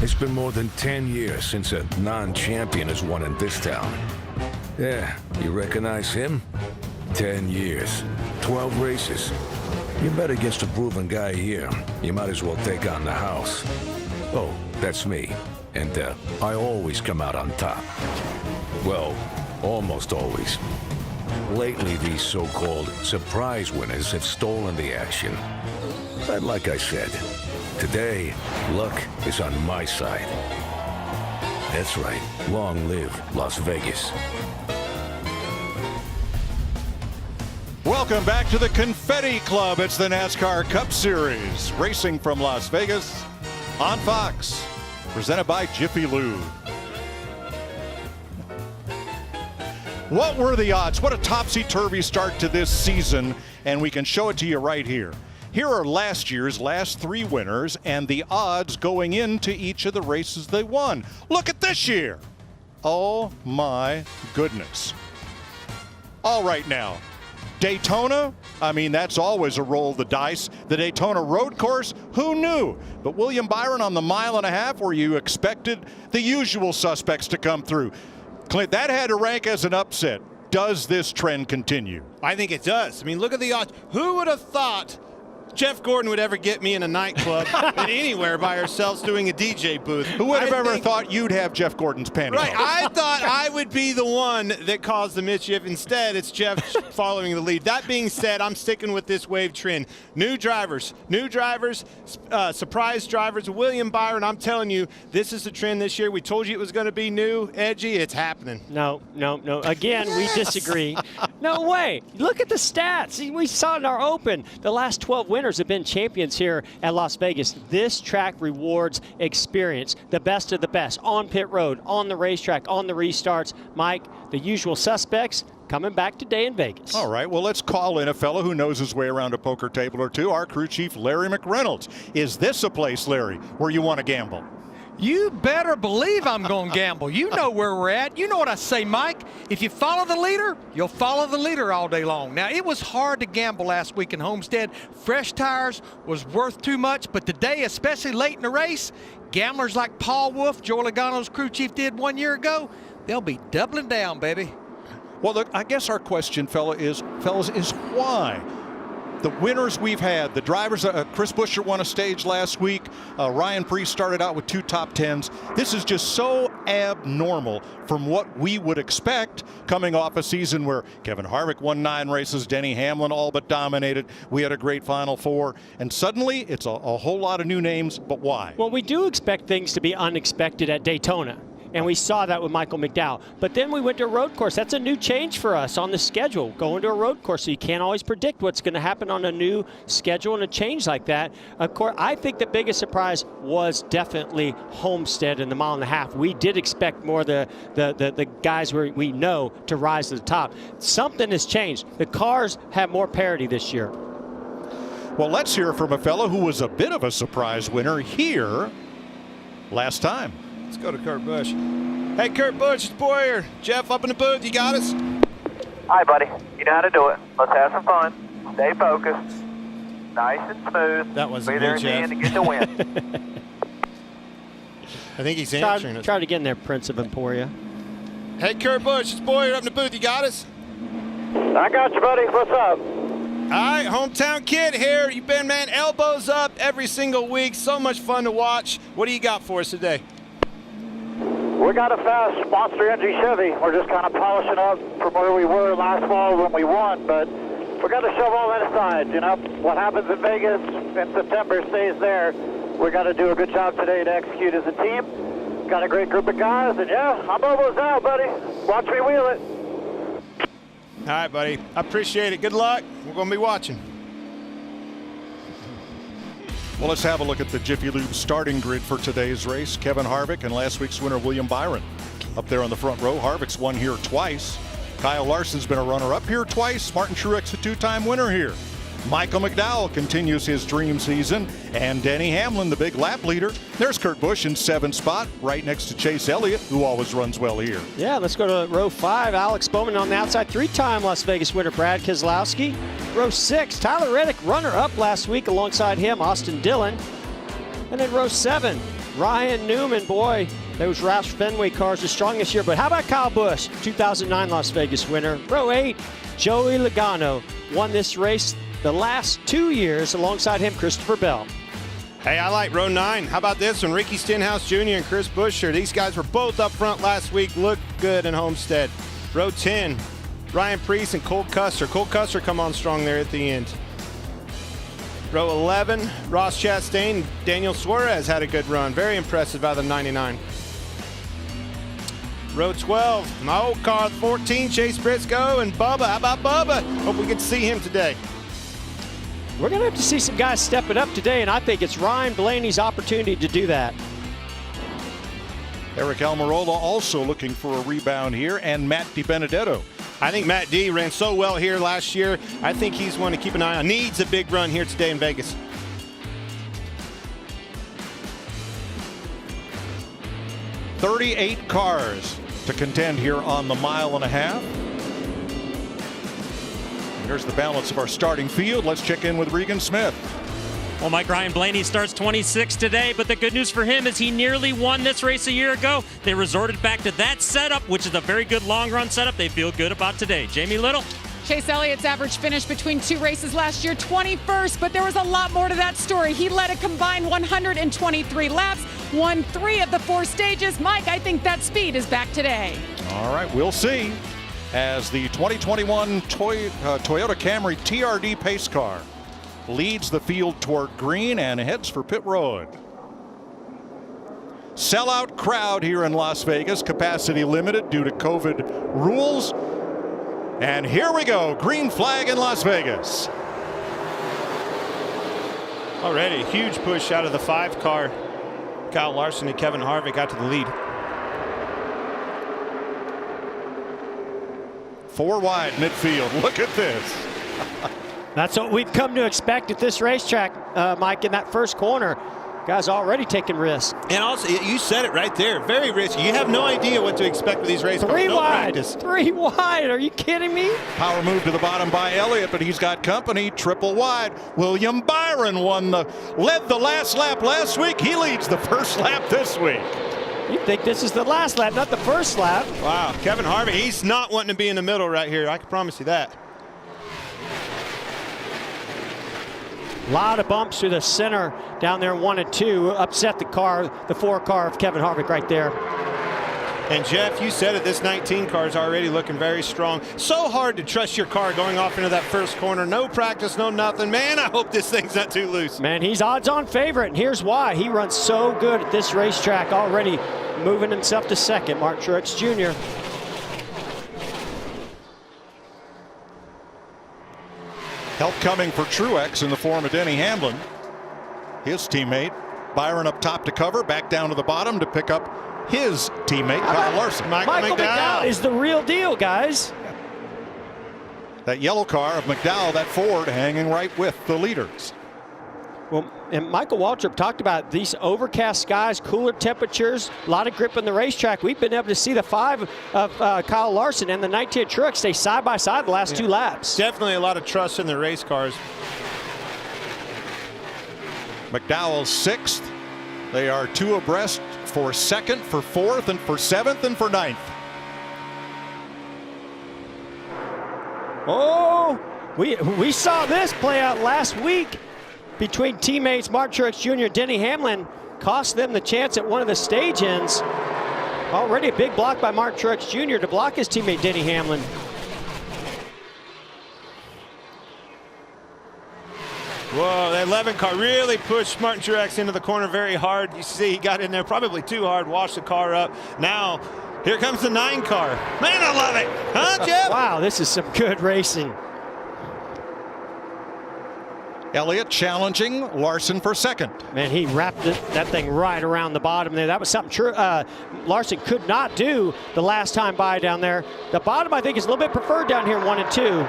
It's been more than 10 years since a non-champion has won in this town. Yeah, you recognize him? 10 years, 12 races. You bet against a proven guy here. You might as well take on the house. Oh, that's me. And I always come out on top. Well, almost always. Lately, these so-called surprise winners have stolen the action. But like I said, today, luck is on my side. That's right. Long live Las Vegas. Welcome back to the Confetti Club. It's the NASCAR Cup Series, racing from Las Vegas on Fox, presented by Jiffy Lube. What were the odds? What a topsy-turvy start to this season, and we can show it to you right here. Here are last year's last three winners and the odds going into each of the races they won. Look at this year. Oh my goodness. All right now, Daytona, I mean, that's always a roll of the dice. The Daytona road course, who knew? But William Byron on the 1.5 miles, where you expected the usual suspects to come through. Clint, that had to rank as an upset. Does this trend continue? I think it does. I mean, look at the odds. Who would have thought Jeff Gordon would ever get me in a nightclub and anywhere by ourselves doing a DJ booth? Who would have ever thought you'd have Jeff Gordon's pantyhose? Right, I thought I would be the one that caused the mischief. Instead, it's Jeff following the lead. That being said, I'm sticking with this wave trend. New drivers, surprise drivers. William Byron, I'm telling you, this is the trend this year. We told you it was going to be new, edgy. It's happening. No. Again, we disagree. No way. Look at the stats. We saw in our Open, the last 12 winners have been champions here at Las Vegas. This track rewards experience, the best of the best, on pit road, on the racetrack, on the restarts. Mike, the usual suspects coming back today in Vegas. All right, well, let's call in a fellow who knows his way around a poker table or two, our crew chief, Larry McReynolds. Is this a place, Larry, where you want to gamble? You better believe I'm going to gamble. You know where we're at. You know what I say, Mike. If you follow the leader, you'll follow the leader all day long. Now, it was hard to gamble last week in Homestead. Fresh tires was worth too much, but today, especially late in the race, gamblers like Paul Wolf, Joe Logano's crew chief did 1 year ago, they'll be doubling down, baby. Well, look, I guess our question, fellas, is why? The winners we've had, the drivers, Chris Buescher won a stage last week. Ryan Preece started out with 2 top 10s. This is just so abnormal from what we would expect coming off a season where Kevin Harvick won 9 races, Denny Hamlin all but dominated. We had a great Final Four, and suddenly it's a whole lot of new names, but why? Well, we do expect things to be unexpected at Daytona. And we saw that with Michael McDowell. But then we went to a road course. That's a new change for us on the schedule, going to a road course. So you can't always predict what's going to happen on a new schedule and a change like that. Of course, I think the biggest surprise was definitely Homestead in the 1.5 miles. We did expect more the guys we know to rise to the top. Something has changed. The cars have more parity this year. Well, let's hear from a fellow who was a bit of a surprise winner here last time. Let's go to Kurt Busch. Hey, Kurt Busch, it's Boyer. Jeff up in the booth. You got us? Hi, buddy. You know how to do it. Let's have some fun. Stay focused. Nice and smooth. That was be me, there in the Jeff. end to get the win. I think he's answering us. Try it again there, Prince of Emporia. Hey, Kurt Busch, it's Boyer up in the booth. You got us? I got you, buddy. What's up? All right, hometown kid here. You've been, man, elbows up every single week. So much fun to watch. What do you got for us today? We got a fast Monster Energy Chevy. We're just kind of polishing up from where we were last fall when we won, but we got to shove all that aside. You know, what happens in Vegas in September stays there. We got to do a good job today to execute as a team. Got a great group of guys, and yeah, I'm almost out, buddy. Watch me wheel it. All right, buddy. I appreciate it. Good luck. We're going to be watching. Well, let's have a look at the Jiffy Lube starting grid for today's race. Kevin Harvick and last week's winner William Byron up there on the front row. Harvick's won here twice. Kyle Larson's been a runner-up here twice. Martin Truex a 2-time winner here. Michael McDowell continues his dream season, and Denny Hamlin, the big lap leader. There's Kurt Busch in 7th spot, right next to Chase Elliott, who always runs well here. Yeah, let's go to row 5. Alex Bowman on the outside, 3-time Las Vegas winner Brad Keselowski. Row 6, Tyler Reddick, runner-up last week alongside him, Austin Dillon. And then row 7, Ryan Newman, boy, those Roush Fenway cars are strong this year. But how about Kyle Busch, 2009 Las Vegas winner? Row 8, Joey Logano won this race the last 2 years. Alongside him, Christopher Bell. Hey, I like row 9. How about this one? Ricky Stenhouse Jr. and Chris Buescher. These guys were both up front last week. Looked good in Homestead. Row 10, Ryan Preece and Cole Custer. Cole Custer come on strong there at the end. Row 11, Ross Chastain. Daniel Suarez had a good run. Very impressive out of the 99. Row 12, my old car, 14, Chase Briscoe and Bubba. How about Bubba? Hope we get to see him today. We're going to have to see some guys step it up today, and I think it's Ryan Blaney's opportunity to do that. Eric Almirola also looking for a rebound here, and Matt DiBenedetto. I think Matt D ran so well here last year. I think he's one to keep an eye on. Needs a big run here today in Vegas. "38 cars to contend here on the mile and a half. Here's the balance of our starting field. Let's check in with Regan Smith. Well, Mike, Ryan Blaney starts 26 today, but the good news for him is he nearly won this race a year ago. They resorted back to that setup, which is a very good long-run setup they feel good about today. Jamie Little. Chase Elliott's average finish between 2 races last year, 21st, but there was a lot more to that story. He led a combined 123 laps, won 3 of the 4 stages. Mike, I think that speed is back today. All right, we'll see as the 2021 Toyota Camry TRD pace car leads the field toward green and heads for pit road. Sellout crowd here in Las Vegas, capacity limited due to COVID rules. And here we go, green flag in Las Vegas. Already a huge push out of the 5 car. Kyle Larson and Kevin Harvick got to the lead. 4 wide midfield. Look at this. That's what we've come to expect at this racetrack, Mike, in that first corner. Guys already taking risks. And also, you said it right there, very risky. You have no idea what to expect with these race cars. 3 No wide. practice. 3 wide. Are you kidding me? Power move to the bottom by Elliott, but he's got company. Triple wide. William Byron led the last lap last week. He leads the first lap this week. You think this is the last lap, not the first lap. Wow, Kevin Harvick, he's not wanting to be in the middle right here. I can promise you that. A lot of bumps through the center down there, 1 and 2. Upset the car, the 4 car of Kevin Harvick right there. And Jeff, you said it, this 19 car is already looking very strong. So hard to trust your car going off into that first corner. No practice, no nothing. Man, I hope this thing's not too loose. Man, he's odds-on favorite, and here's why. He runs so good at this racetrack already, moving himself to second. Mark Truex Jr. Help coming for Truex in the form of Denny Hamlin. His teammate. Byron up top to cover, back down to the bottom to pick up his teammate, Kyle Larson. Michael McDowell is the real deal, guys. That yellow car of McDowell, that Ford, hanging right with the leaders. Well, and Michael Waltrip talked about these overcast skies, cooler temperatures, a lot of grip on the racetrack. We've been able to see the 5 of Kyle Larson and the 19 Truex stay side by side the last 2 laps. Definitely a lot of trust in the race cars. McDowell's 6th. They are 2 abreast for 2nd, for 4th, and for 7th, and for 9th. Oh, we saw this play out last week between teammates Mark Truex Jr. and Denny Hamlin. Cost them the chance at one of the stage ends. Already a big block by Mark Truex Jr. to block his teammate Denny Hamlin. Whoa, that 11 car really pushed Martin Truex into the corner very hard. You see he got in there probably too hard, washed the car up. Now, here comes the 9 car. Man, I love it. Huh, Jeff? Wow, this is some good racing. Elliott challenging Larson for 2nd. Man, he wrapped that thing right around the bottom there. That was something Larson could not do the last time by down there. The bottom, I think, is a little bit preferred down here in 1 and 2.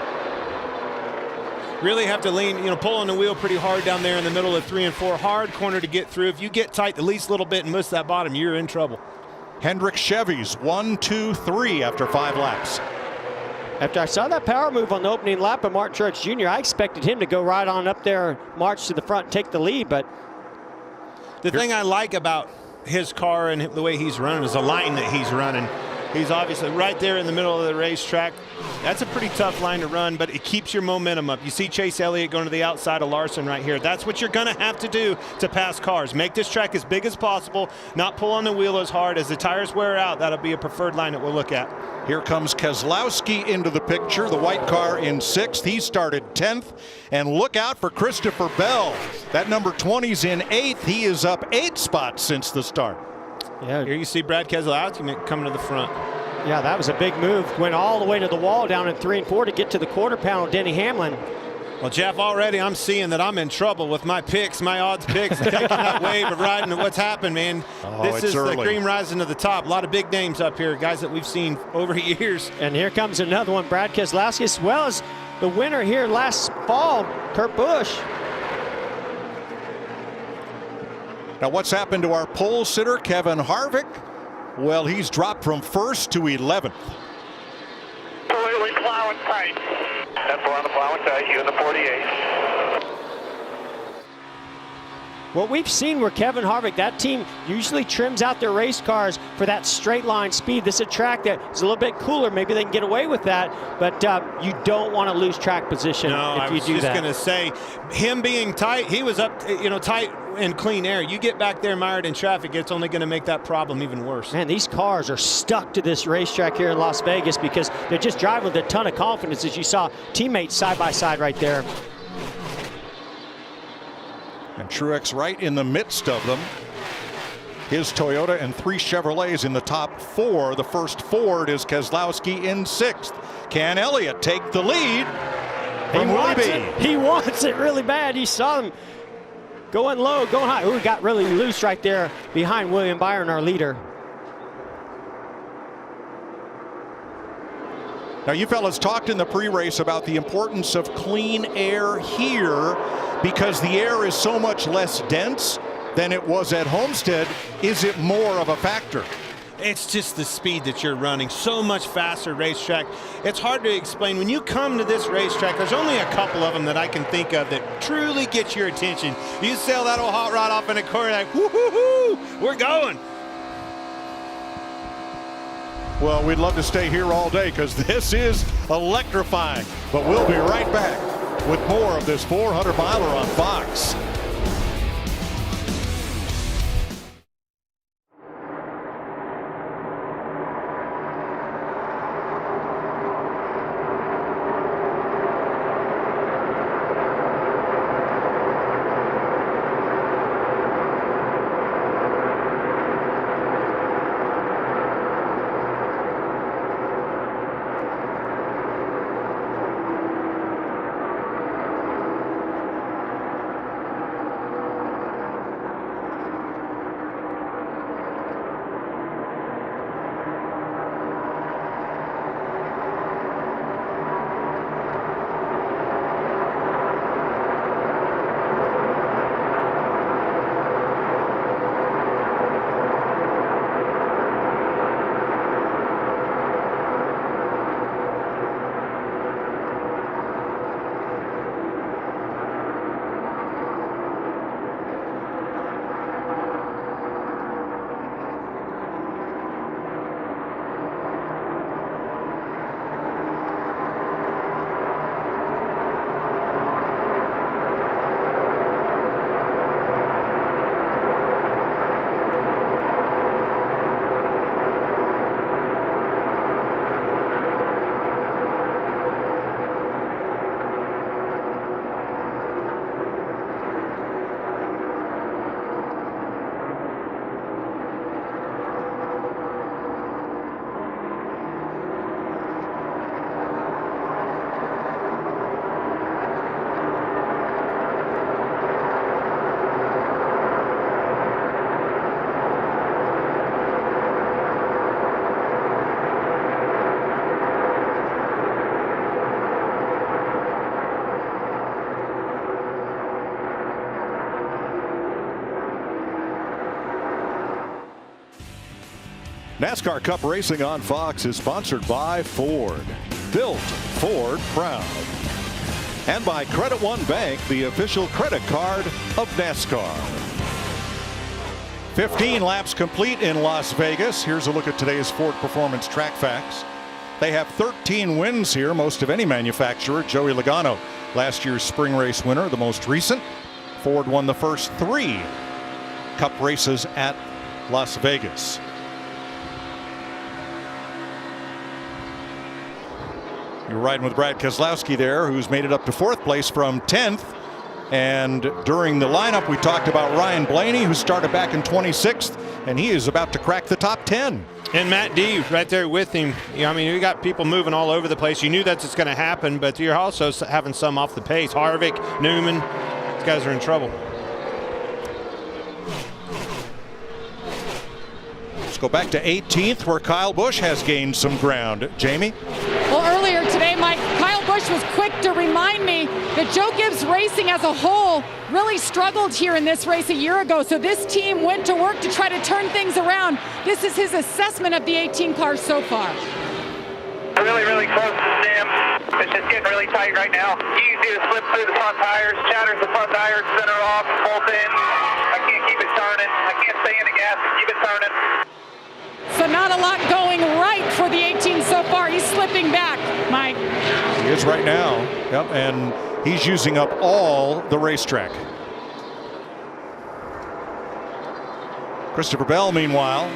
Really have to lean, pull on the wheel pretty hard down there in the middle of 3 and 4. Hard corner to get through. If you get tight the least little bit and miss that bottom, you're in trouble. Hendrick Chevys 1, 2, 3 after 5 laps. After I saw that power move on the opening lap of Mark Truex Jr., I expected him to go right on up there, march to the front, take the lead, but the thing I like about his car and the way he's running is a line that he's running. He's obviously right there in the middle of the racetrack. That's a pretty tough line to run, but it keeps your momentum up. You see Chase Elliott going to the outside of Larson right here. That's what you're going to have to do to pass cars. Make this track as big as possible, not pull on the wheel as hard. As the tires wear out, that'll be a preferred line that we'll look at. Here comes Keselowski into the picture, the white car in 6th. He started 10th. And look out for Christopher Bell. That number 20's in 8th. He is up 8 spots since the start. Yeah. Here you see Brad Keselowski coming to the front. Yeah, that was a big move. Went all the way to the wall down in 3 and 4 to get to the quarter panel, Denny Hamlin. Well, Jeff, already I'm seeing that I'm in trouble with my picks, my odds picks, taking that wave of riding to what's happened, man. This is early. The cream rising to the top. A lot of big names up here, guys that we've seen over years. And here comes another one, Brad Keselowski, as well as the winner here last fall, Kurt Busch. Now, what's happened to our pole sitter, Kevin Harvick? Well, he's dropped from 1st to 11th. Completely plowing tight. That's on the plowing tight. You in the 48. What we've seen where Kevin Harvick, that team usually trims out their race cars for that straight line speed. This is a track that is a little bit cooler. Maybe they can get away with that, but you don't want to lose track position if you do that. I was just going to say, him being tight, he was up, tight in clean air. You get back there mired in traffic, it's only going to make that problem even worse. Man, these cars are stuck to this racetrack here in Las Vegas because they're just driving with a ton of confidence, as you saw teammates side by side right there. And Truex right in the midst of them. His Toyota and 3 Chevrolets in the top 4. The first Ford is Keselowski in 6th. Can Elliott take the lead from Willie B? He wants it really bad. You saw him going low, going high. Ooh, got really loose right there behind William Byron, our leader. Now, you fellas talked in the pre-race about the importance of clean air here because the air is so much less dense than it was at Homestead. Is it more of a factor? It's just the speed that you're running. So much faster racetrack. It's hard to explain. When you come to this racetrack, there's only a couple of them that I can think of that truly get your attention. You sail that old hot rod off in a corner like, whoo-hoo-hoo, we're going. Well, we'd love to stay here all day because this is electrifying. But we'll be right back with more of this 400-miler on Fox. NASCAR Cup Racing on Fox is sponsored by Ford. Built Ford proud. And by Credit One Bank, the official credit card of NASCAR. 15 laps complete in Las Vegas. Here's a look at today's Ford Performance track facts. They have 13 wins here, most of any manufacturer. Joey Logano, last year's spring race winner, the most recent. Ford won the first 3 Cup races at Las Vegas. You're riding with Brad Keselowski there, who's made it up to 4th place from 10th. And during the lineup, we talked about Ryan Blaney, who started back in 26th, and he is about to crack the top 10. And Matt D right there with him. I mean, you got people moving all over the place. You knew that's what's going to happen, but you're also having some off the pace. Harvick, Newman, these guys are in trouble. Let's go back to 18th, where Kyle Busch has gained some ground. Jamie? Well, earlier today, Mike, Kyle Busch was quick to remind me that Joe Gibbs Racing as a whole really struggled here in this race a year ago. So this team went to work to try to turn things around. This is his assessment of the 18 cars so far. Really, really close to the stem. It's just getting really tight right now. Easy to slip through the front tires, shatters the front tires, center off, bolt in. I can't keep it turning. I can't stay in the gas and keep it turning. So not a lot going right for the 18 so far. He's slipping back, Mike. He is right now. Yep, and he's using up all the racetrack. Christopher Bell, meanwhile,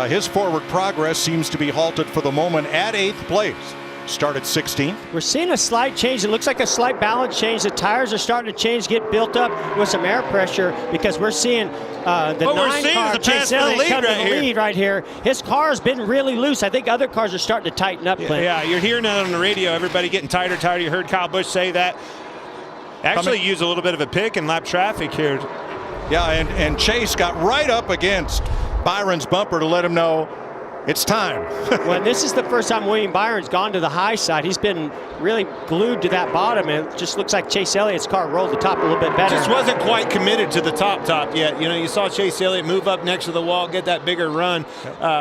his forward progress seems to be halted for the moment at 8th place. Started 16th. We're seeing a slight change. It looks like a slight balance change. The tires are starting to change, get built up with some air pressure, because we're seeing the 9-car Chase Elliott come to the lead right here. His car's been really loose. I think other cars are starting to tighten up. Yeah, you're hearing that on the radio. Everybody getting tighter, tighter. You heard Kyle Busch say that. Actually use a little bit of a pick and lap traffic here. Yeah, and Chase got right up against Byron's bumper to let him know it's time. Well, this is the first time William Byron's gone to the high side. He's been really glued to that bottom, and it just looks like Chase Elliott's car rolled the top a little bit better. Just wasn't quite committed to the top yet. You know, you saw Chase Elliott move up next to the wall, get that bigger run.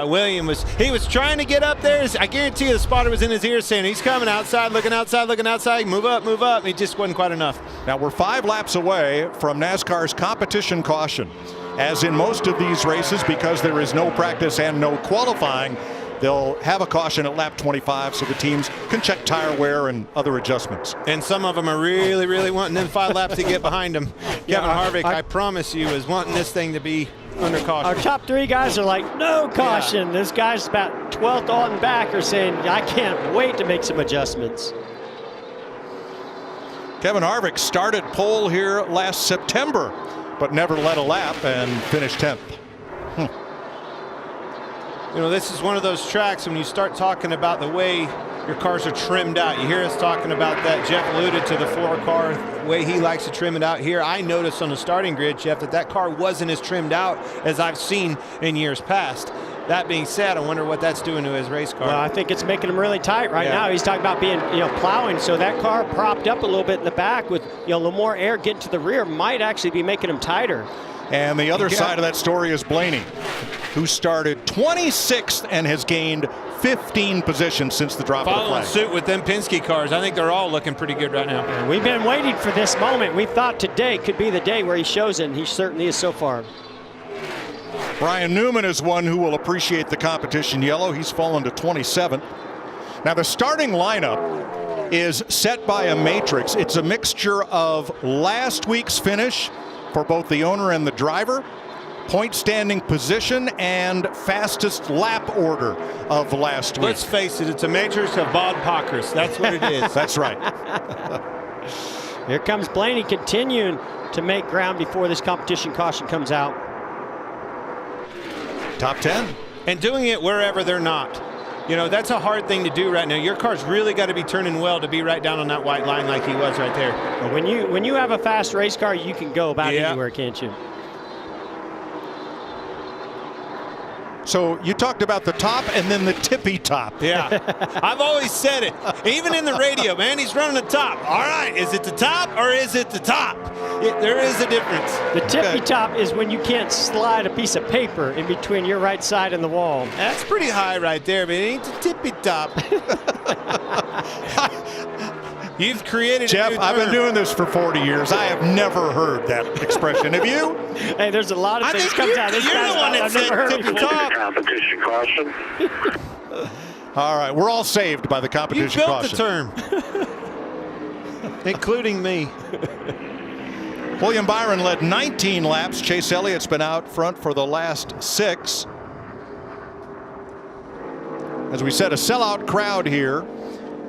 William was trying to get up there. I guarantee you the spotter was in his ear saying he's coming outside, looking outside, move up, move up. It just wasn't quite enough. Now we're 5 laps away from NASCAR's competition caution. As in most of these races, because there is no practice and no qualifying, they'll have a caution at lap 25 so the teams can check tire wear and other adjustments. And some of them are really, really wanting them 5 laps to get behind them. Kevin Harvick, I promise you, is wanting this thing to be under caution. Our top 3 guys are like, no caution. Yeah. This guy's about 12th on back are saying, I can't wait to make some adjustments. Kevin Harvick started pole here last September, but never led a lap and finished 10th. You know, this is one of those tracks when you start talking about the way your cars are trimmed out. You hear us talking about that. Jeff alluded to the 4-car, the way he likes to trim it out here. I noticed on the starting grid, Jeff, that car wasn't as trimmed out as I've seen in years past. That being said, I wonder what that's doing to his race car. Well, I think it's making him really tight right now. He's talking about being, plowing. So that car propped up a little bit in the back with, a little more air getting to the rear might actually be making him tighter. And the other side of that story is Blaney, who started 26th and has gained 15 positions since the drop of the flag. Following suit with them Penske cars. I think they're all looking pretty good right now. And we've been waiting for this moment. We thought today could be the day where he shows it, and he certainly is so far. Brian Newman is one who will appreciate the competition yellow. He's fallen to 27th. Now the starting lineup is set by a matrix. It's a mixture of last week's finish for both the owner and the driver, point standing position, and fastest lap order of last week. Let's face it, it's a matrix of Bob Pockers. That's what it is. That's right. Here comes Blaney continuing to make ground before this competition caution comes out. Top 10. And doing it wherever they're not. You know, that's a hard thing to do right now. Your car's really got to be turning well to be right down on that white line like he was right there. When you have a fast race car, you can go about anywhere, can't you? So you talked about the top and then the tippy top. Yeah, I've always said it. Even in the radio, man, he's running the top. All right, is it the top or is it the top? There is a difference. The tippy top is when you can't slide a piece of paper in between your right side and the wall. That's pretty high right there, but it ain't the tippy top. You've created Jeff, a new I've been term. doing this for 40 years. I have never heard that expression. Have you? Hey, there's a lot of I things think comes out. This you're guy's the one that I've never said heard tippy before. top. Competition caution. All right, we're all saved by the You competition built caution. the term, including me. William Byron led 19 laps. Chase Elliott's been out front for the last 6. As we said, a sellout crowd here,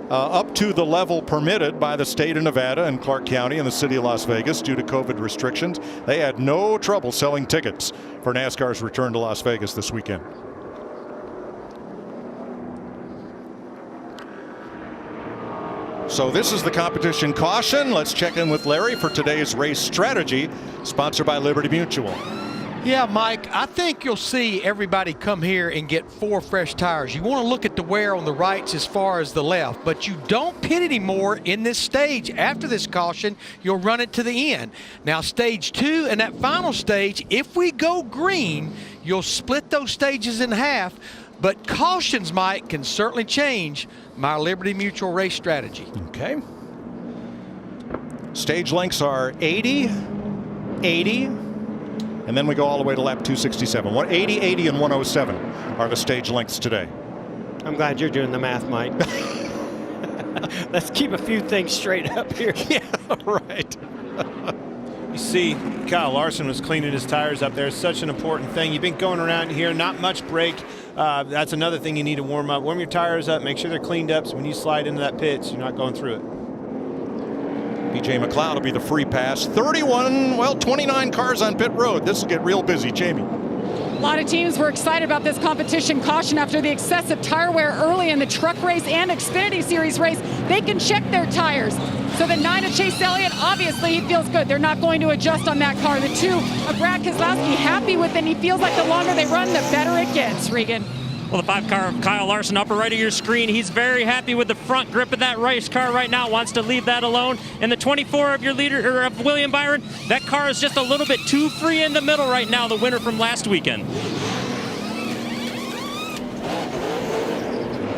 up to the level permitted by the state of Nevada and Clark County and the city of Las Vegas due to COVID restrictions. They had no trouble selling tickets for NASCAR's return to Las Vegas this weekend. So this is the competition caution. Let's check in with Larry for today's race strategy, sponsored by Liberty Mutual. Yeah, Mike, I think you'll see everybody come here and get 4 fresh tires. You want to look at the wear on the rights as far as the left, but you don't pit anymore in this stage. After this caution, you'll run it to the end. Now, stage 2 and that final stage, if we go green, you'll split those stages in half. But cautions, Mike, can certainly change my Liberty Mutual race strategy. Okay. Stage lengths are 80, 80, and then we go all the way to lap 267. 80, 80, and 107 are the stage lengths today. I'm glad you're doing the math, Mike. Let's keep a few things straight up here. Yeah, right. You see, Kyle Larson was cleaning his tires up there. It's such an important thing. You've been going around here, not much brake. That's another thing you need to warm up. Warm your tires up, make sure they're cleaned up so when you slide into that pit, you're not going through it. BJ McLeod will be the free pass. 29 cars on pit road. This will get real busy, Jamie. A lot of teams were excited about this competition caution after the excessive tire wear early in the truck race and Xfinity Series race. They can check their tires. So the 9 of Chase Elliott, obviously he feels good. They're not going to adjust on that car. The 2 of Brad Keselowski, happy with it. And he feels like the longer they run, the better it gets, Regan. Well, the 5 car of Kyle Larson, upper right of your screen. He's very happy with the front grip of that race car right now. Wants to leave that alone. And the 24 of your leader, or of William Byron, that car is just a little bit too free in the middle right now. The winner from last weekend.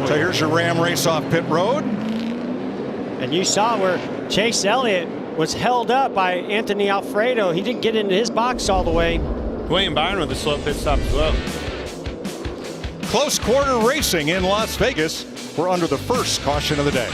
So here's your Ram race off pit road. And you saw where Chase Elliott was held up by Anthony Alfredo. He didn't get into his box all the way. William Byron with a slow pit stop as well. Close quarter racing in Las Vegas. We're under the first caution of the day.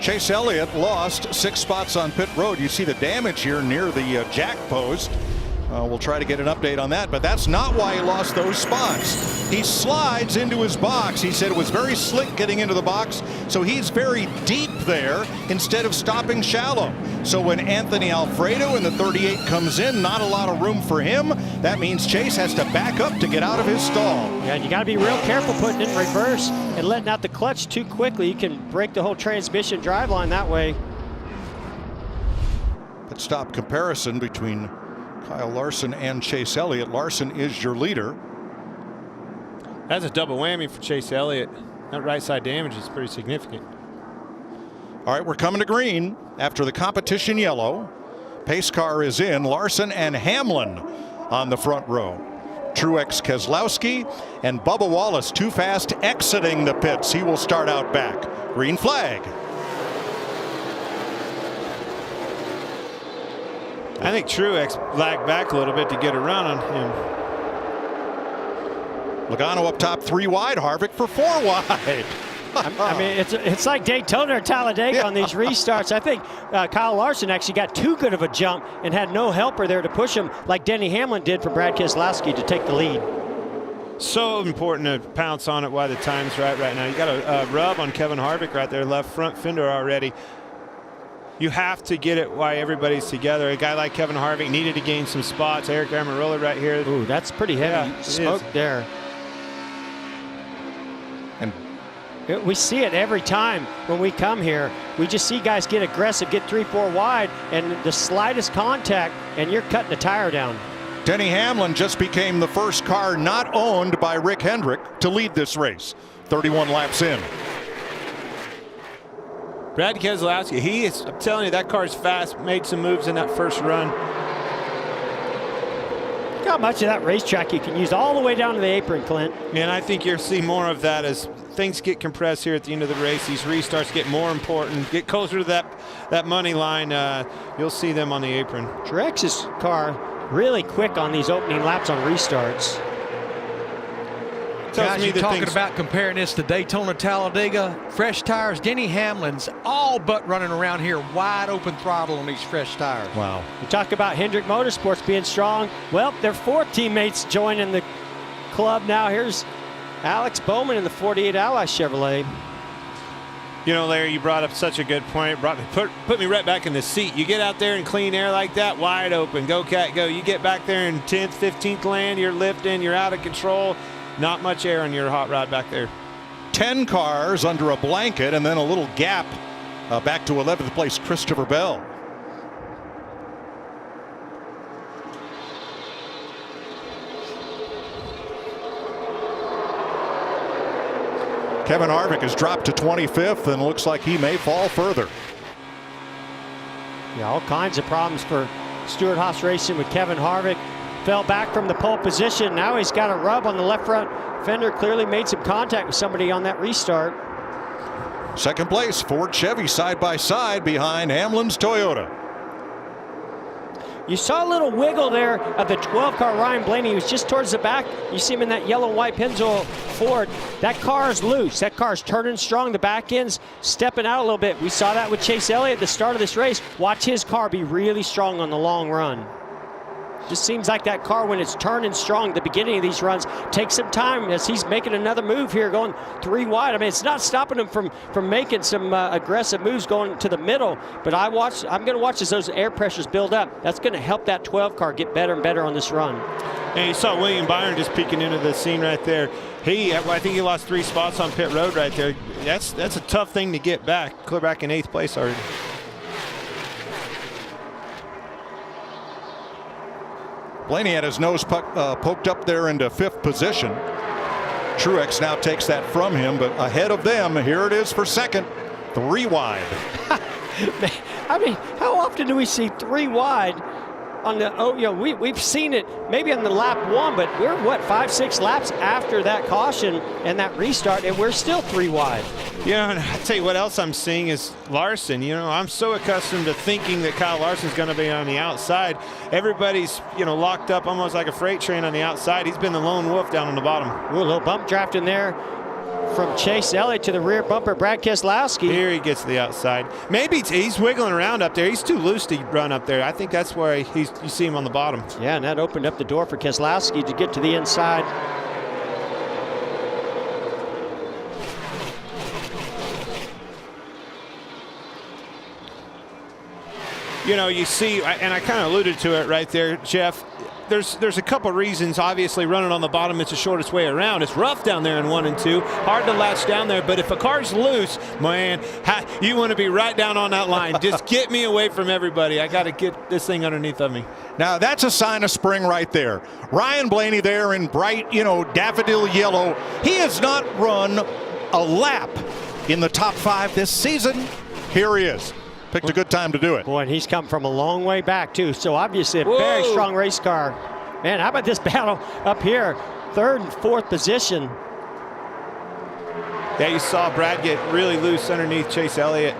Chase Elliott lost 6 spots on pit road. You see the damage here near the jack post. We'll try to get an update on that, but that's not why he lost those spots. He slides into his box. He said it was very slick getting into the box, so he's very deep there instead of stopping shallow. So when Anthony Alfredo in the 38 comes in, not a lot of room for him. That means Chase has to back up to get out of his stall. Yeah, you got to be real careful putting it in reverse and letting out the clutch too quickly. You can break the whole transmission driveline that way. Pit stop comparison between Kyle Larson and Chase Elliott. Larson is your leader. That's a double whammy for Chase Elliott. That right side damage is pretty significant. All right, we're coming to green after the competition yellow. Pace car is in. Larson and Hamlin on the front row. Truex Keselowski and Bubba Wallace too fast exiting the pits. He will start out back. Green flag. I think Truex lagged back a little bit to get a run on him. Logano up top 3 wide. Harvick for 4 wide. I mean, it's like Daytona or Talladega on these restarts. I think Kyle Larson actually got too good of a jump and had no helper there to push him like Denny Hamlin did for Brad Keselowski to take the lead. So important to pounce on it while the time's right now. You got a rub on Kevin Harvick right there, left front fender already. You have to get it while everybody's together. A guy like Kevin Harvick needed to gain some spots. Eric Amarola right here. Ooh, that's pretty heavy smoke there. And we see it every time when we come here. We just see guys get aggressive, get 3-4 wide, and the slightest contact, and you're cutting the tire down. Denny Hamlin just became the first car not owned by Rick Hendrick to lead this race. 31 laps in. Brad Keselowski, I'm telling you, that car's fast, made some moves in that first run. Look how much of that racetrack you can use all the way down to the apron, Clint. And I think you'll see more of that as things get compressed here at the end of the race. These restarts get more important, get closer to that money line. You'll see them on the apron. Truex's car really quick on these opening laps on restarts. Guys, you're talking about comparing this to Daytona, Talladega. Fresh tires. Denny Hamlin's all but running around here wide open throttle on these fresh tires. Wow. You talk about Hendrick Motorsports being strong. Well, their 4 teammates joining the club now. Here's Alex Bowman in the 48 Ally Chevrolet. You know, Larry, you brought up such a good point. Put me right back in the seat. You get out there in clean air like that, wide open. Go, Cat, go. You get back there in 10th, 15th land, you're lifting, you're out of control. Not much air on your hot rod back there. 10 cars under a blanket and then a little gap back to 11th place Christopher Bell. Kevin Harvick has dropped to 25th and looks like he may fall further. Yeah, all kinds of problems for Stewart-Haas Racing with Kevin Harvick. Fell back from the pole position. Now he's got a rub on the left front fender. Clearly made some contact with somebody on that restart. Second place, Ford Chevy side by side behind Hamlin's Toyota. You saw a little wiggle there of the 12 car Ryan Blaney. He was just towards the back. You see him in that yellow and white Pennzoil Ford. That car is loose. That car is turning strong. The back end's stepping out a little bit. We saw that with Chase Elliott at the start of this race. Watch his car be really strong on the long run. Just seems like that car, when it's turning strong at the beginning of these runs, takes some time as he's making another move here, going 3 wide. I mean, it's not stopping him from making some aggressive moves going to the middle, but I'm going to watch as those air pressures build up. That's going to help that 12 car get better and better on this run. And you saw William Byron just peeking into the scene right there. I think he lost 3 spots on pit road right there. That's a tough thing to get back. Clear back in 8th place already. Blaney had his nose poked up there into 5th position. Truex now takes that from him, but ahead of them, here it is for 2nd, 3 wide. I mean, how often do we see 3 wide on the, we've seen it maybe on the lap 1, but we're 5-6 laps after that caution and that restart, and we're still 3 wide. And I tell you what else I'm seeing is Larson. I'm so accustomed to thinking that Kyle Larson's going to be on the outside. Everybody's, locked up almost like a freight train on the outside. He's been the lone wolf down on the bottom. Ooh, a little bump draft in there. From Chase Elliott to the rear bumper, Brad Keselowski. Here he gets to the outside. Maybe he's wiggling around up there. He's too loose to run up there. I think that's where you see him on the bottom. Yeah, and that opened up the door for Keselowski to get to the inside. You know, you see, and I kind of alluded to it right there, Jeff. There's a couple reasons. Obviously, running on the bottom, it's the shortest way around. It's rough down there in 1 and 2. Hard to latch down there. But if a car's loose, man, you want to be right down on that line. Just get me away from everybody. I got to get this thing underneath of me. Now, that's a sign of spring right there. Ryan Blaney there in bright, daffodil yellow. He has not run a lap in the top 5 this season. Here he is. Picked a good time to do it. Boy, and he's come from a long way back, too. So obviously a very strong race car. Man, how about this battle up here? 3rd and 4th position. Yeah, you saw Brad get really loose underneath Chase Elliott.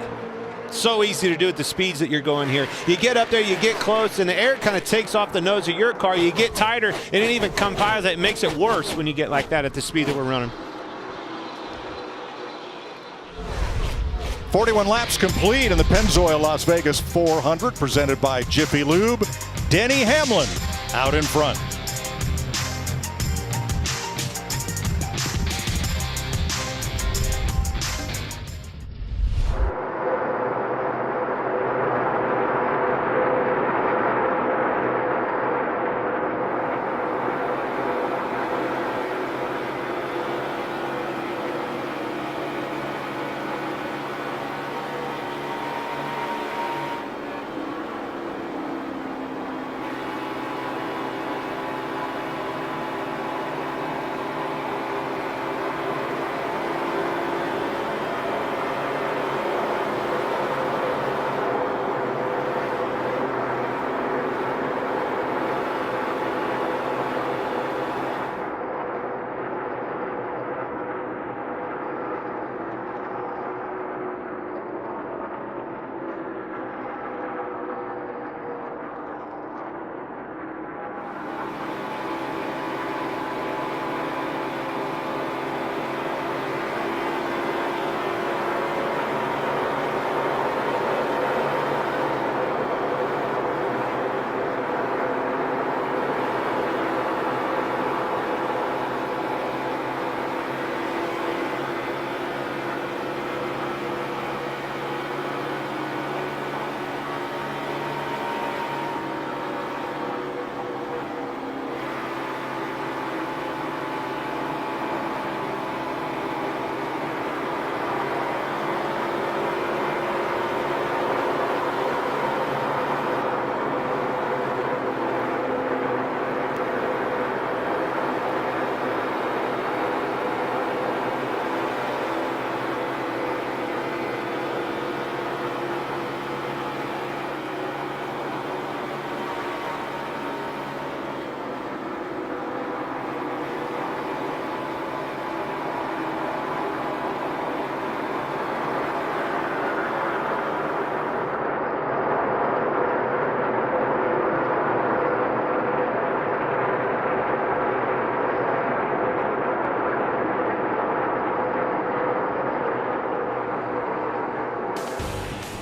So easy to do at the speeds that you're going here. You get up there, you get close, and the air kind of takes off the nose of your car. You get tighter, and it even compiles that. It makes it worse when you get like that at the speed that we're running. 41 laps complete in the Pennzoil Las Vegas 400, presented by Jiffy Lube. Denny Hamlin out in front.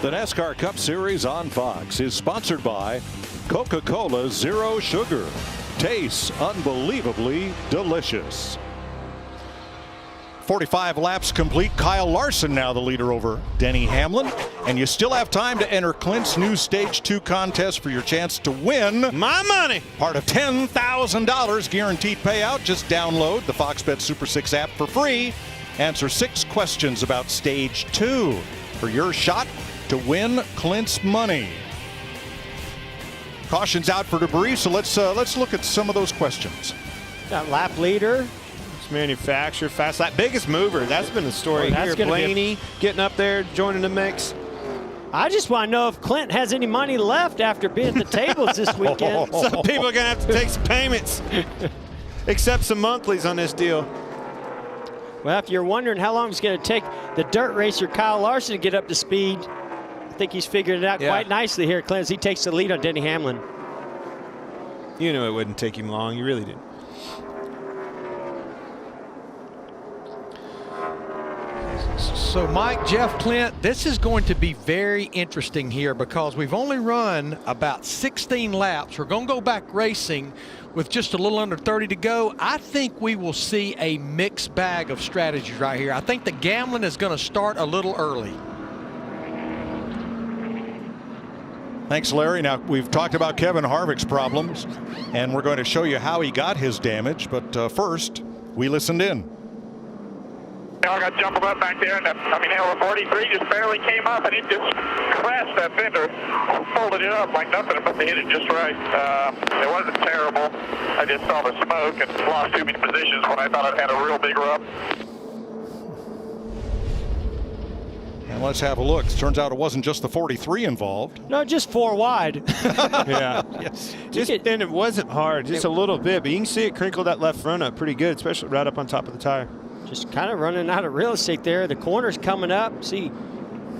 The NASCAR Cup Series on Fox is sponsored by Coca-Cola Zero Sugar. Tastes unbelievably delicious. 45 laps complete. Kyle Larson now the leader over Denny Hamlin. And you still have time to enter Clint's new Stage 2 contest for your chance to win my money. Part of $10,000 guaranteed payout. Just download the Fox Bet Super 6 app for free. Answer 6 questions about Stage 2 for your shot to win Clint's money. Caution's out for debris, so let's look at some of those questions. That lap leader. Manufacturer, fast lap, biggest mover. That's been the story here. Blaney getting up there, joining the mix. I just want to know if Clint has any money left after being at the tables this weekend. Some people are going to have to take some payments, accept some monthlies on this deal. Well, if you're wondering how long it's going to take the dirt racer Kyle Larson to get up to speed, I think he's figured it out quite nicely here, Clint, as he takes the lead on Denny Hamlin. You know it wouldn't take him long. You really did. So, Mike, Jeff, Clint, this is going to be very interesting here because we've only run about 16 laps. We're going to go back racing with just a little under 30 to go. I think we will see a mixed bag of strategies right here. I think the gambling is going to start a little early. Thanks, Larry. Now, we've talked about Kevin Harvick's problems, and we're going to show you how he got his damage. But first, we listened in. I got jumbled up back there, and the 43 just barely came up, and it just crashed that fender, folded it up like nothing, but they hit it just right. It wasn't terrible. I just saw the smoke and lost too many positions when I thought I'd had a real big rub. And let's have a look. Turns out it wasn't just the 43 involved. No, just 4 wide. Yeah. Yes. And it wasn't hard, just a little bit, but you can see it crinkle that left front up pretty good, especially right up on top of the tire. Just kind of running out of real estate there. The corner's coming up. See,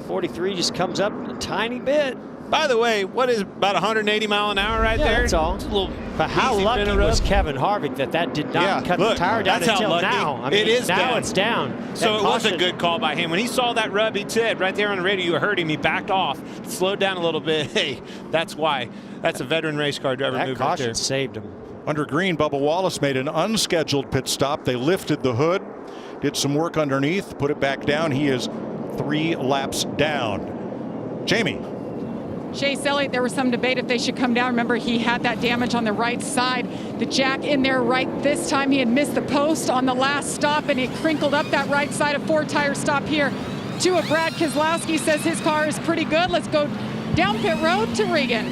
43 just comes up a tiny bit. By the way, what is about 180 mile an hour right Yeah, there? that's all. It's a little But how easy lucky been a was rub. Kevin Harvick that did not cut the tire down that's how until lucky. now? I mean, It is now down. it's down. So That it was a caution- good call by him. When he saw that rub, he said right there on the radio, you heard him, he backed off, slowed down a little bit. Hey, that's why. That's a veteran race car driver That move right caution there. saved him. Under green, Bubba Wallace made an unscheduled pit stop. They lifted the hood, did some work underneath, put it back down. He is 3 laps down. Jamie. Chase Elliott, there was some debate if they should come down. Remember, he had that damage on the right side. The jack in there right this time. He had missed the post on the last stop, and it crinkled up that right side. A 4-tire stop here. Brad Keselowski says his car is pretty good. Let's go down pit road to Regan.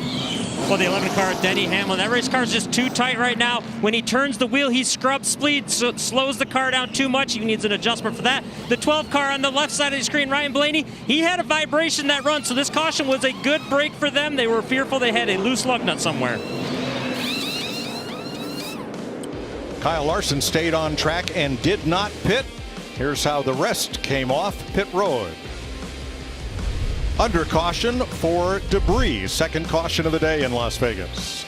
Well, the 11 car, Denny Hamlin, that race car is just too tight right now. When he turns the wheel, he scrubs speed, so it slows the car down too much. He needs an adjustment for that. The 12 car on the left side of the screen, Ryan Blaney, he had a vibration that run, so this caution was a good break for them. They were fearful they had a loose lug nut somewhere. Kyle Larson stayed on track and did not pit. Here's how the rest came off pit road. Under caution for debris. Second caution of the day in Las Vegas.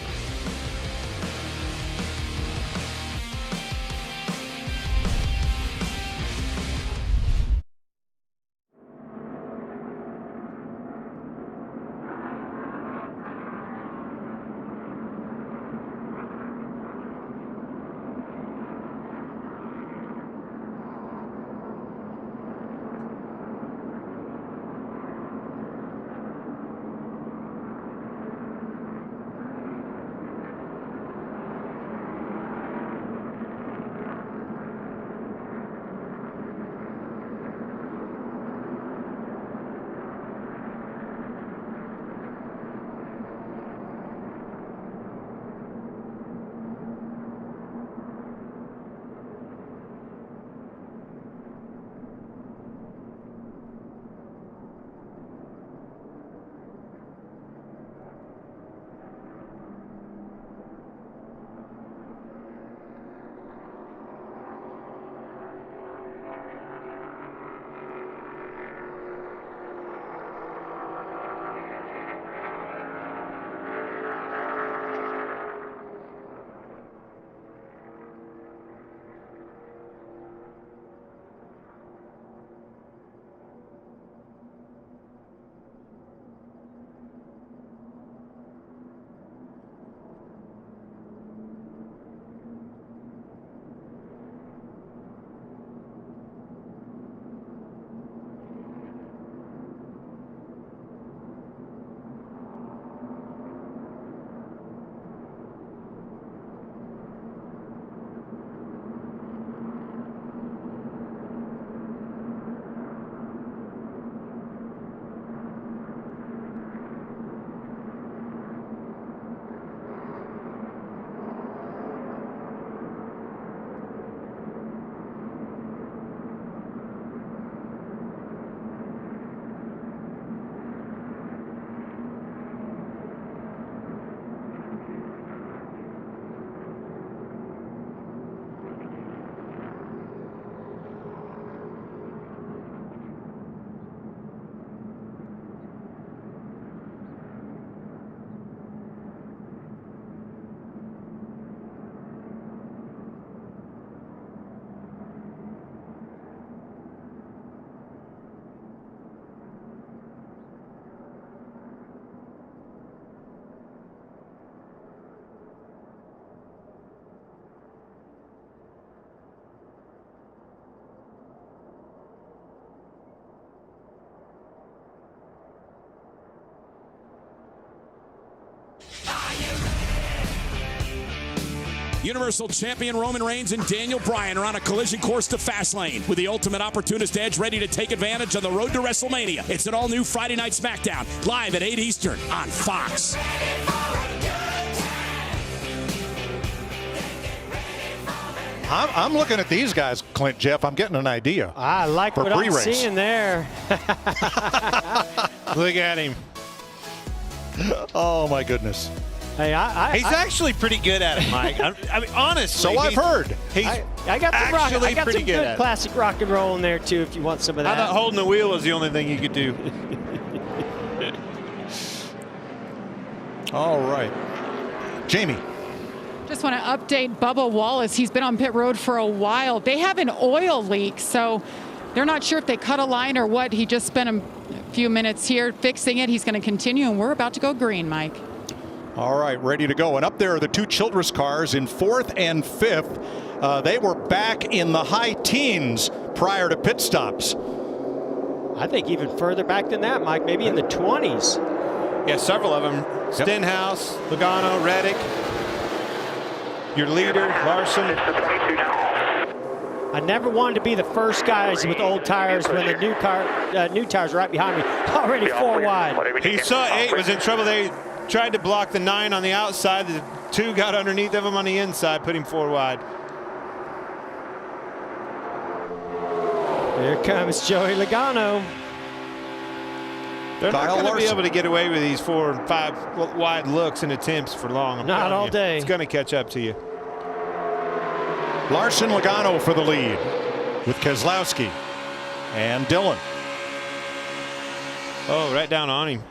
Universal Champion Roman Reigns and Daniel Bryan are on a collision course to Fastlane with the ultimate opportunist edge ready to take advantage on the road to WrestleMania. It's an all-new Friday Night SmackDown, live at 8 Eastern on Fox. I'm looking at these guys, Clint, Jeff. I'm getting an idea. I like what I'm seeing there. Look at him. Oh, my goodness. Hey, he's actually pretty good at it, Mike. I mean, honestly. So I've heard. I got some good classic rock and roll in there, too, if you want some of that. I thought holding the wheel was the only thing you could do. All right. Jamie. Just want to update Bubba Wallace. He's been on pit road for a while. They have an oil leak, so they're not sure if they cut a line or what. He just spent a few minutes here fixing it. He's going to continue, and we're about to go green, Mike. All right, ready to go. And up there are the two Childress cars in 4th and 5th. They were back in the high teens prior to pit stops. I think even further back than that, Mike, maybe in the 20s. Yeah, several of them. Stenhouse, Logano, Reddick. Your leader, Larson. I never wanted to be the first guys with old tires when the new tires are right behind me, already 4 wide. He saw 8 was in trouble. They tried to block the 9 on the outside. The 2 got underneath of him on the inside, put him 4 wide. Here comes Joey Logano. They're not going to be able to get away with these 4 and 5 wide looks and attempts for long. Not all day. It's going to catch up to you. Larson, Logano for the lead with Keselowski and Dillon. Oh, right down on him.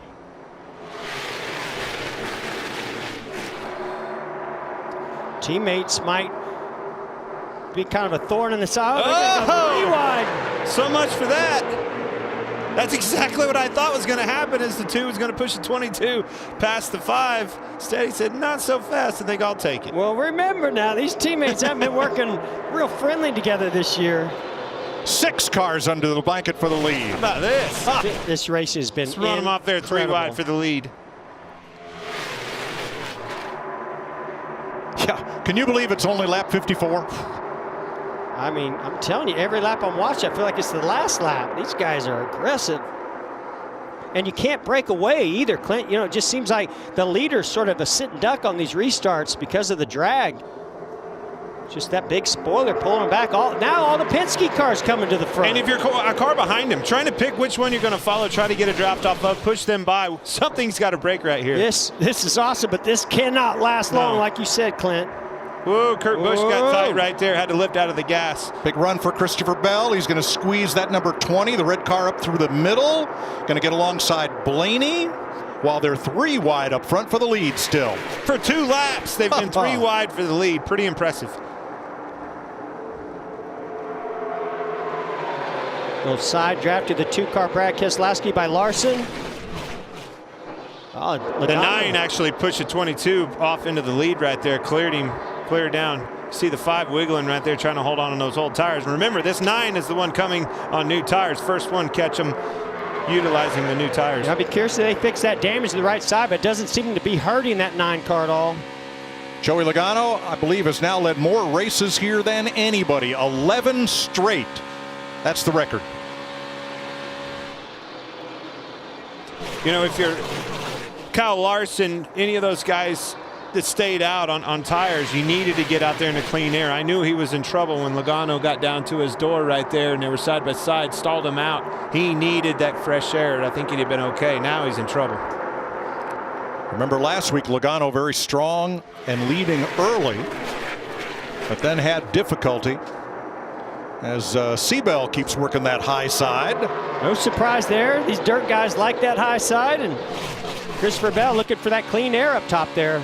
Teammates might be kind of a thorn in the side. Oh, wide. So much for that. That's exactly what I thought was going to happen, is the 2 was going to push the 22 past the 5. Instead, he said, not so fast. I think I'll take it. Well, remember now, these teammates haven't been working real friendly together this year. 6 cars under the blanket for the lead. How about this? This race has been Let's run them off there 3 wide for the lead. Yeah, can you believe it's only lap 54? I mean, I'm telling you, every lap I'm watching, I feel like it's the last lap. These guys are aggressive. And you can't break away either, Clint. You know, it just seems like the leader's sort of a sitting duck on these restarts because of the drag. Just that big spoiler pulling them back. Now all the Penske cars coming to the front. And if you're a car behind him, trying to pick which one you're going to follow, try to get a draft off of, push them by. Something's got to break right here. This is awesome, but this cannot last long, like you said, Clint. Whoa, Kurt Busch got tight right there, had to lift out of the gas. Big run for Christopher Bell. He's going to squeeze that number 20, the red car, up through the middle. Going to get alongside Blaney, while they're 3 wide up front for the lead still. For 2 laps, they've been 3 wide for the lead. Pretty impressive. Little side draft to the 2-car Brad Keselowski by Larson. Oh, the 9 actually pushed the 22 off into the lead right there, cleared down. See the 5 wiggling right there, trying to hold on to those old tires. And remember, this 9 is the one coming on new tires. First one catch them utilizing the new tires. I'll be curious if they fix that damage to the right side, but it doesn't seem to be hurting that 9 car at all. Joey Logano, I believe, has now led more races here than anybody. 11 straight. That's the record. You know, if you're Kyle Larson, any of those guys that stayed out on tires, you needed to get out there in the clean air. I knew he was in trouble when Logano got down to his door right there and they were side by side, stalled him out. He needed that fresh air. I think he'd have been okay. Now he's in trouble. Remember last week, Logano very strong and leading early, but then had difficulty as Seabell keeps working that high side. No surprise there. These dirt guys like that high side, and Christopher Bell looking for that clean air up top there.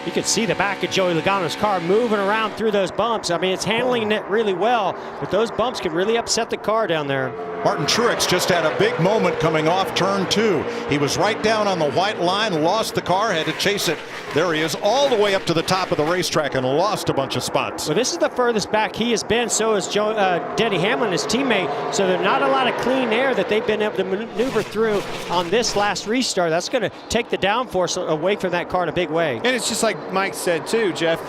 You can see the back of Joey Logano's car moving around through those bumps. I mean, it's handling it really well, but those bumps can really upset the car down there. Martin Truex just had a big moment coming off turn 2. He was right down on the white line, lost the car, had to chase it. There he is, all the way up to the top of the racetrack and lost a bunch of spots. Well, this is the furthest back he has been. So is Denny Hamlin, his teammate. So there's not a lot of clean air that they've been able to maneuver through on this last restart. That's going to take the downforce away from that car in a big way. And it's just like Mike said too, Jeff.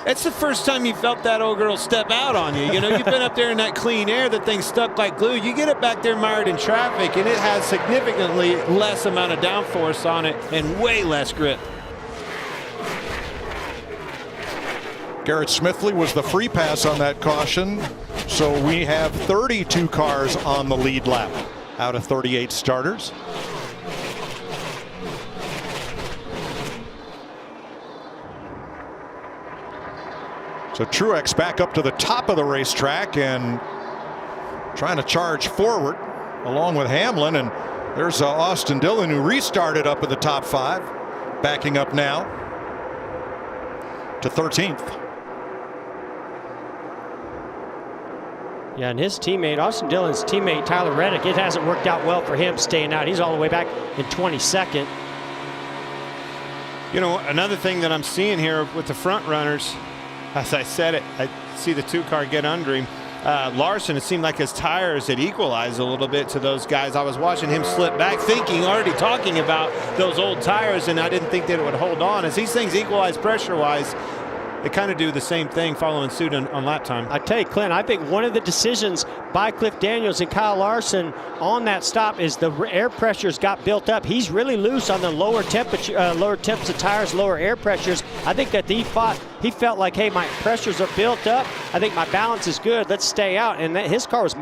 It's the first time you felt that old girl step out on you. You know, you've been up there in that clean air, the thing's stuck like glue. You get it back there mired in traffic, and it has significantly less amount of downforce on it and way less grip. Garrett Smithley was the free pass on that caution. So we have 32 cars on the lead lap out of 38 starters. So Truex back up to the top of the racetrack and trying to charge forward along with Hamlin. And there's Austin Dillon, who restarted up in the top 5, backing up now to 13th. Yeah, and his teammate, Austin Dillon's teammate, Tyler Reddick, it hasn't worked out well for him staying out. He's all the way back in 22nd. You know, another thing that I'm seeing here with the front runners, as I said it, I see the 2-car get under him. Larson, it seemed like his tires had equalized a little bit to those guys. I was watching him slip back, already talking about those old tires, and I didn't think that it would hold on. As these things equalize pressure-wise, they kind of do the same thing following suit on lap time. I tell you, Clint, I think one of the decisions by Cliff Daniels and Kyle Larson on that stop is the air pressures got built up. He's really loose on the lower temps of tires, lower air pressures. I think that he felt like, hey, my pressures are built up. I think my balance is good. Let's stay out. And his car was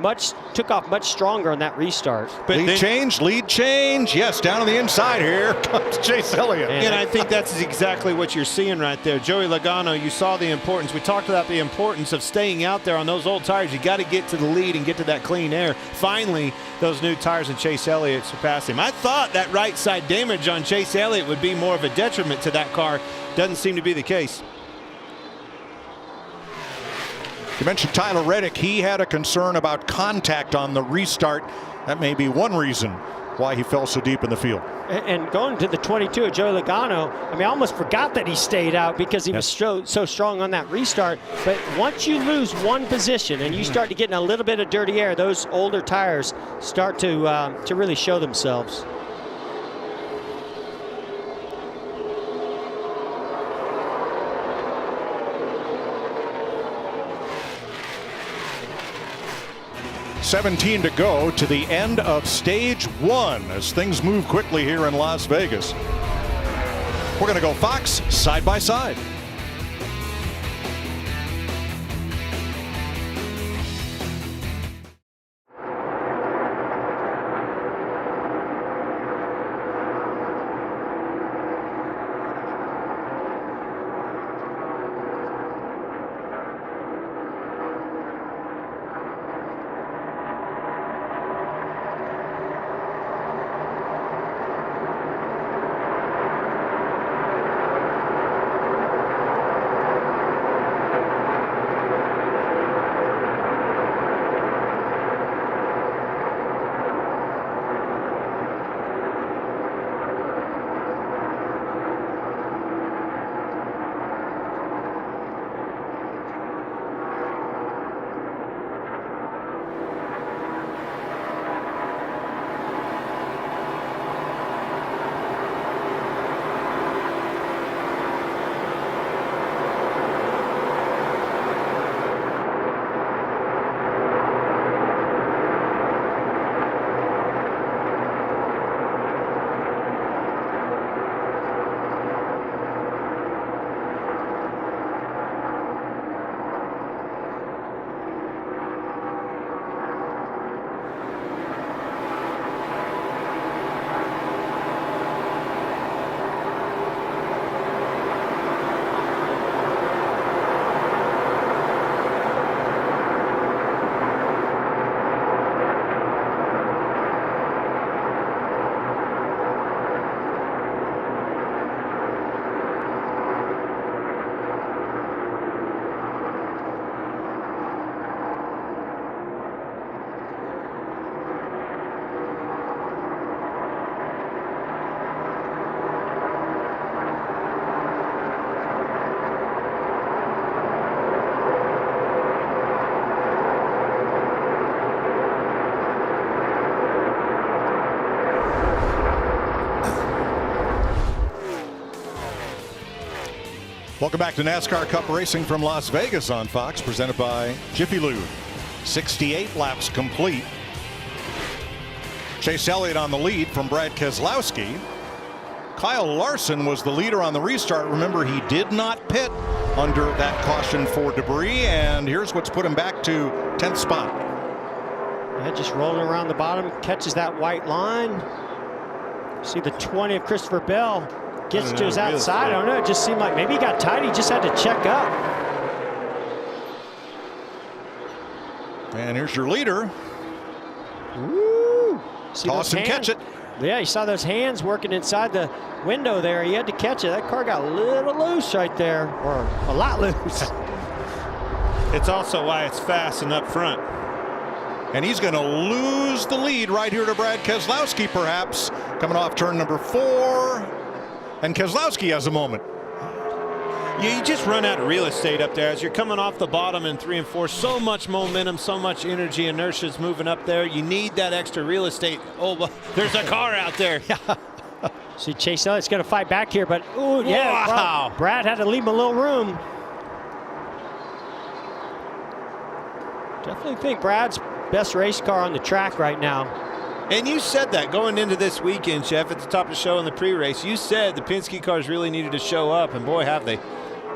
took off much stronger on that restart. But lead change. Yes, down on the inside here comes Chase Elliott. And I think that's exactly what you're seeing right there. Joey Logano, you saw the importance. We talked about the importance of staying out there on those old tires. You got to get to the lead and get to that clean air. Finally, those new tires and Chase Elliott surpassed him. I thought that right side damage on Chase Elliott would be more of a detriment to that car. Doesn't seem to be the case. You mentioned Tyler Reddick. He had a concern about contact on the restart. That may be one reason why he fell so deep in the field. And going to the 22 of Joey Logano, I mean, I almost forgot that he stayed out because he was so strong on that restart. But once you lose one position and you start to get in a little bit of dirty air, those older tires start to really show themselves. $17 to go to the end of stage 1 as things move quickly here in Las Vegas. We're going to go Fox side by side. Welcome back to NASCAR Cup Racing from Las Vegas on Fox, presented by Jiffy Lube. 68 laps complete. Chase Elliott on the lead from Brad Keselowski. Kyle Larson was the leader on the restart. Remember, he did not pit under that caution for debris, and here's what's put him back to 10th spot. Yeah, just rolling around the bottom, catches that white line. See the 20 of Christopher Bell. Gets to his outside. I don't know. It just seemed like maybe he got tight. He just had to check up. And here's your leader. Woo! Toss and catch it. Yeah, you saw those hands working inside the window there. He had to catch it. That car got a little loose right there, or a lot loose. It's also why it's fast and up front. And he's going to lose the lead right here to Brad Keselowski, perhaps, coming off turn number 4. And Keselowski has a moment. Yeah, you just run out of real estate up there as you're coming off the bottom in 3 and 4. So much momentum, so much energy, inertia's moving up there. You need that extra real estate. Oh, there's a car out there. See, Chase Elliott's going to fight back here, but ooh, yeah, wow. Brad had to leave him a little room. Definitely think Brad's best race car on the track right now. And you said that going into this weekend, Jeff, at the top of the show in the pre-race. You said the Penske cars really needed to show up, and boy, have they.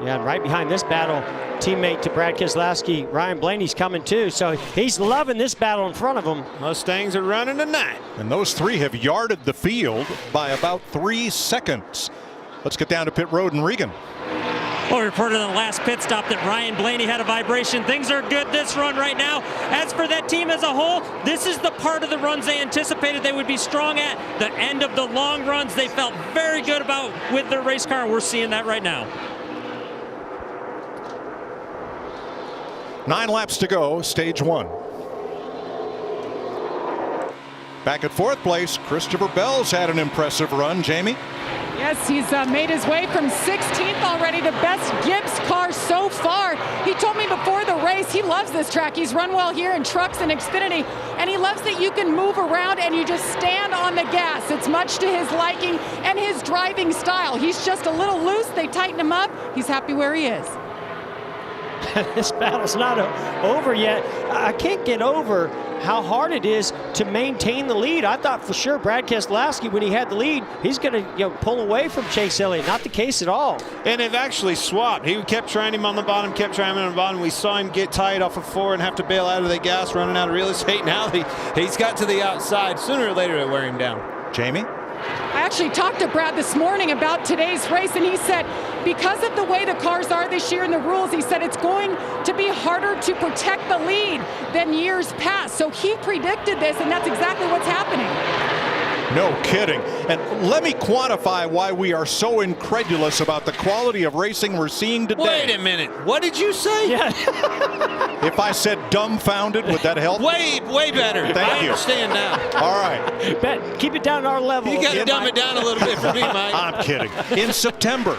Yeah, and right behind this battle, teammate to Brad Keselowski, Ryan Blaney's coming too, so he's loving this battle in front of him. Mustangs are running tonight. And those three have yarded the field by about 3 seconds. Let's get down to pit road in Regan. Well, reported on the last pit stop that Ryan Blaney had a vibration. Things are good this run right now. As for that team as a whole, this is the part of the runs they anticipated they would be strong at. The end of the long runs they felt very good about with their race car. We're seeing that right now. 9 laps to go, stage 1. Back at 4th place, Christopher Bell's had an impressive run. Jamie? Yes, he's made his way from 16th already, the best Gibbs car so far. He told me before the race he loves this track. He's run well here in trucks and Xfinity, and he loves that you can move around and you just stand on the gas. It's much to his liking and his driving style. He's just a little loose. They tighten him up. He's happy where he is. This battle's not over yet. I can't get over how hard it is to maintain the lead. I thought for sure Brad Keselowski, when he had the lead, he's going to pull away from Chase Elliott. Not the case at all. And they've actually swapped. He kept trying him on the bottom, kept trying him on the bottom. We saw him get tied off of 4 and have to bail out of the gas, running out of real estate. Now he's got to the outside. Sooner or later it'll wear him down. Jamie? I actually talked to Brad this morning about today's race, and he said because of the way the cars are this year and the rules, he said it's going to be harder to protect the lead than years past. So he predicted this, and that's exactly what's happening. No kidding. And let me quantify why we are so incredulous about the quality of racing we're seeing today. Wait a minute. What did you say? Yeah. If I said dumbfounded, would that help? Way better. Thank you. I understand now. All right. Bet, keep it down to our level. You got to dumb it down a little bit for me, Mike. I'm kidding. In September,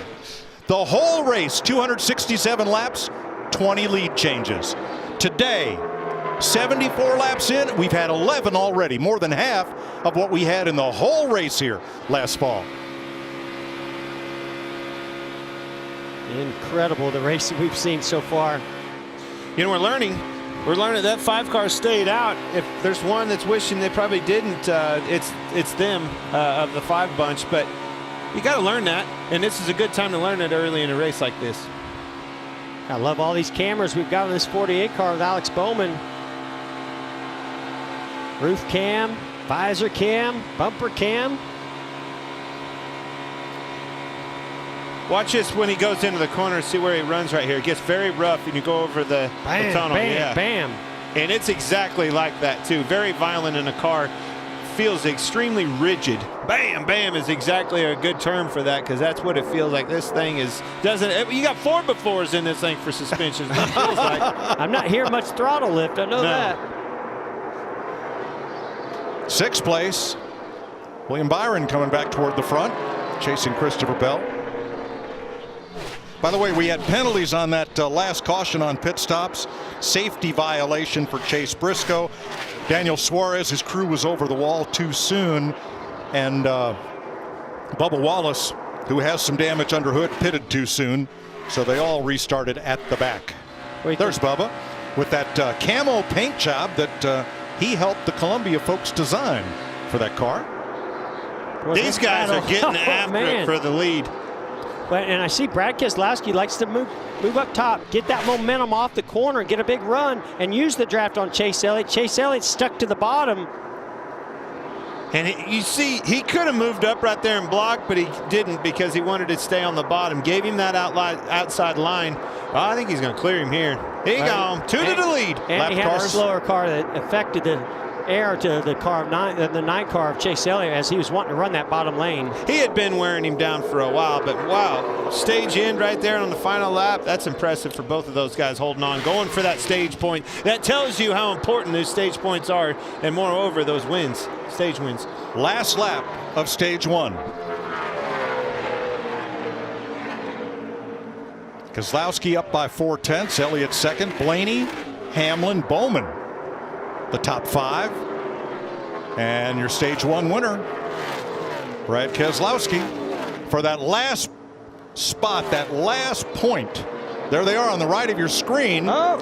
the whole race, 267 laps, 20 lead changes. Today, 74 laps in, we've had 11 already, more than half of what we had in the whole race here last fall. Incredible, the race that we've seen so far. You know, we're learning that 5 car stayed out. If there's one that's wishing they probably didn't, it's them of the 5 bunch. But you got to learn that, and this is a good time to learn it early in a race like this. I love all these cameras we've got on this 48 car with Alex Bowman. Roof cam, visor cam, bumper cam. Watch this when he goes into the corner. See where he runs right here. It gets very rough, and you go over the tunnel. Bam, bam. And it's exactly like that, too. Very violent in a car. Feels extremely rigid. Bam, bam is exactly a good term for that, because that's what it feels like. This thing is, you got 4x4s in this thing for suspension. It feels like. I'm not hearing much throttle lift. I know that. 6th place, William Byron coming back toward the front, chasing Christopher Bell. By the way, we had penalties on that last caution on pit stops. Safety violation for Chase Briscoe. Daniel Suarez, his crew was over the wall too soon. And Bubba Wallace, who has some damage under hood, pitted too soon. So they all restarted at the back. There's Bubba with that camo paint job that he helped the Columbia folks design for that car. These guys are getting after it for the lead. And I see Brad Keselowski likes to move up top, get that momentum off the corner, and get a big run, and use the draft on Chase Elliott. Chase Elliott stuck to the bottom. And you see, he could have moved up right there and blocked, but he didn't because he wanted to stay on the bottom. Gave him that outside line. Oh, I think he's going to clear him here. Here you go. Two to the lead. And he had a slower car that affected the air to the car of the 9 car of Chase Elliott as he was wanting to run that bottom lane. He had been wearing him down for a while, but wow, stage end right there on the final lap. That's impressive for both of those guys holding on, going for that stage point. That tells you how important those stage points are, and moreover, those wins, stage wins. Last lap of stage 1. Keselowski up by 4/10. Elliott second. Blaney, Hamlin, Bowman the top 5. And your stage 1 winner, Brad Keselowski, for that last spot, that last point. There they are on the right of your screen. Oh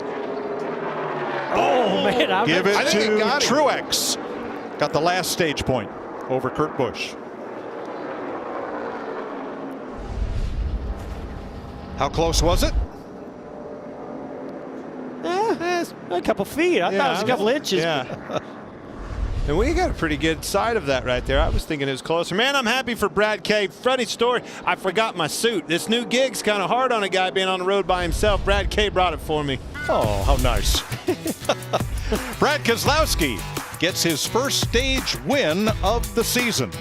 man, give it to Truex. Got the last stage point over Kurt Busch. How close was it? A couple feet. I thought it was a couple inches. Yeah. And we got a pretty good side of that right there. I was thinking it was closer. Man, I'm happy for Brad K. Funny story, I forgot my suit. This new gig's kind of hard on a guy being on the road by himself. Brad K. brought it for me. Oh, how nice. Brad Keselowski gets his first stage win of the season.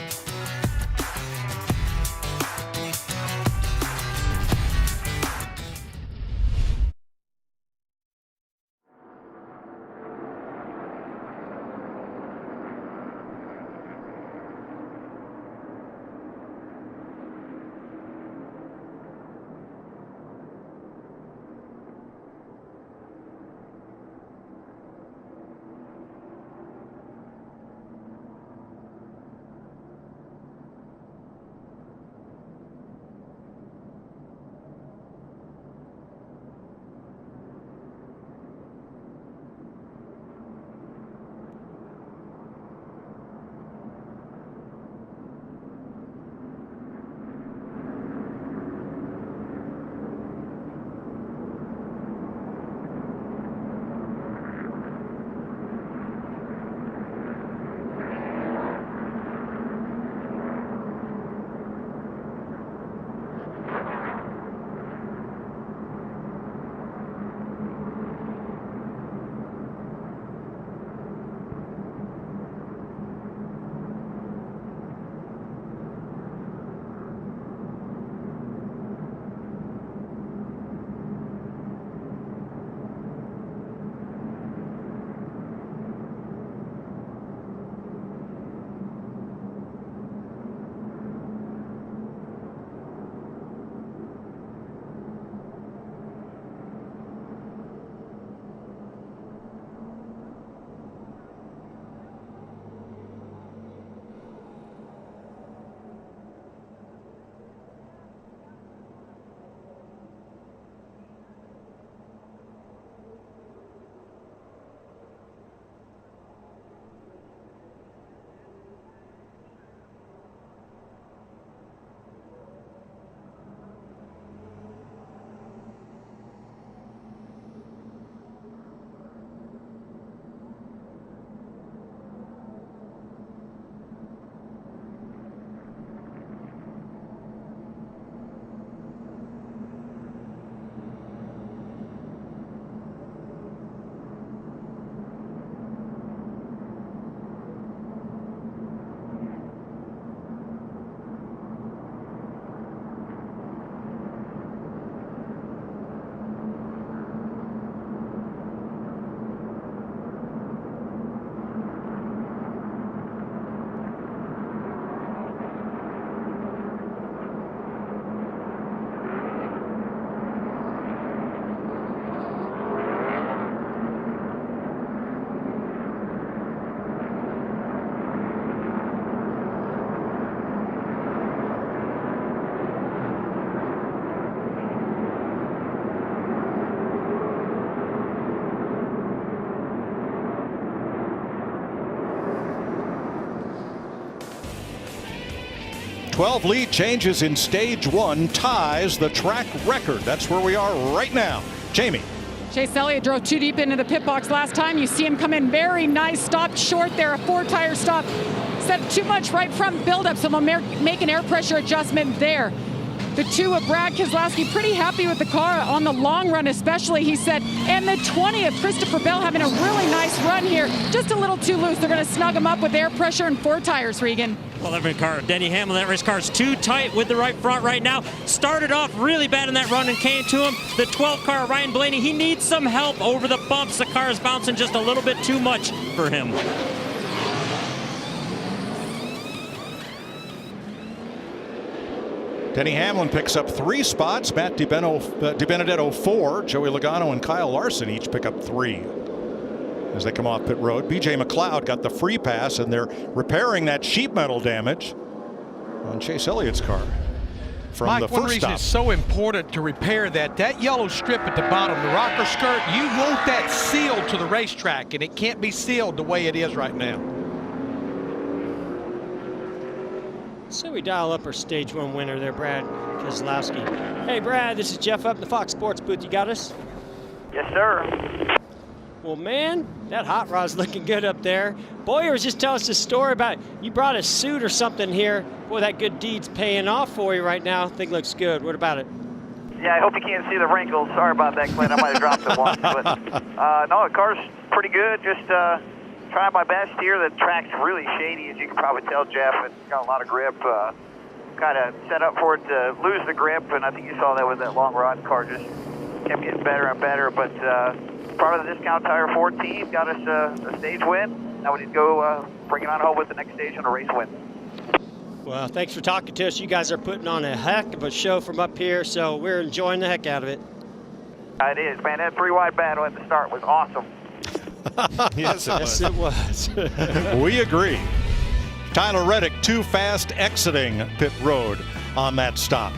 12 lead changes in stage 1 ties the track record. That's where we are right now. Jamie. Chase Elliott drove too deep into the pit box last time. You see him come in very nice, stopped short there, a 4-tire stop. Set too much right front buildup, so they'll make an air pressure adjustment there. The two of Brad Keselowski pretty happy with the car on the long run especially, he said. And the 20 of Christopher Bell having a really nice run here. Just a little too loose. They're going to snug him up with air pressure and 4 tires, Regan. Well, every car, Denny Hamlin, that race car is too tight with the right front right now. Started off really bad in that run and came to him. The 12 car, Ryan Blaney, he needs some help over the bumps. The car is bouncing just a little bit too much for him. Denny Hamlin picks up 3 spots. Matt DiBenedetto 4. Joey Logano and Kyle Larson each pick up 3 as they come off pit road. BJ McLeod got the free pass, and they're repairing that sheet metal damage on Chase Elliott's car from Mike, the one first reason stop. it's so important to repair that yellow strip at the bottom, the rocker skirt, you want that sealed to the racetrack, and it can't be sealed the way it is right now. So we dial up our stage 1 winner there, Brad Keselowski. Hey, Brad, this is Jeff up in the Fox Sports booth. You got us? Yes, sir. Well, man, that hot rod's looking good up there. Boyer was just telling us a story about you brought a suit or something here. Boy, that good deed's paying off for you right now. Thing looks good. What about it? Yeah, I hope you can't see the wrinkles. Sorry about that, Clint. I might have dropped it once. But no, the car's pretty good. Just trying my best here. The track's really shady, as you can probably tell, Jeff. It's got a lot of grip. Kind of set up for it to lose the grip, and I think you saw that with that long rod car. Just kept getting better and better. But part of the Discount Tire 14 got us a stage win. Now we need to go bring it on home with the next stage and a race win. Well, thanks for talking to us. You guys are putting on a heck of a show from up here, so we're enjoying the heck out of it. It is, man. That 3-wide battle at the start was awesome. Yes, it was. We agree. Tyler Reddick too fast exiting pit road on that stop.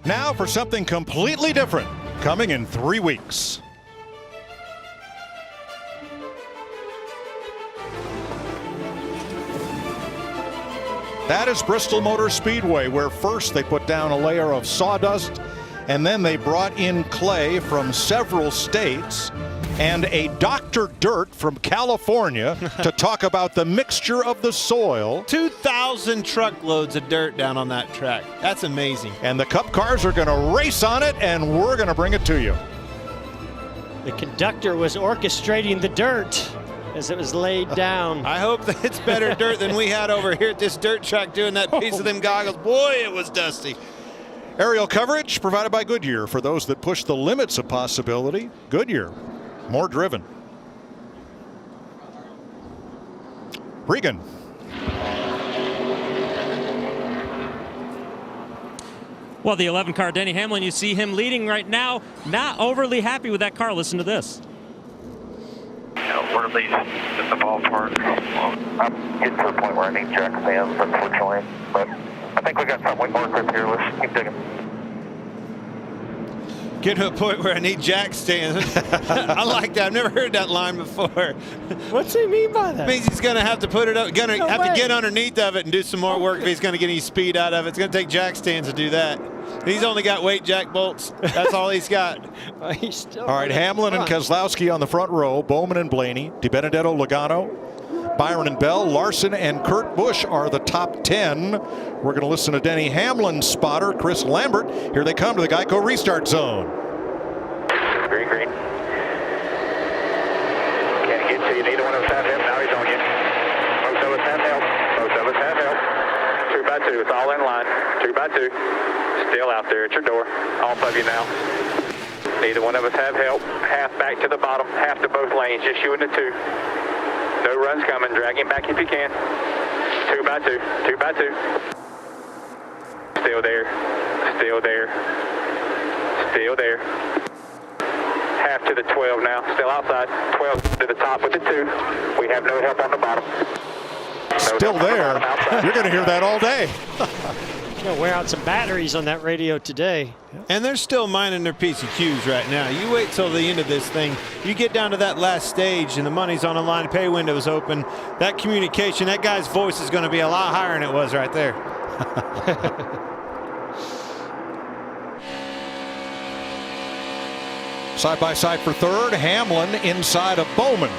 Now for something completely different, coming in 3 weeks. That is Bristol Motor Speedway, where first they put down a layer of sawdust, and then they brought in clay from several states and a Dr. Dirt from California to talk about the mixture of the soil. 2,000 truckloads of dirt down on that track. That's amazing. And the Cup cars are going to race on it, and we're going to bring it to you. The conductor was orchestrating the dirt as it was laid down. I hope that it's better dirt than we had over here at this dirt track doing that piece of them goggles. Boy, it was dusty. Aerial coverage provided by Goodyear for those that push the limits of possibility. Goodyear, more driven. Regan. Well, the 11 car, Denny Hamlin, you see him leading right now. Not overly happy with that car. Listen to this. We're at least in the ballpark. I'm getting to the point where I need jack stands, unfortunately. But I think we got something we can work with here. Let's keep digging. Get to a point where I need jack stands. I like that. I've never heard that line before. What's he mean by that? It means he's going to have to put it up, going to No have way. to get underneath of it and do some more work if he's going to get any speed out of it. It's going to take jack stands to do that. He's only got weight jack bolts. That's all he's got. He's still All right, Hamlin and Keselowski on the front row, Bowman and Blaney, DiBenedetto, Logano, Byron and Bell, Larson and Kurt Busch are the top 10. We're going to listen to Denny Hamlin's spotter, Chris Lambert. Here they come to the Geico restart zone. Green, green. Can't get to you. Neither one of us have help. Now he's on you. Most of us have help. Most of us have help. 2 by 2. It's all in line. 2 by 2. Still out there at your door. Off of you now. Neither one of us have help. Half back to the bottom. Half to both lanes. Just you and the 2. No runs coming. Drag him back if you can. 2 by 2. 2 by 2. Still there. Still there. Still there. Half to the 12 now. Still outside. 12 to the top with the 2. We have no help on the bottom. Still there. You're going to hear that all day. Gonna wear out some batteries on that radio today. And they're still minding their P's and Q's right now. You wait till the end of this thing. You get down to that last stage and the money's on the line, pay window's open. That communication, that guy's voice is going to be a lot higher than it was right there. Side by side for third, Hamlin inside of Bowman.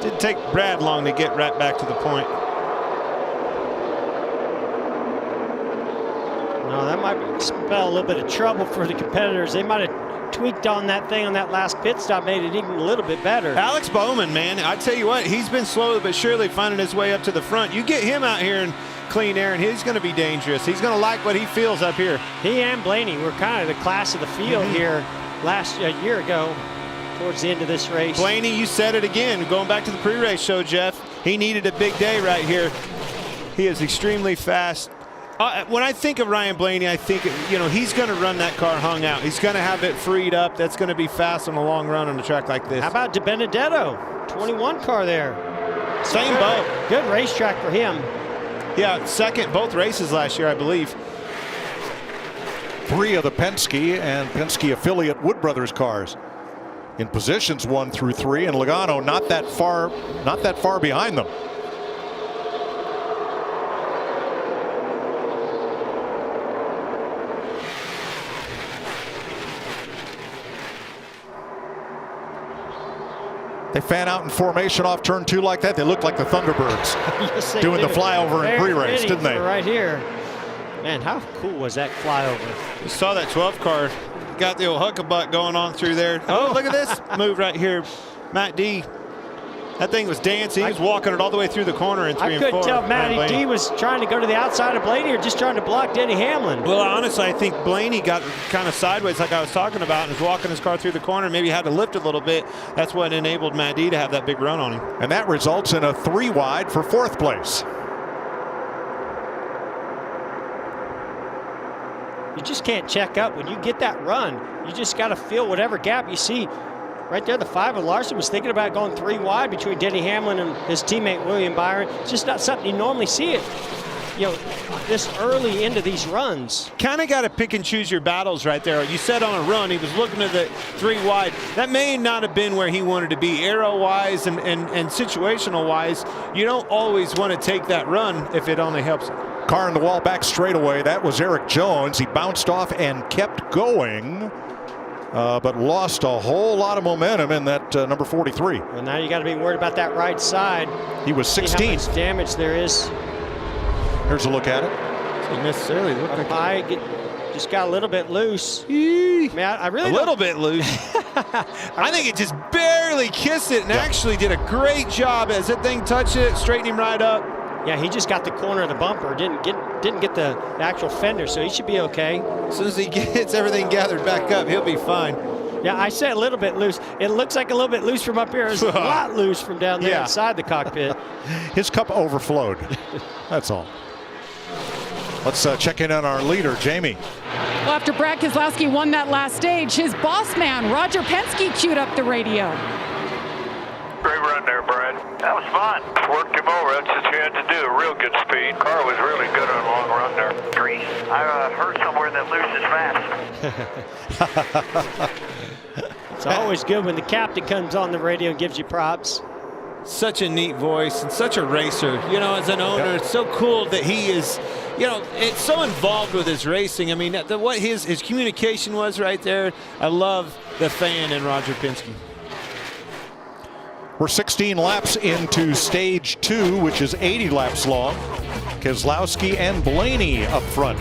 Didn't take Brad long to get right back to the point. No, that might spell a little bit of trouble for the competitors. They might have tweaked on that thing on that last pit stop, made it even a little bit better. Alex Bowman, man, I tell you what, he's been slowly but surely finding his way up to the front. You get him out here in clean air, and he's going to be dangerous. He's going to like what he feels up here. He and Blaney were kind of the class of the field here a year ago. Towards the end of this race. Blaney, you said it again, going back to the pre-race show, Jeff. He needed a big day right here. He is extremely fast. When I think of Ryan Blaney, I think, he's going to run that car hung out. He's going to have it freed up. That's going to be fast on a long run on a track like this. How about DiBenedetto? 21 car there. Same boat. Good racetrack for him. Yeah, second both races last year, I believe. 3 of the Penske and Penske affiliate Wood Brothers cars in positions 1 through 3, and Logano not that far behind them. They fan out in formation off turn 2 like that. They look like the Thunderbirds Yes, they doing do. the flyover in Very pre-race, fitting didn't they? for right here. Man, how cool was that flyover? You saw that 12 car. Got the old huckabuck going on through there. Oh, look at this move right here. Matt D. That thing was dancing. He was walking it all the way through the corner in 3 and 4. I couldn't tell if Matty D was trying to go to the outside of Blaney or just trying to block Denny Hamlin. Well, honestly, I think Blaney got kind of sideways like I was talking about and was walking his car through the corner. Maybe had to lift a little bit. That's what enabled Matt D to have that big run on him. And that results in a 3 wide for 4th place. You just can't check up when you get that run. You just got to feel whatever gap you see. Right there, the 5 of Larson was thinking about going 3 wide between Denny Hamlin and his teammate William Byron. It's just not something you normally see it. this early into these runs. Kind of got to pick and choose your battles right there. You said on a run, he was looking at the 3 wide. That may not have been where he wanted to be, arrow-wise and situational-wise. You don't always want to take that run if it only helps. Car in the wall back straightaway. That was Eric Jones. He bounced off and kept going, but lost a whole lot of momentum in that number 43. Well, now you got to be worried about that right side. He was 16. See how much damage there is. Here's a look at it. Doesn't necessarily look like bike just got a little bit loose. I really a little bit loose. I think it just barely kissed it and actually did a great job as that thing touched it, straightened him right up. Yeah, he just got the corner of the bumper, didn't get the actual fender, so he should be okay. As soon as he gets everything gathered back up, he'll be fine. Yeah, I said a little bit loose. It looks like a little bit loose from up here. It's a lot loose from down there inside the cockpit. His cup overflowed. That's all. Let's check in on our leader, Jamie. Well, after Brad Keselowski won that last stage, his boss man, Roger Penske, queued up the radio. Great run there, Brad. That was fun. Worked him over. That's what you had to do. Real good speed. Car was really good on a long run there. Green. I heard somewhere that loose is fast. It's always good when the captain comes on the radio and gives you props. Such a neat voice and such a racer. You know, as an owner, it's so cool that he is, it's so involved with his racing. I mean, what his communication was right there. I love the fan in Roger Penske. We're 16 laps into stage 2, which is 80 laps long. Keselowski and Blaney up front.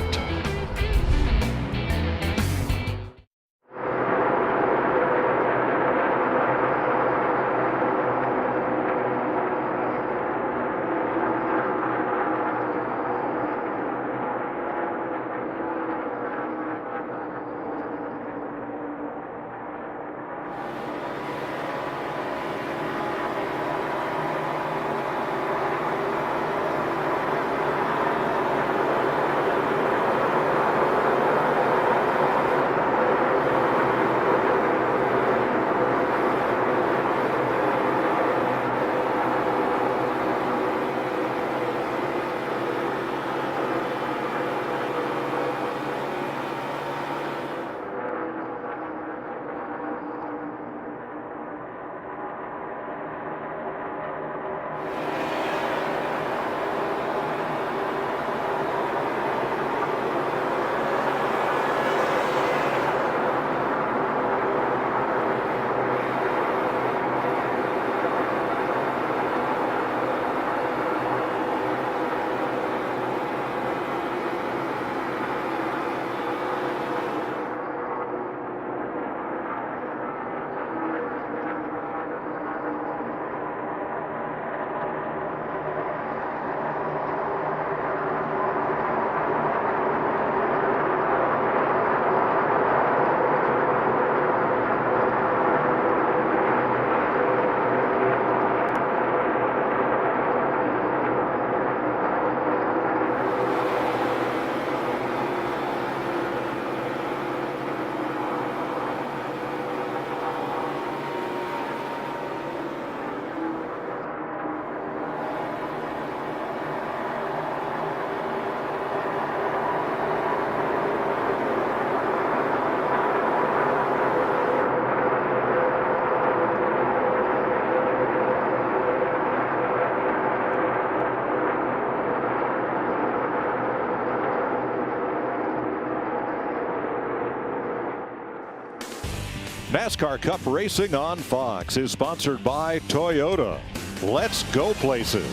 NASCAR Cup Racing on Fox is sponsored by Toyota. Let's go places.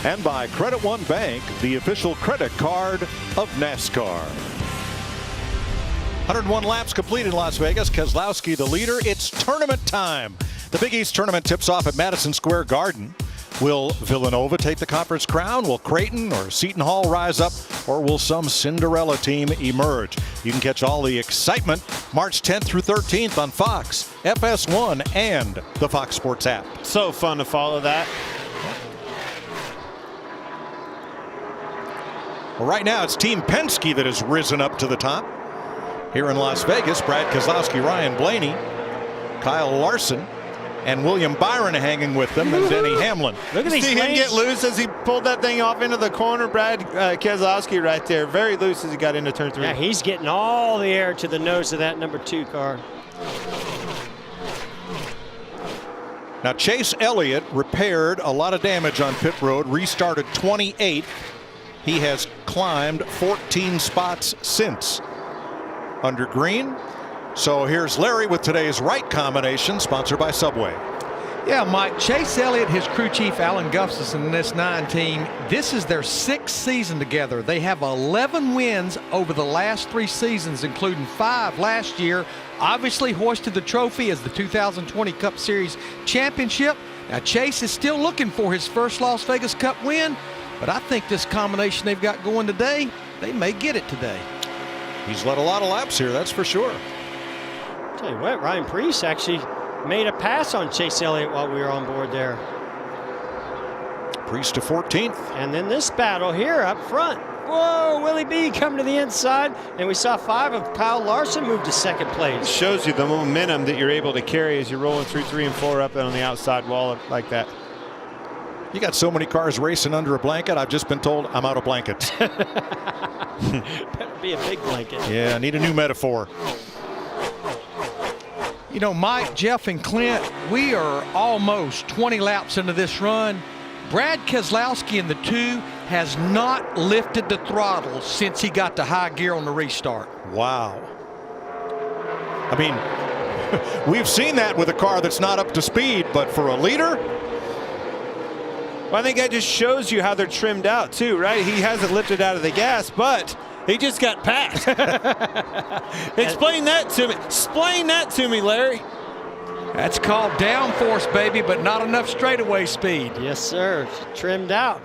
And by Credit One Bank, the official credit card of NASCAR. 101 laps complete in Las Vegas. Keselowski the leader. It's tournament time. The Big East tournament tips off at Madison Square Garden. Will Villanova take the conference crown? Will Creighton or Seton Hall rise up? Or will some Cinderella team emerge? You can catch all the excitement March 10th through 13th on Fox, FS1, and the Fox Sports app. So fun to follow that. Well, right now, it's Team Penske that has risen up to the top. Here in Las Vegas, Brad Keselowski, Ryan Blaney, Kyle Larson, and William Byron hanging with them, and Denny Hamlin. Look at these See him lanes. get loose as he pulled that thing off into the corner. Brad Keselowski right there, very loose as he got into turn 3. Yeah, he's getting all the air to the nose of that number 2 car. Now Chase Elliott repaired a lot of damage on pit road, restarted 28th. He has climbed 14 spots since under green. So here's Larry with today's right combination, sponsored by Subway. Yeah, Mike, Chase Elliott, his crew chief Alan Gustafson, and this 9 team, this is their 6th season together. They have 11 wins over the last 3 seasons, including 5 last year. Obviously hoisted the trophy as the 2020 Cup Series championship. Now Chase is still looking for his first Las Vegas Cup win, but I think this combination they've got going today, they may get it today. He's led a lot of laps here, that's for sure. Tell you what, Ryan Preece actually made a pass on Chase Elliott while we were on board there. Preece to 14th. And then this battle here up front. Whoa, Willie B come to the inside, and we saw 5 of Kyle Larson move to 2nd place. Shows you the momentum that you're able to carry as you're rolling through 3 and 4 up on the outside wall like that. You got so many cars racing under a blanket, I've just been told I'm out of blankets. Better be a big blanket. Yeah, I need a new metaphor. You know, Mike, Jeff, and Clint, we are almost 20 laps into this run. Brad Keselowski in the 2 has not lifted the throttle since he got to high gear on the restart. Wow. I mean, we've seen that with a car that's not up to speed, but for a leader? Well, I think that just shows you how they're trimmed out too, right? He hasn't lifted out of the gas, but he just got passed. Explain that to me. Explain that to me, Larry. That's called downforce, baby, but not enough straightaway speed. Yes, sir. Trimmed out.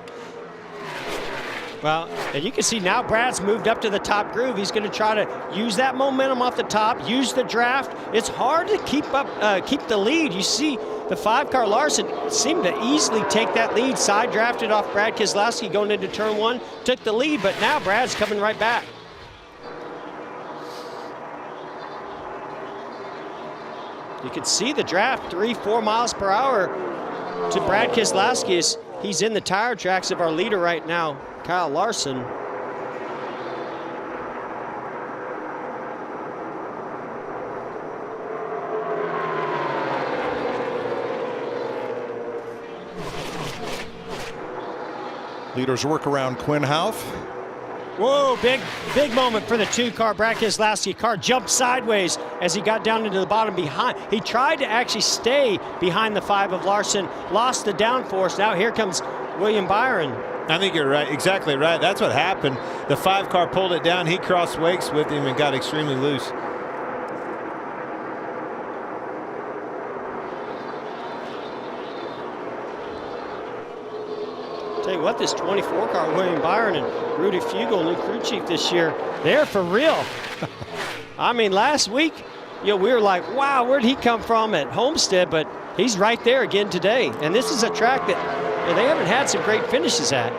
Well, and you can see now Brad's moved up to the top groove. He's going to try to use that momentum off the top, use the draft. It's hard to keep the lead. You see the 5-car Larson seemed to easily take that lead. Side drafted off Brad Keselowski going into turn 1, took the lead, but now Brad's coming right back. You can see the draft 3-4 miles per hour to Brad Keselowski. He's in the tire tracks of our leader right now, Kyle Larson. Leaders work around Quinn Houff. Whoa, big moment for the 2-car. Brad Keselowski car jumped sideways as he got down into the bottom behind. He tried to actually stay behind the 5 of Larson, lost the downforce. Now here comes William Byron. I think you're right, exactly right. That's what happened. The 5-car pulled it down. He crossed wakes with him and got extremely loose. Tell you what, this 24-car William Byron and Rudy Fugle, new crew chief this year, they're for real. I mean, last week, we were like, wow, where'd he come from at Homestead? But he's right there again today. And this is a track that they haven't had some great finishes at.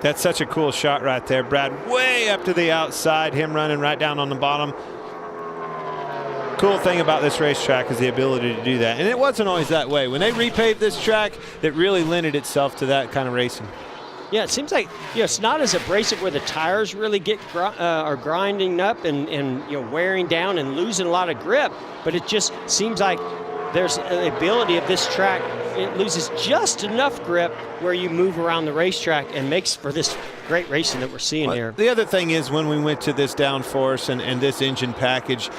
That's such a cool shot right there, Brad. Way up to the outside, him running right down on the bottom. Cool thing about this racetrack is the ability to do that. And it wasn't always that way. When they repaved this track, it really lended itself to that kind of racing. Yeah, it seems like it's not as abrasive where the tires really get are grinding up and wearing down and losing a lot of grip, but it just seems like there's an ability of this track. It loses just enough grip where you move around the racetrack and makes for this great racing that we're seeing here. The other thing is when we went to this downforce and this engine package,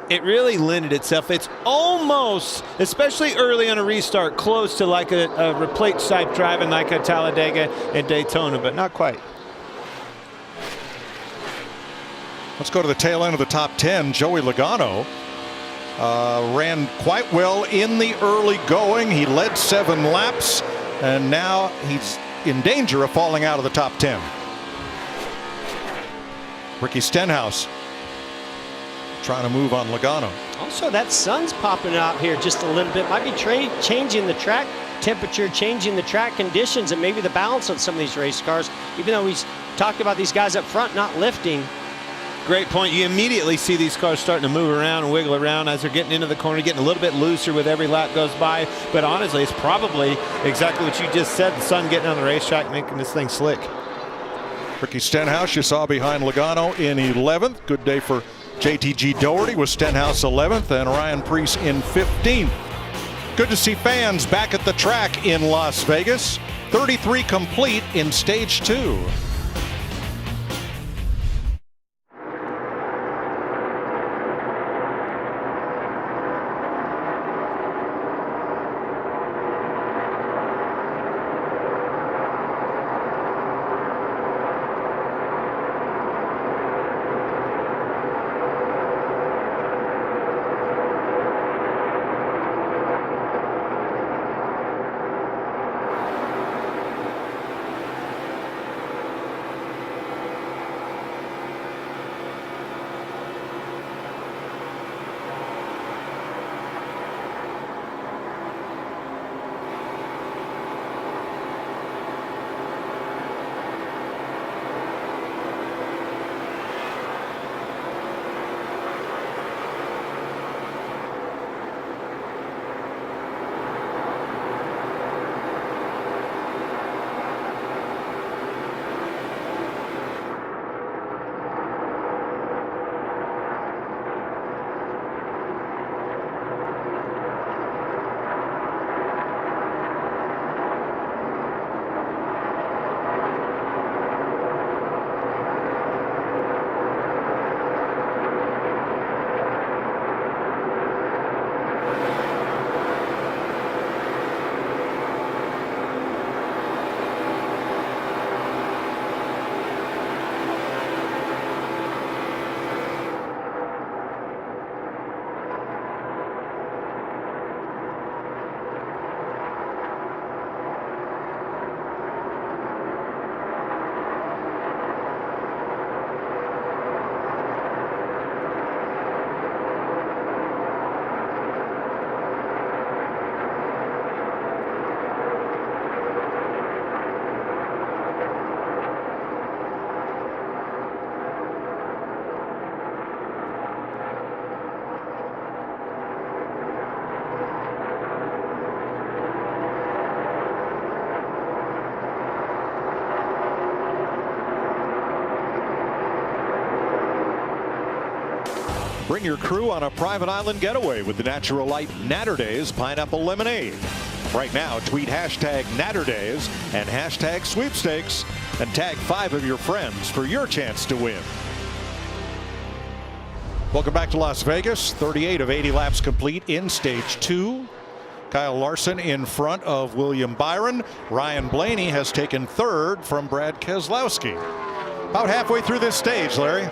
it really lended itself. It's almost, especially early on a restart, close to like a replaced type driving like a Talladega and Daytona, but not quite. Let's go to the tail end of the top 10. Joey Logano ran quite well in the early going. He led 7 laps, and now he's in danger of falling out of the top 10. Ricky Stenhouse trying to move on Logano. Also, that sun's popping out here just a little bit. Might be changing the track temperature, changing the track conditions, and maybe the balance on some of these race cars. Even though he's talked about these guys up front not lifting, Great point. You immediately see these cars starting to move around and wiggle around as they're getting into the corner, getting a little bit looser with every lap goes by. But honestly, it's probably exactly what you just said. The sun getting on the racetrack, making this thing slick. Ricky Stenhouse, you saw behind Logano in 11th. Good day for JTG Doherty with Stenhouse 11th and Ryan Preece in 15th. Good to see fans back at the track in Las Vegas. 33 complete in stage 2. Bring your crew on a private island getaway with the Natural Light Natterdays Pineapple Lemonade. Right now, tweet hashtag Natterdays and hashtag sweepstakes and tag 5 of your friends for your chance to win. Welcome back to Las Vegas. 38 of 80 laps complete in stage 2. Kyle Larson in front of William Byron. Ryan Blaney has taken 3rd from Brad Keselowski. About halfway through this stage, Larry.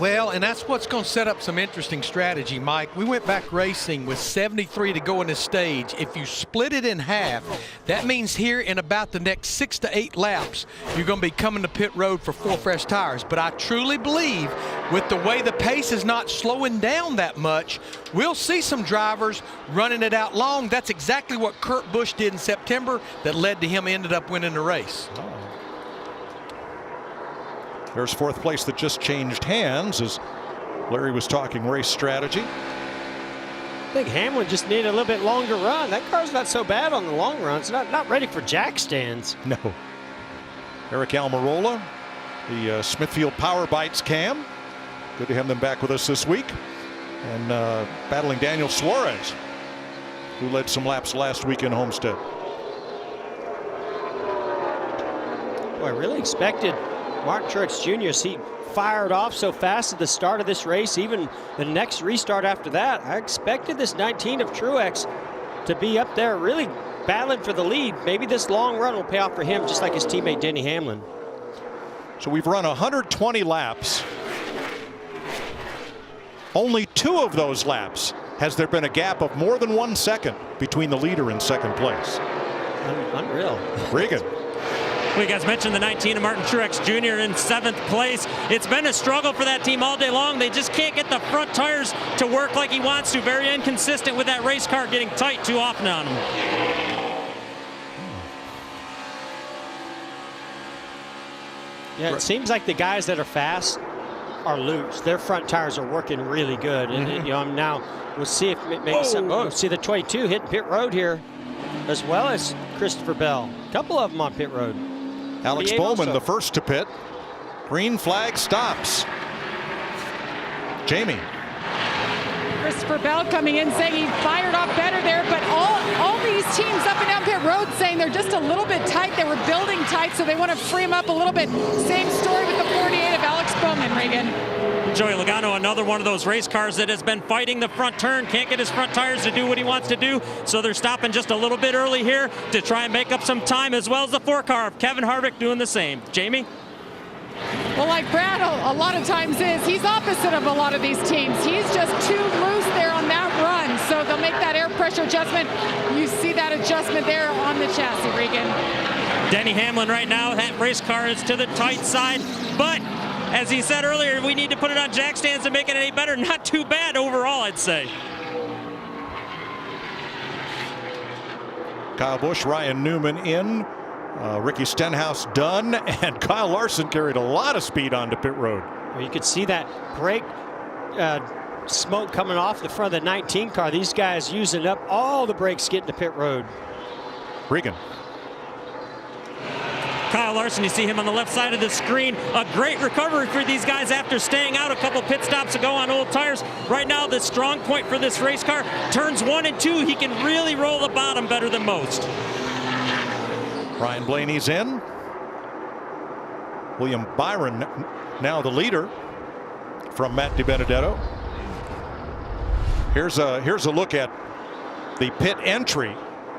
Well, and that's what's going to set up some interesting strategy, Mike. We went back racing with 73 to go in this stage. If you split it in half, that means here in about the next 6 to 8 laps, you're going to be coming to pit road for 4 fresh tires. But I truly believe with the way the pace is not slowing down that much, we'll see some drivers running it out long. That's exactly what Kurt Busch did in September that led to him ended up winning the race. There's 4th place that just changed hands as Larry was talking race strategy. I think Hamlin just needed a little bit longer run. That car's not so bad on the long runs. Not ready for jack stands. No. Eric Almirola, the Smithfield Power Bites cam. Good to have them back with us this week. And battling Daniel Suarez, who led some laps last week in Homestead. Boy, I really expected Martin Truex Jr. He fired off so fast at the start of this race, even the next restart after that. I expected this 19 of Truex to be up there really battling for the lead. Maybe this long run will pay off for him, just like his teammate Denny Hamlin. So we've run 120 laps. Only 2 of those laps has there been a gap of more than 1 second between the leader and 2nd place. Unreal. Regan. Well, you guys mentioned the 19 of Martin Truex Jr. in 7th place. It's been a struggle for that team all day long. They just can't get the front tires to work like he wants to. Very inconsistent with that race car getting tight too often on him. Yeah, it seems like the guys that are fast are loose. Their front tires are working really good. And you know, now we'll see if it makes something. We'll see the 22 hitting pit road here, as well as Christopher Bell. A couple of them on pit road. Alex Bowman, the first to pit. Green flag stops. Jamie. Christopher Bell coming in saying he fired off better there, but all these teams up and down pit road saying they're just a little bit tight. They were building tight, so they want to free him up a little bit. Same story with the 48 of Alex Bowman, Regan. Joey Logano, another one of those race cars that has been fighting the front turn, can't get his front tires to do what he wants to do, so they're stopping just a little bit early here to try and make up some time, as well as the 4 car of Kevin Harvick doing the same. Jamie? Well, like Brad a lot of times is, he's opposite of a lot of these teams. He's just too loose there on that run, so they'll make that air pressure adjustment. You see that adjustment there on the chassis, Regan. Denny Hamlin right now, that race car is to the tight side, but as he said earlier, we need to put it on jack stands to make it any better. Not too bad overall, I'd say. Kyle Busch, Ryan Newman in. Ricky Stenhouse done, and Kyle Larson carried a lot of speed onto pit road. Well, you could see that brake smoke coming off the front of the 19 car. These guys using up all the brakes getting to pit road. Regan. Kyle Larson, you see him on the left side of the screen. A great recovery for these guys after staying out a couple pit stops ago on old tires. Right now, the strong point for this race car, turns 1 and 2, he can really roll the bottom better than most. Ryan Blaney's in. William Byron now the leader from Matt DiBenedetto. Here's a look at the pit entry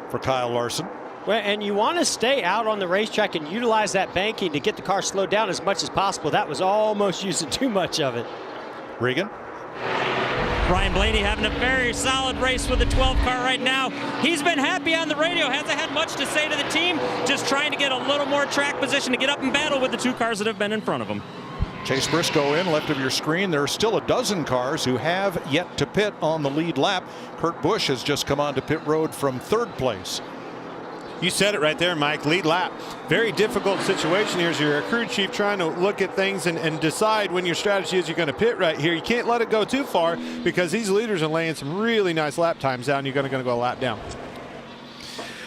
for Kyle Larson. Well, and you want to stay out on the racetrack and utilize that banking to get the car slowed down as much as possible. That was almost using too much of it. Regan. Ryan Blaney having a very solid race with the 12 car right now. He's been happy on the radio, hasn't had much to say to the team, just trying to get a little more track position to get up and battle with the 2 cars that have been in front of him. Chase Briscoe in, left of your screen. There are still a dozen cars who have yet to pit on the lead lap. Kurt Busch has just come onto pit road from 3rd place. You said it right there, Mike. Lead lap. Very difficult situation here as you're a crew chief trying to look at things and decide when your strategy is you're going to pit right here. You can't let it go too far because these leaders are laying some really nice lap times down. You're going to go a lap down.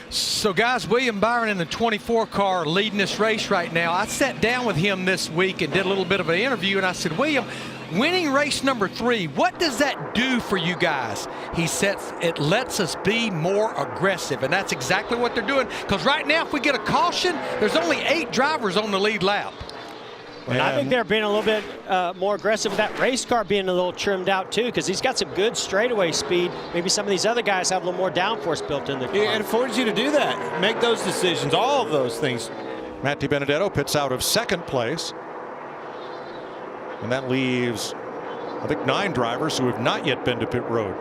So, guys, William Byron in the 24 car leading this race right now. I sat down with him this week and did a little bit of an interview, and I said, William, winning race number 3, what does that do for you guys? He said it lets us be more aggressive, and that's exactly what they're doing, because right now if we get a caution, there's only 8 drivers on the lead lap. And I think they're being a little bit more aggressive with that race car being a little trimmed out too, because he's got some good straightaway speed. Maybe some of these other guys have a little more downforce built in the car. It affords you to do that, make those decisions, all of those things. Matt DiBenedetto pits out of 2nd place. And that leaves, I think, 9 drivers who have not yet been to pit road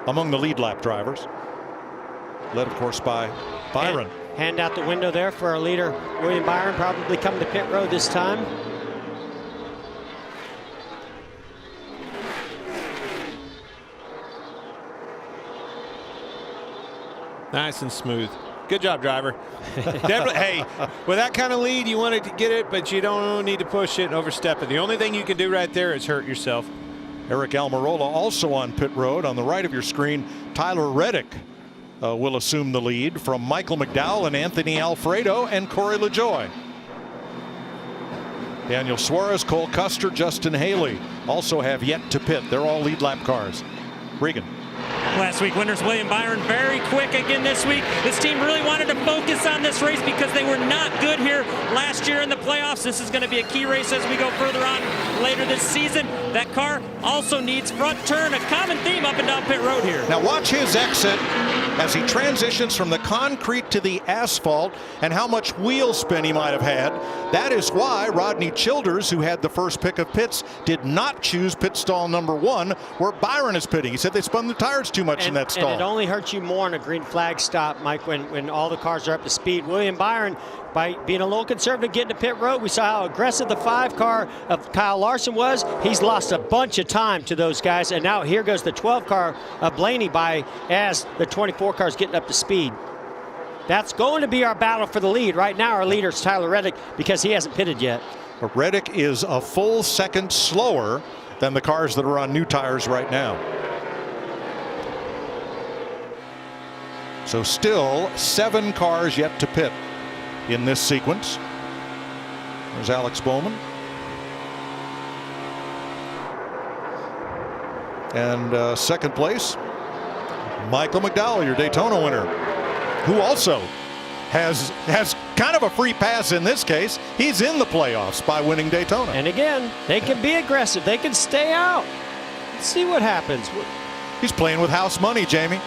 among the lead lap drivers, led of course by Byron. Hand out the window there for our leader, William Byron, probably coming to pit road this time. Nice and smooth. Good job, driver. Hey, with that kind of lead, you want to get it, but you don't need to push it and overstep it. The only thing you can do right there is hurt yourself. Eric Almirola also on pit road. On the right of your screen, Tyler Reddick will assume the lead from Michael McDowell and Anthony Alfredo and Corey LaJoie. Daniel Suarez, Cole Custer, Justin Haley also have yet to pit. They're all lead lap cars. Regan. Last week, winners William Byron very quick again this week. This team really wanted to focus on this race because they were not good here last year in the playoffs. This is going to be a key race as we go further on later this season. That car also needs front turn, a common theme up and down pit road here. Now watch his exit as he transitions from the concrete to the asphalt and how much wheel spin he might have had. That is why Rodney Childers, who had the first pick of pits, did not choose pit stall number 1 where Byron is pitting. He said they spun the tires too much in that stall. And it only hurts you more on a green flag stop, Mike, when all the cars are up to speed. William Byron, by being a little conservative getting to pit road, we saw how aggressive the 5 car of Kyle Larson was. He's lost a bunch of time to those guys, and now here goes the 12 car of Blaney by as the 24 cars getting up to speed. That's going to be our battle for the lead. Right now our leader is Tyler Reddick because he hasn't pitted yet. But Reddick is a full second slower than the cars that are on new tires right now. So still 7 cars yet to pit in this sequence. There's Alex Bowman. And second place, Michael McDowell, your Daytona winner, who also has kind of a free pass in this case. He's in the playoffs by winning Daytona. And again, they can be aggressive. They can stay out. Let's see what happens. He's playing with house money, Jamie.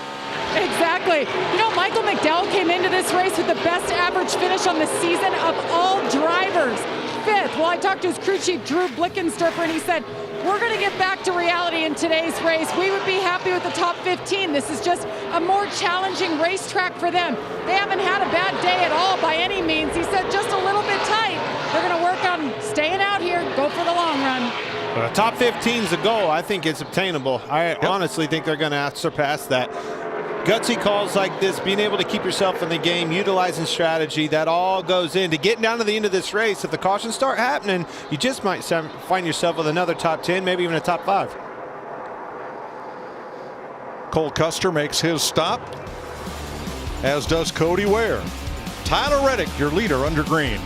Exactly. You know, Michael McDowell came into this race with the best average finish on the season of all drivers. 5th. Well, I talked to his crew chief, Drew Blickensturfer, and he said, we're going to get back to reality in today's race. We would be happy with the top 15. This is just a more challenging racetrack for them. They haven't had a bad day at all by any means. He said just a little bit tight. They're going to work on staying out here, go for the long run. Top 15 is a goal. I think it's obtainable. I honestly think they're going to surpass that. Gutsy calls like this, being able to keep yourself in the game, utilizing strategy, that all goes into getting down to the end of this race. If the cautions start happening, you just might find yourself with another top 10, maybe even a top 5. Cole Custer makes his stop, as does Cody Ware. Tyler Reddick, your leader under green.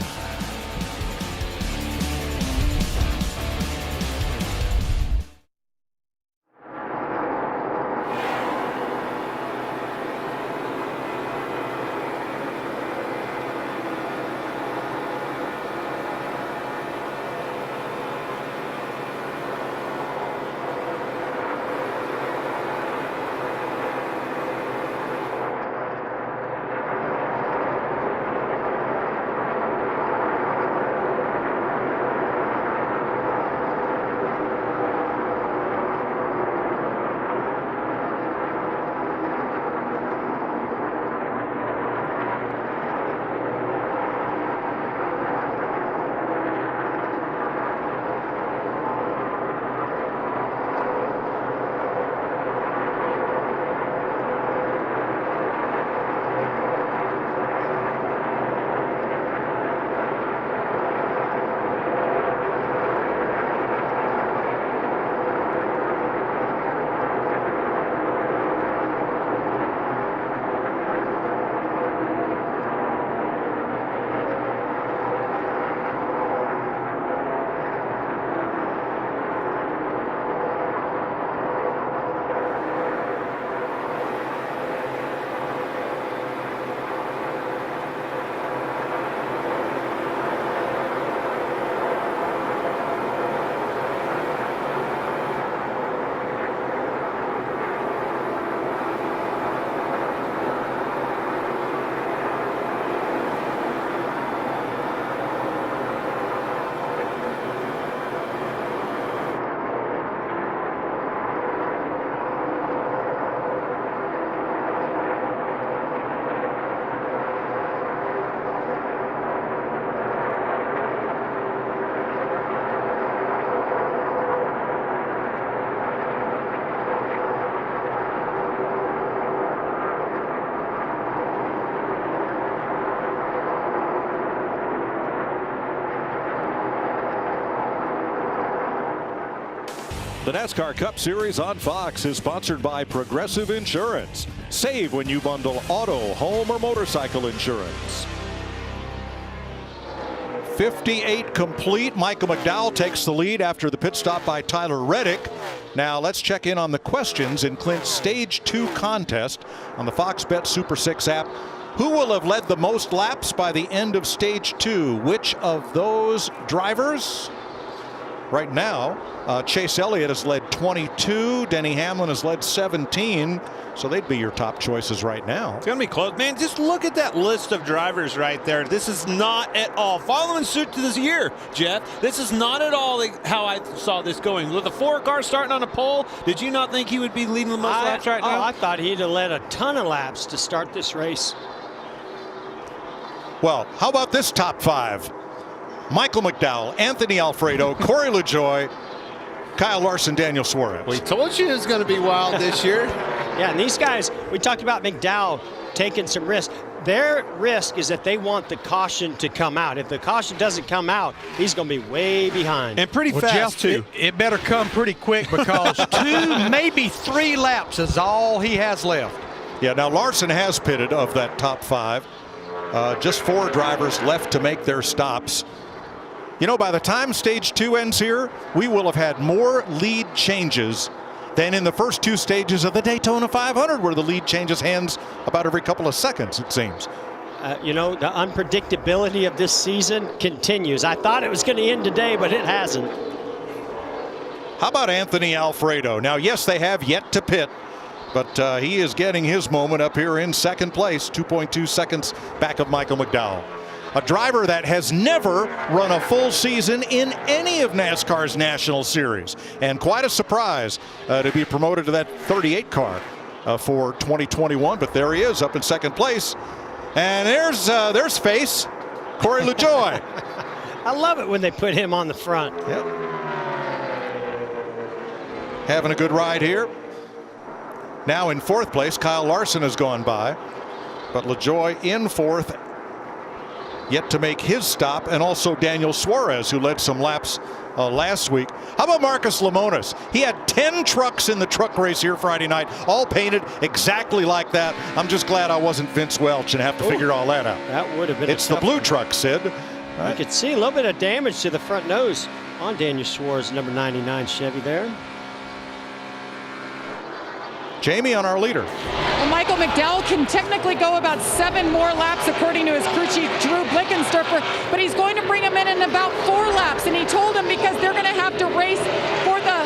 The NASCAR Cup Series on Fox is sponsored by Progressive Insurance. Save when you bundle auto, home, or motorcycle insurance. 58 complete. Michael McDowell takes the lead after the pit stop by Tyler Reddick. Now let's check in on the questions in Clint's Stage 2 contest on the Fox Bet Super 6 app. Who will have led the most laps by the end of Stage 2? Which of those drivers? Right now, Chase Elliott has led 22. Denny Hamlin has led 17. So they'd be your top choices right now. It's going to be close. Man, just look at that list of drivers right there. This is not at all following suit to this year, Jeff. This is not at all how I saw this going. With the 4 car starting on a pole, did you not think he would be leading the most laps right now? I thought he'd have led a ton of laps to start this race. Well, how about this top 5? Michael McDowell, Anthony Alfredo, Corey LaJoie, Kyle Larson, Daniel Suarez. We told you it was going to be wild this year. Yeah, and these guys, we talked about McDowell taking some risks. Their risk is that they want the caution to come out. If the caution doesn't come out, he's going to be way behind. And pretty fast, Jeff, too. It better come pretty quick because 2, maybe 3 laps is all he has left. Yeah, now Larson has pitted of that top 5. Just 4 drivers left to make their stops. You know, by the time stage 2 ends here, we will have had more lead changes than in the first 2 stages of the Daytona 500, where the lead changes hands about every couple of seconds, it seems. You know, the unpredictability of this season continues. I thought it was going to end today, but it hasn't. How about Anthony Alfredo? Now, yes, they have yet to pit, but he is getting his moment up here in second place, 2.2 seconds back of Michael McDowell. A driver that has never run a full season in any of NASCAR's National Series. And quite a surprise to be promoted to that 38 car for 2021. But there he is up in second place. And there's face, Corey LaJoie. I love it when they put him on the front. Yep. Having a good ride here. Now in fourth place, Kyle Larson has gone by. But LaJoie in fourth, yet to make his stop, and also Daniel Suarez, who led some laps last week. How about Marcus Lemonis? He had 10 trucks in the truck race here Friday night, all painted exactly like that. I'm just glad I wasn't Vince Welch and have to figure all that out. That would have been It's the blue truck, Sid. You could see a little bit of damage to the front nose on Daniel Suarez, number 99 Chevy there. Jamie on our leader. Well, Michael McDowell can technically go about 7 more laps according to his crew chief Drew Blickensturfer, but he's going to bring him in about 4 laps, and he told him because they're going to have to race for the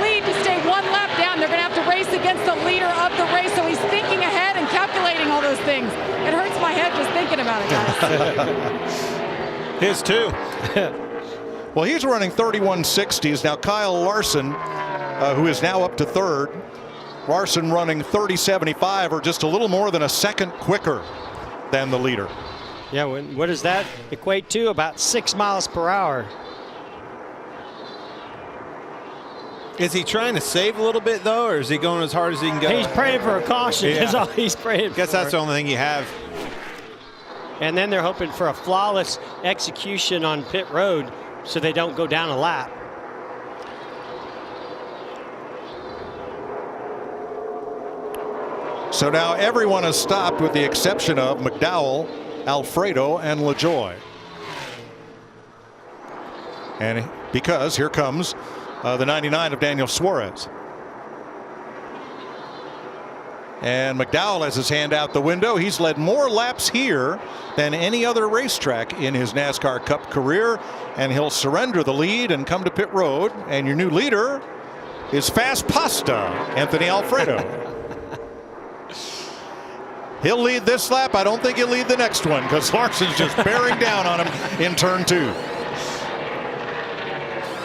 lead to stay 1 lap down. They're going to have to race against the leader of the race, so he's thinking ahead and calculating all those things. It hurts my head just thinking about it, guys. His too. Well, he's running 31.60s. Now Kyle Larson, who is now up to third, Larson running 30.75, or just a little more than a second quicker than the leader. Yeah, what does that equate to? About 6 miles per hour. Is he trying to save a little bit, though, or is he going as hard as he can go? He's praying for a caution. Yeah. That's all he's praying for. Guess that's the only thing you have. And then they're hoping for a flawless execution on pit road so they don't go down a lap. So now everyone has stopped with the exception of McDowell, Alfredo, and LaJoie. And because here comes the 99 of Daniel Suarez. And McDowell has his hand out the window. He's led more laps here than any other racetrack in his NASCAR Cup career. And he'll surrender the lead and come to pit road. And your new leader is Fast Pasta, Anthony Alfredo. He'll lead this lap. I don't think he'll lead the next one because Larson's just bearing down on him in turn 2.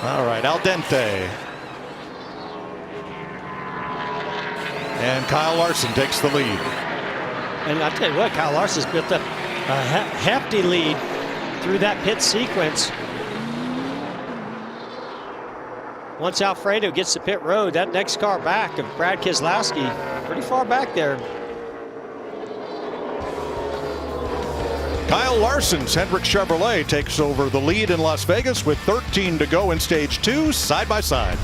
All right, al dente. And Kyle Larson takes the lead. And I'll tell you what, Kyle Larson's built up a hefty lead through that pit sequence. Once Alfredo gets to pit road, that next car back of Brad Keselowski, pretty far back there. Kyle Larson's Hendrick Chevrolet takes over the lead in Las Vegas with 13 to go in stage 2, side by side.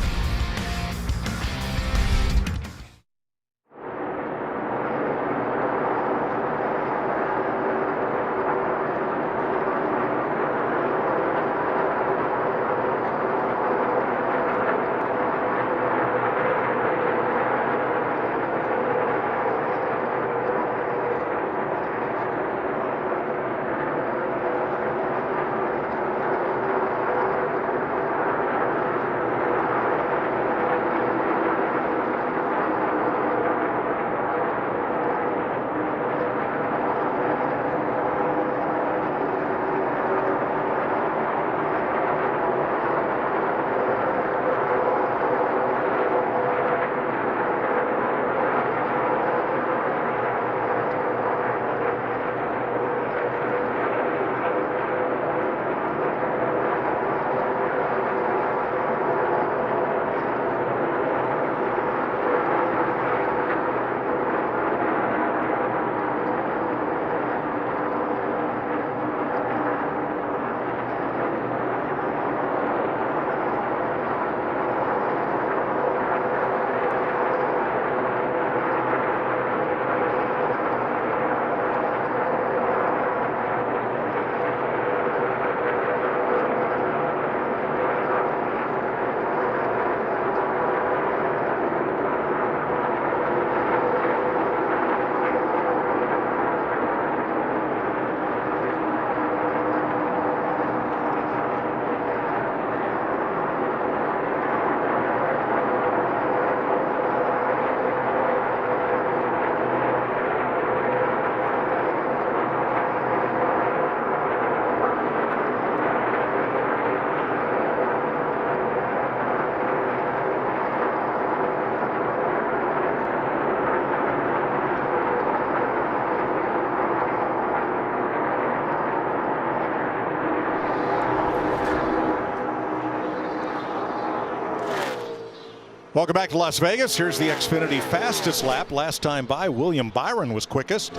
Welcome back to Las Vegas. Here's the Xfinity fastest lap. Last time by, William Byron was quickest.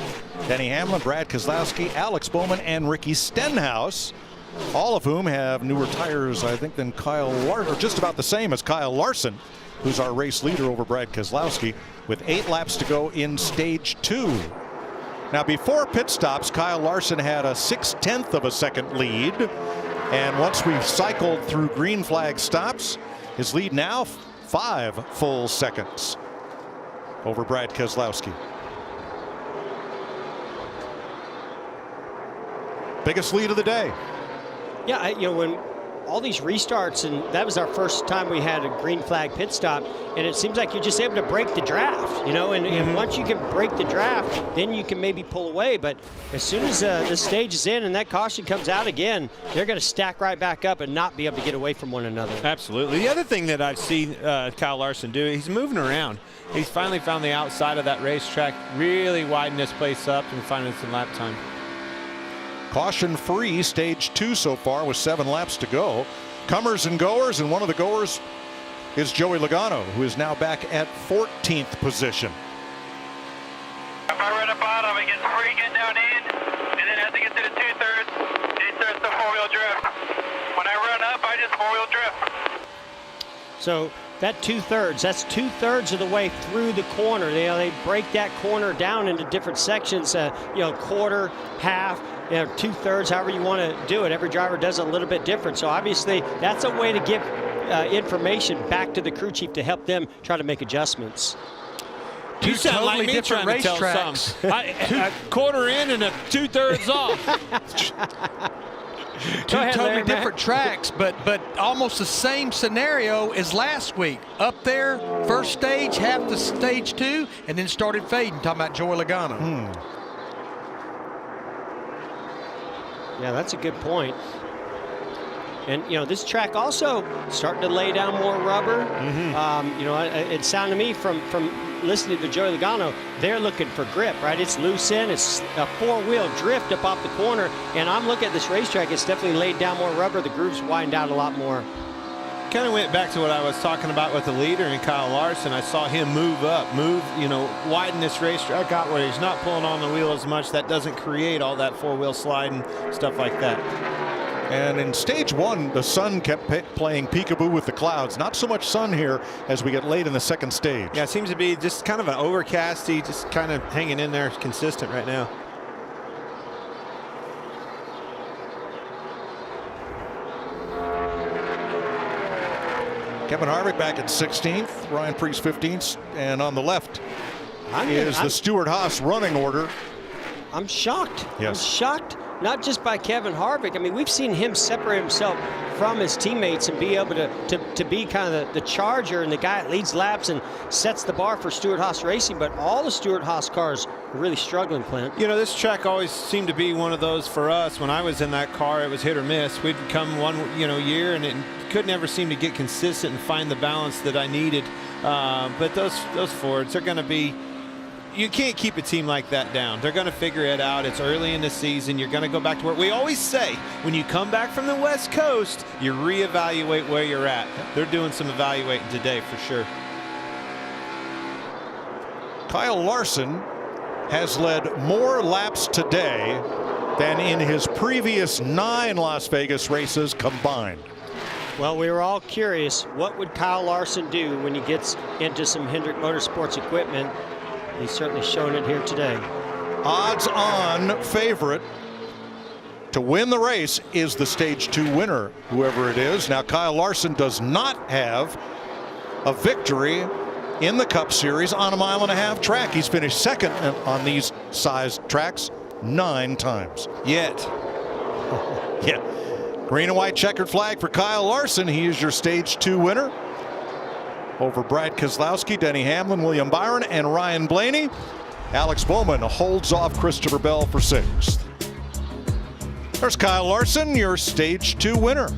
Denny Hamlin, Brad Keselowski, Alex Bowman, and Ricky Stenhouse, all of whom have newer tires, I think, than Kyle Larson, or just about the same as Kyle Larson, who's our race leader over Brad Keselowski, with 8 laps to go in stage 2. Now, before pit stops, Kyle Larson had a 0.6 of a second lead. And once we've cycled through green flag stops, his lead now 5 full seconds over Brad Keselowski. Biggest lead of the day. Yeah, when all these restarts, and that was our first time we had a green flag pit stop, and it seems like you're just able to break the draft, and once you can break the draft, then you can maybe pull away. But as soon as the stage is in and that caution comes out again, they're going to stack right back up and not be able to get away from one another. Absolutely. The other thing that I've seen Kyle Larson do, he's moving around. He's finally found the outside of that racetrack, really widen this place up and finding some lap time. Caution-free stage 2 so far with 7 laps to go. Comers and goers, and one of the goers is Joey Logano, who is now back at 14th position. If I run up bottom, it gets free, get down in, and then as I get to the 2/3, it starts to 4-wheel drift. When I run up, I just 4-wheel drift. So that 2/3, that's 2/3 of the way through the corner. They break that corner down into different sections, quarter, half, 2/3, however you want to do it. Every driver does it a little bit different. So obviously that's a way to give information back to the crew chief to help them try to make adjustments. You sound totally like me different trying to tell racetracks. something. A quarter in and a 2/3 off. Two ahead, totally Larry, different tracks, but almost the same scenario as last week. Up there, first stage, half the stage 2, and then started fading. Talking about Joey Logano. Yeah, that's a good point. And, this track also starting to lay down more rubber. It sounded to me from listening to Joey Logano, they're looking for grip, right? It's loose in, it's a 4-wheel drift up off the corner. And I'm looking at this racetrack, it's definitely laid down more rubber. The groove's widened out a lot more. Kind of went back to what I was talking about with the leader and Kyle Larson. I saw him move up, widen this racetrack out where he's not pulling on the wheel as much. That doesn't create all that 4-wheel slide and stuff like that. And in stage 1, the sun kept playing peekaboo with the clouds. Not so much sun here as we get late in the second stage. Yeah, it seems to be just kind of an overcasty, just kind of hanging in there, consistent right now. Kevin Harvick back at 16th, Ryan Preece 15th, and on the left is the Stewart-Haas running order. I'm shocked. Yes. I'm shocked, not just by Kevin Harvick. I mean, we've seen him separate himself from his teammates and be able to be kind of the charger and the guy that leads laps and sets the bar for Stewart-Haas Racing. But all the Stewart-Haas cars are really struggling, Clint. This track always seemed to be one of those for us. When I was in that car, it was hit or miss. We'd come one year and it could never seem to get consistent and find the balance that I needed. But those Fords, they're going to be. You can't keep a team like that down. They're going to figure it out. It's early in the season. You're going to go back to work. We always say, when you come back from the West Coast, you reevaluate where you're at. They're doing some evaluating today for sure. Kyle Larson has led more laps today than in his previous 9 Las Vegas races combined. Well, we were all curious, what would Kyle Larson do when he gets into some Hendrick Motorsports equipment? He's certainly shown it here today. Odds-on favorite to win the race is the Stage 2 winner, whoever it is. Now, Kyle Larson does not have a victory in the Cup Series on a 1.5 mile track. He's finished second on these size tracks 9 times. Yet. Yeah. Green and white checkered flag for Kyle Larson. He is your Stage 2 winner over Brad Keselowski, Denny Hamlin, William Byron, and Ryan Blaney. Alex Bowman holds off Christopher Bell for 6th. There's Kyle Larson, your Stage 2 winner.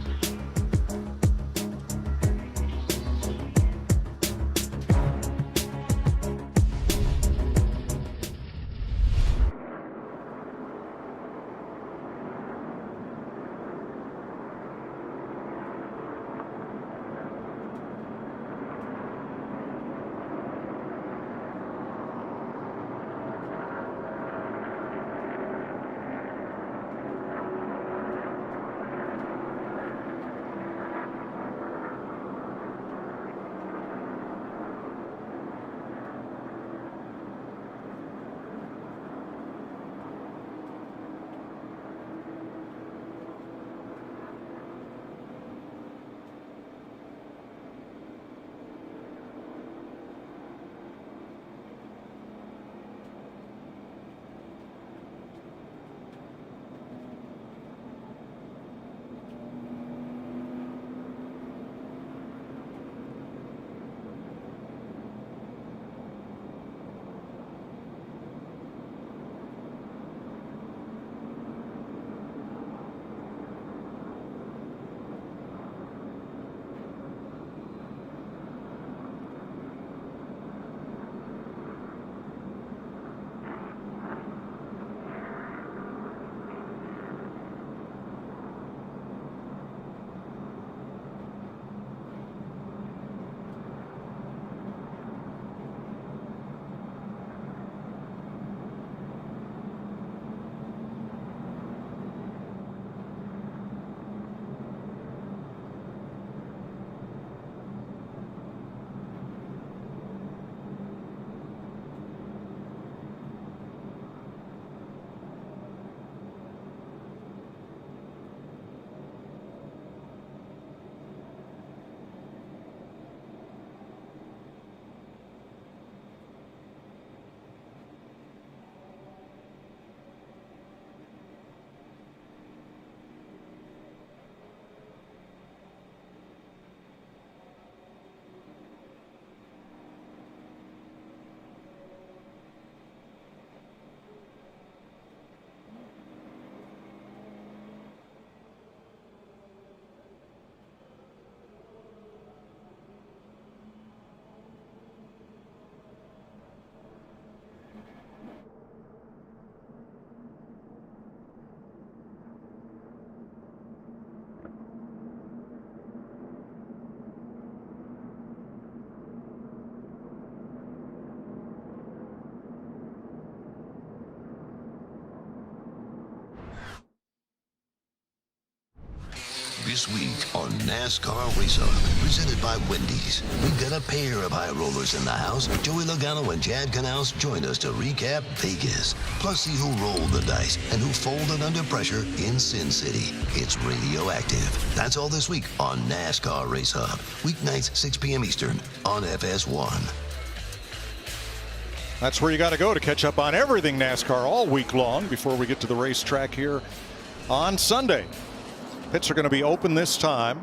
This week on NASCAR Race Hub, presented by Wendy's, we've got a pair of high rollers in the house. Joey Logano and Chad Canals join us to recap Vegas, plus see who rolled the dice and who folded under pressure in Sin City. It's radioactive. That's all this week on NASCAR Race Hub, weeknights 6 p.m. Eastern on FS1. That's where you got to go to catch up on everything NASCAR all week long before we get to the racetrack here on Sunday. Pits are going to be open this time.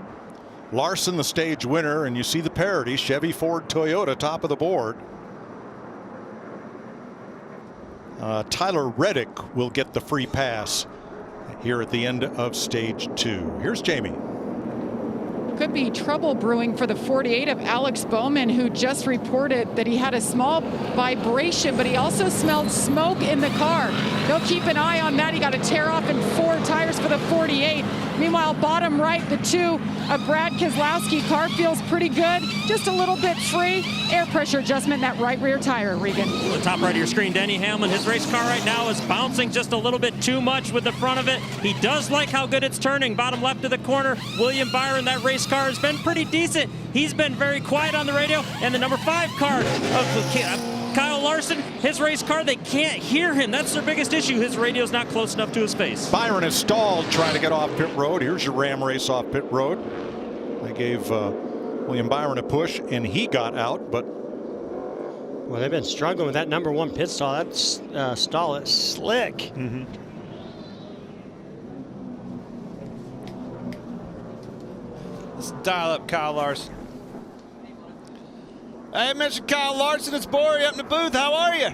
Larson, the stage winner, and you see the parity, Chevy, Ford, Toyota, top of the board. Tyler Reddick will get the free pass here at the end of stage 2. Here's Jamie. Could be trouble brewing for the 48 of Alex Bowman, who just reported that he had a small vibration, but he also smelled smoke in the car. They'll keep an eye on that. He got a tear off in 4 tires for the 48. Meanwhile, bottom right, the 2 of Brad Keselowski. Car feels pretty good, just a little bit free. Air pressure adjustment in that right rear tire, Regan. The top right of your screen, Denny Hamlin. His race car right now is bouncing just a little bit too much with the front of it. He does like how good it's turning. Bottom left of the corner, William Byron, that race car has been pretty decent. He's been very quiet on the radio. And the number 5 car of Kyle Larson, his race car, they can't hear him. That's their biggest issue. His radio's not close enough to his face. Byron is stalled trying to get off pit road. Here's your Ram race off pit road. They gave William Byron a push, and he got out, but... Well, they've been struggling with that number 1 pit stall. That stall is slick. Mm-hmm. Let's dial up Kyle Larson. Hey, Mr. Kyle Larson, it's Bory up in the booth. How are you?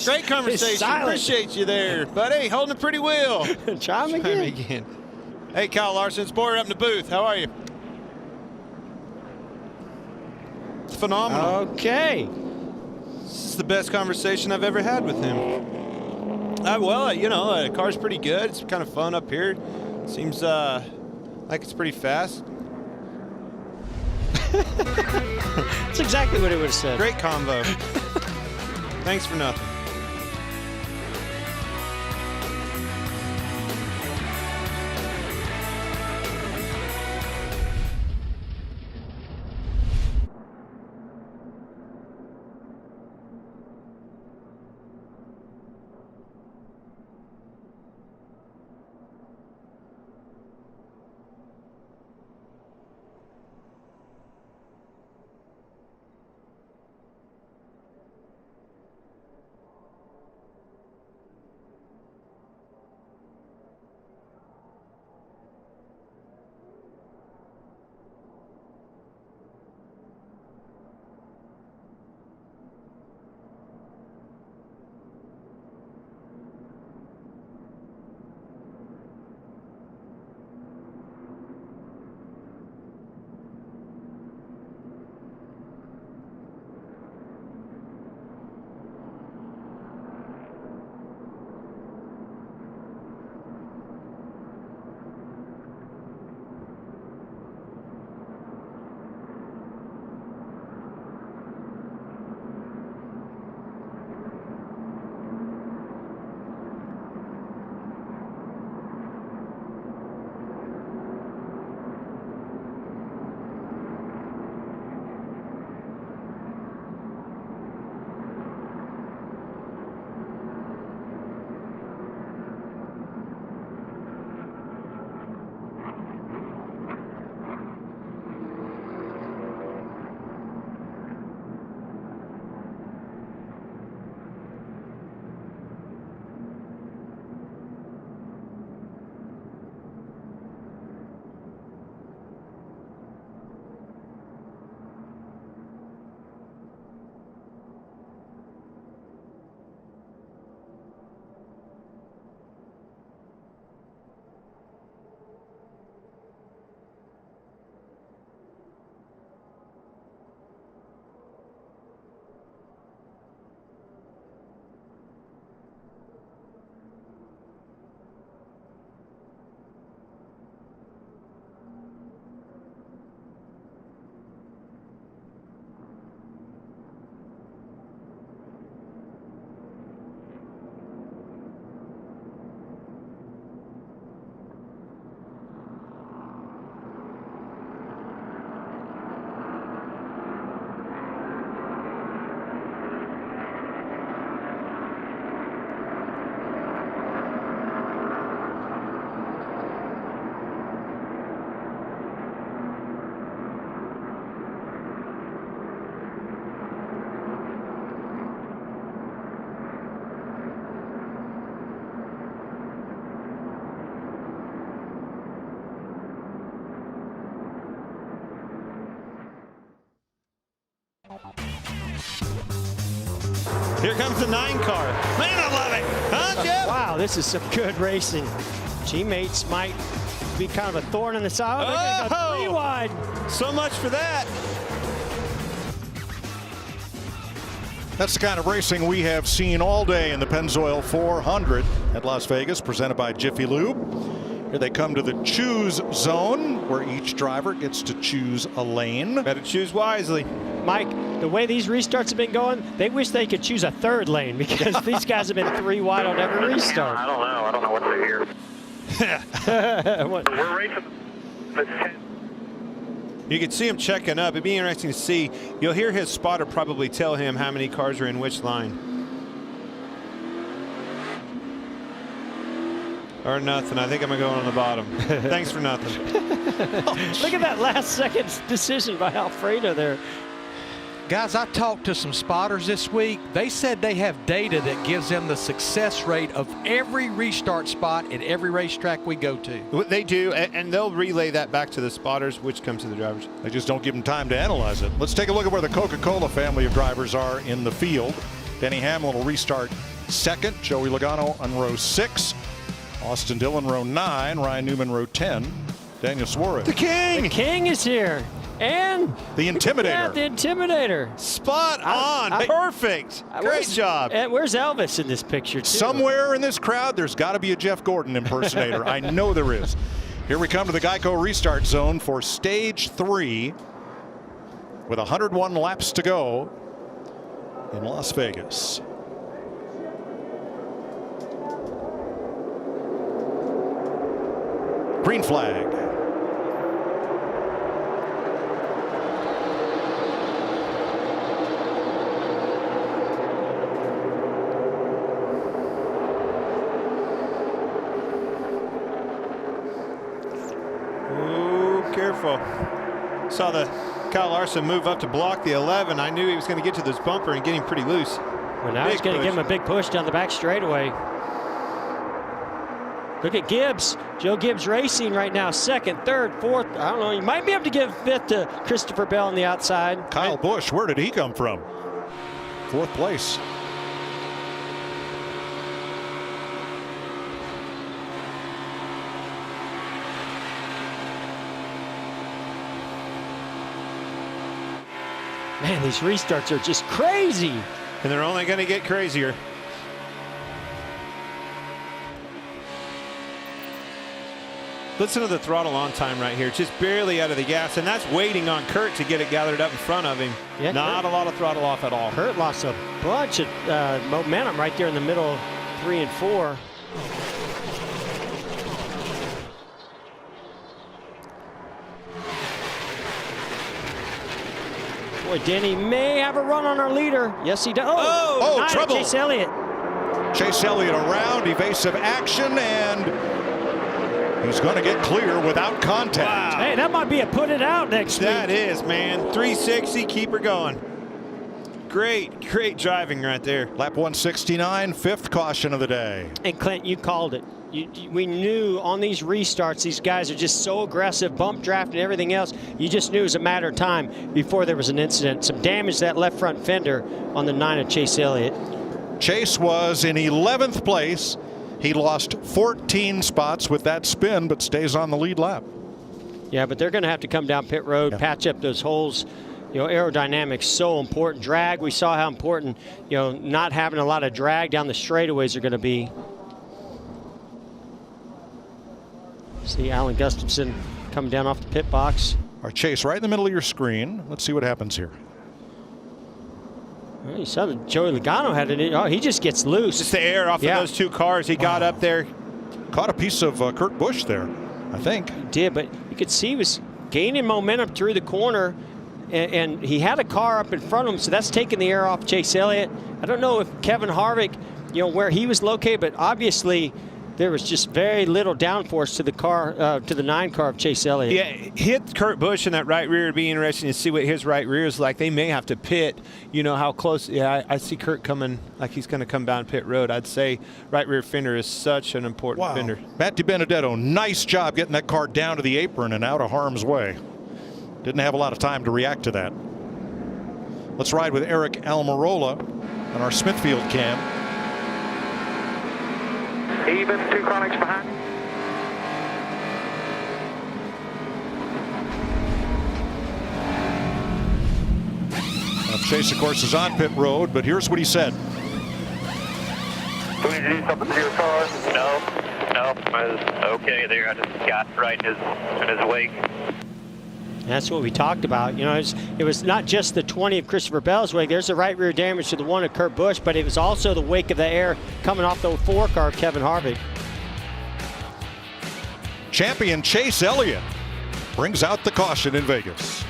Great conversation. Appreciate you there, buddy. Holding a pretty wheel. Try him again. Hey, Kyle Larson, it's Bory up in the booth. How are you? It's phenomenal. Okay. This is the best conversation I've ever had with him. Well, you know, the car's pretty good. It's kind of fun up here. Seems like it's pretty fast. That's exactly what it would have said. Great combo. Thanks for nothing. Here comes the 9 car. Man, I love it. Huh, Jeff? Wow, this is some good racing. Teammates might be kind of a thorn in the side. Oh, they're gonna go 3 wide. So much for that. That's the kind of racing we have seen all day in the Pennzoil 400 at Las Vegas, presented by Jiffy Lube. Here they come to the choose zone, where each driver gets to choose a lane. Better choose wisely. Mike, the way these restarts have been going, they wish they could choose a 3rd lane, because these guys have been 3 wide on every restart. I don't know what to hear. We're racing the 10. You can see him checking up. It'd be interesting to see. You'll hear his spotter probably tell him how many cars are in which line. Or nothing. I think I'm going to go on the bottom. Thanks for nothing. Look at that last second decision by Alfredo there. Guys, I talked to some spotters this week. They said they have data that gives them the success rate of every restart spot at every racetrack we go to. They do, and they'll relay that back to the spotters, which comes to the drivers. They just don't give them time to analyze it. Let's take a look at where the Coca-Cola family of drivers are in the field. Denny Hamlin will restart 2nd. Joey Logano on row 6. Austin Dillon row 9. Ryan Newman row 10. Daniel Suarez. The King! The King is here. And the Intimidator. Yeah, the Intimidator. Spot on. Perfect. Great job. And where's Elvis in this picture, too? Somewhere in this crowd, there's got to be a Jeff Gordon impersonator. I know there is. Here we come to the Geico restart zone for stage 3 with 101 laps to go in Las Vegas. Green flag. Careful. Saw the Kyle Larson move up to block the 11. I knew he was going to get to this bumper and get him pretty loose. Well, now he's going to give him a big push down the back straightaway. Look at Gibbs. Joe Gibbs racing right now. 2nd, 3rd, 4th. I don't know. He might be able to give 5th to Christopher Bell on the outside. Kyle Busch, where did he come from? 4th place. Man, these restarts are just crazy. And they're only going to get crazier. Listen to the throttle on time right here. Just barely out of the gas, and that's waiting on Kurt to get it gathered up in front of him. Yeah, not a lot of throttle off at all. Kurt lost a bunch of momentum right there in the middle, 3 and 4. Boy, Denny may have a run on our leader. Yes, he does. Oh, trouble. Chase Elliott. Chase Elliott around, evasive action, and he's going to get clear without contact. Wow. Hey, that might be a put it out next week. That is, man. 360, keep her going. Great, great driving right there. Lap 169, 5th caution of the day. And Clint, you called it. We knew on these restarts, these guys are just so aggressive, bump draft and everything else. You just knew it was a matter of time before there was an incident. Some damage to that left front fender on the 9 of Chase Elliott. Chase was in 11th place. He lost 14 spots with that spin, but stays on the lead lap. Yeah, but they're going to have to come down pit road, patch up those holes. You know, aerodynamics so important. Drag, we saw how important, you know, not having a lot of drag down the straightaways are going to be. See Alan Gustafson coming down off the pit box. Our Chase right in the middle of your screen. Let's see what happens here. Well, you saw that Joey Logano had it. Oh, he just gets loose. Just the air off of those 2 cars. He got up there. Caught a piece of Kurt Busch there, I think. He did, but you could see he was gaining momentum through the corner, and he had a car up in front of him, so that's taking the air off Chase Elliott. I don't know if Kevin Harvick, you know, where he was located, but obviously there was just very little downforce to the car, to the 9 car of Chase Elliott. Yeah, hit Kurt Busch in that right rear. It'd be interesting to see what his right rear is like. They may have to pit, you know, how close. Yeah, I see Kurt coming like he's going to come down pit road. I'd say right rear fender is such an important fender. Matt DiBenedetto, nice job getting that car down to the apron and out of harm's way. Didn't have a lot of time to react to that. Let's ride with Eric Almirola on our Smithfield cam. Even, 2 Chronics behind. Chase, of course, is on pit road, but here's what he said. Do we need to do something to your car? No, I was okay there. I just got right in his wake. That's what we talked about. You know, it was not just the 20 of Christopher Bell's wake. There's the right rear damage to the 1 of Kurt Busch, but it was also the wake of the air coming off the 4 car of Kevin Harvick. Champion Chase Elliott brings out the caution in Vegas.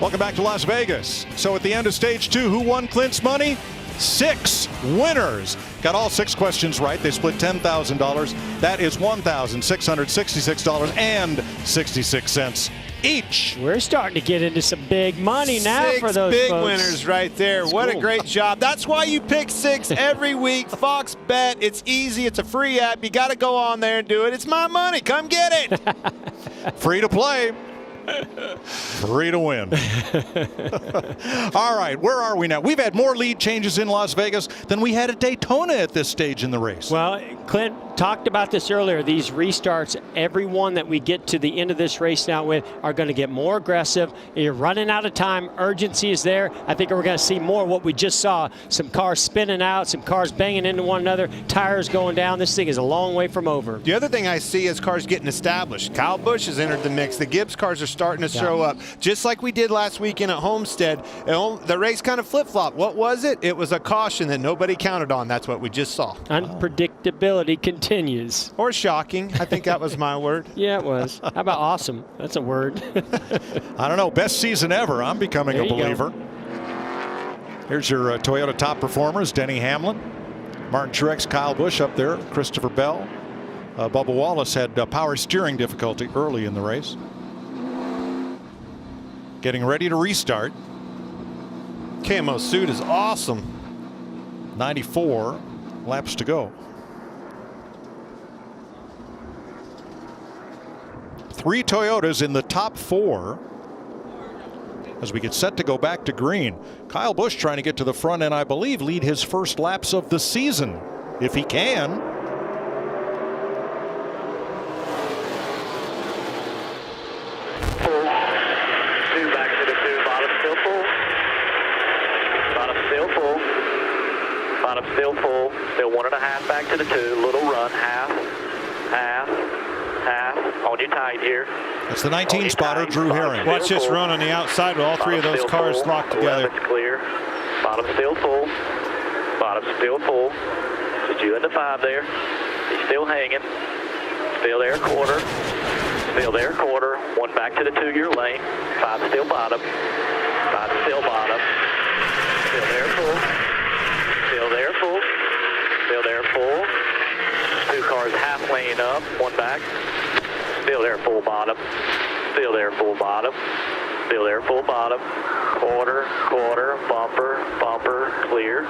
Welcome back to Las Vegas. So at the end of stage 2, who won Clint's money? 6 winners. Got all 6 questions right. They split $10,000. That is $1,666.66 each. We're starting to get into some big money now for those big folks. Winners right there. That's what cool. a great job. That's why you pick 6 every week. Fox Bet. It's easy. It's a free app. You got to go on there and do it. It's my money. Come get it. Free to play. Free to win. All right, where are we now? We've had more lead changes in Las Vegas than we had at Daytona at this stage in the race. Well, Clint talked about this earlier. These restarts, everyone that we get to the end of this race now with are going to get more aggressive. You're running out of time. Urgency is there. I think we're going to see more of what we just saw. Some cars spinning out, some cars banging into one another, tires going down. This thing is a long way from over. The other thing I see is cars getting established. Kyle Busch has entered the mix. The Gibbs cars are starting to show up. Just like we did last weekend at Homestead, the race kind of flip-flopped. What was it? It was a caution that nobody counted on. That's what we just saw. Unpredictability continues. Or shocking. I think that was my word. Yeah, it was. How about awesome? That's a word. I don't know. Best season ever. I'm becoming a believer. Here's your Toyota top performers. Denny Hamlin, Martin Truex, Kyle Busch up there, Christopher Bell. Bubba Wallace had power steering difficulty early in the race. Getting ready to restart. Camo suit is awesome. 94 laps to go. 3 Toyotas in the top 4 as we get set to go back to green. Kyle Busch trying to get to the front and I believe lead his first laps of the season if he can. Bottom still full. Still 1.5 back to the 2. Little run. Half. On your tight here. That's the 19 spotter, Drew Herring. Watch this run on the outside with all three of those cars locked together. It's clear. Bottom still full. Bottom still full. Just you and the 5 there. He's still hanging. Still there, quarter. Still there, quarter. 1 back to the 2 your lane. 5 still bottom. 5 still bottom. Still there, full. Still there, full. Still there, full. 2 cars half lane up. 1 back. Still there, full bottom. Still there, full bottom. Still there, full bottom. Quarter, bumper, clear.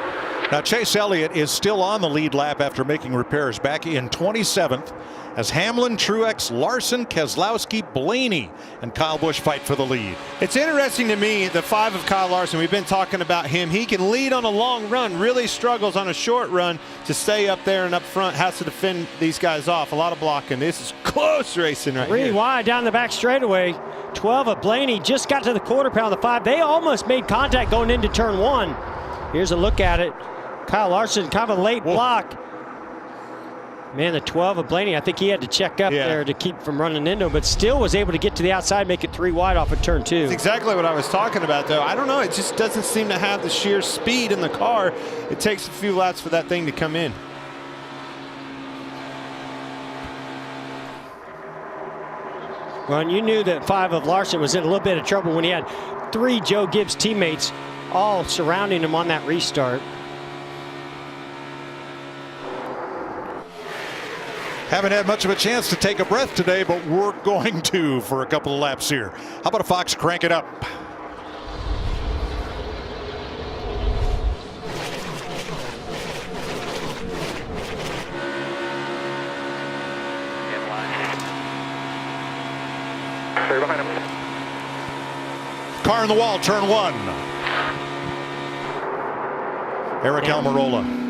Now Chase Elliott is still on the lead lap after making repairs back in 27th as Hamlin, Truex, Larson, Keselowski, Blaney, and Kyle Busch fight for the lead. It's interesting to me, the 5 of Kyle Larson. We've been talking about him. He can lead on a long run, really struggles on a short run to stay up there and up front, has to defend these guys off. A lot of blocking. This is close racing right here. 3 wide down the back straightaway. 12 of Blaney just got to the quarter pound of the 5. They almost made contact going into turn 1. Here's a look at it. Kyle Larson, kind of a late block. Man, the 12 of Blaney, I think he had to check up there to keep from running into him, but still was able to get to the outside, make it 3 wide off of turn 2. That's exactly what I was talking about, though. I don't know. It just doesn't seem to have the sheer speed in the car. It takes a few laps for that thing to come in. Well, and you knew that 5 of Larson was in a little bit of trouble when he had 3 Joe Gibbs teammates all surrounding him on that restart. Haven't had much of a chance to take a breath today, but we're going to for a couple of laps here. How about a Fox crank it up? Stay behind him. Car in the wall, turn 1. Eric Almirola.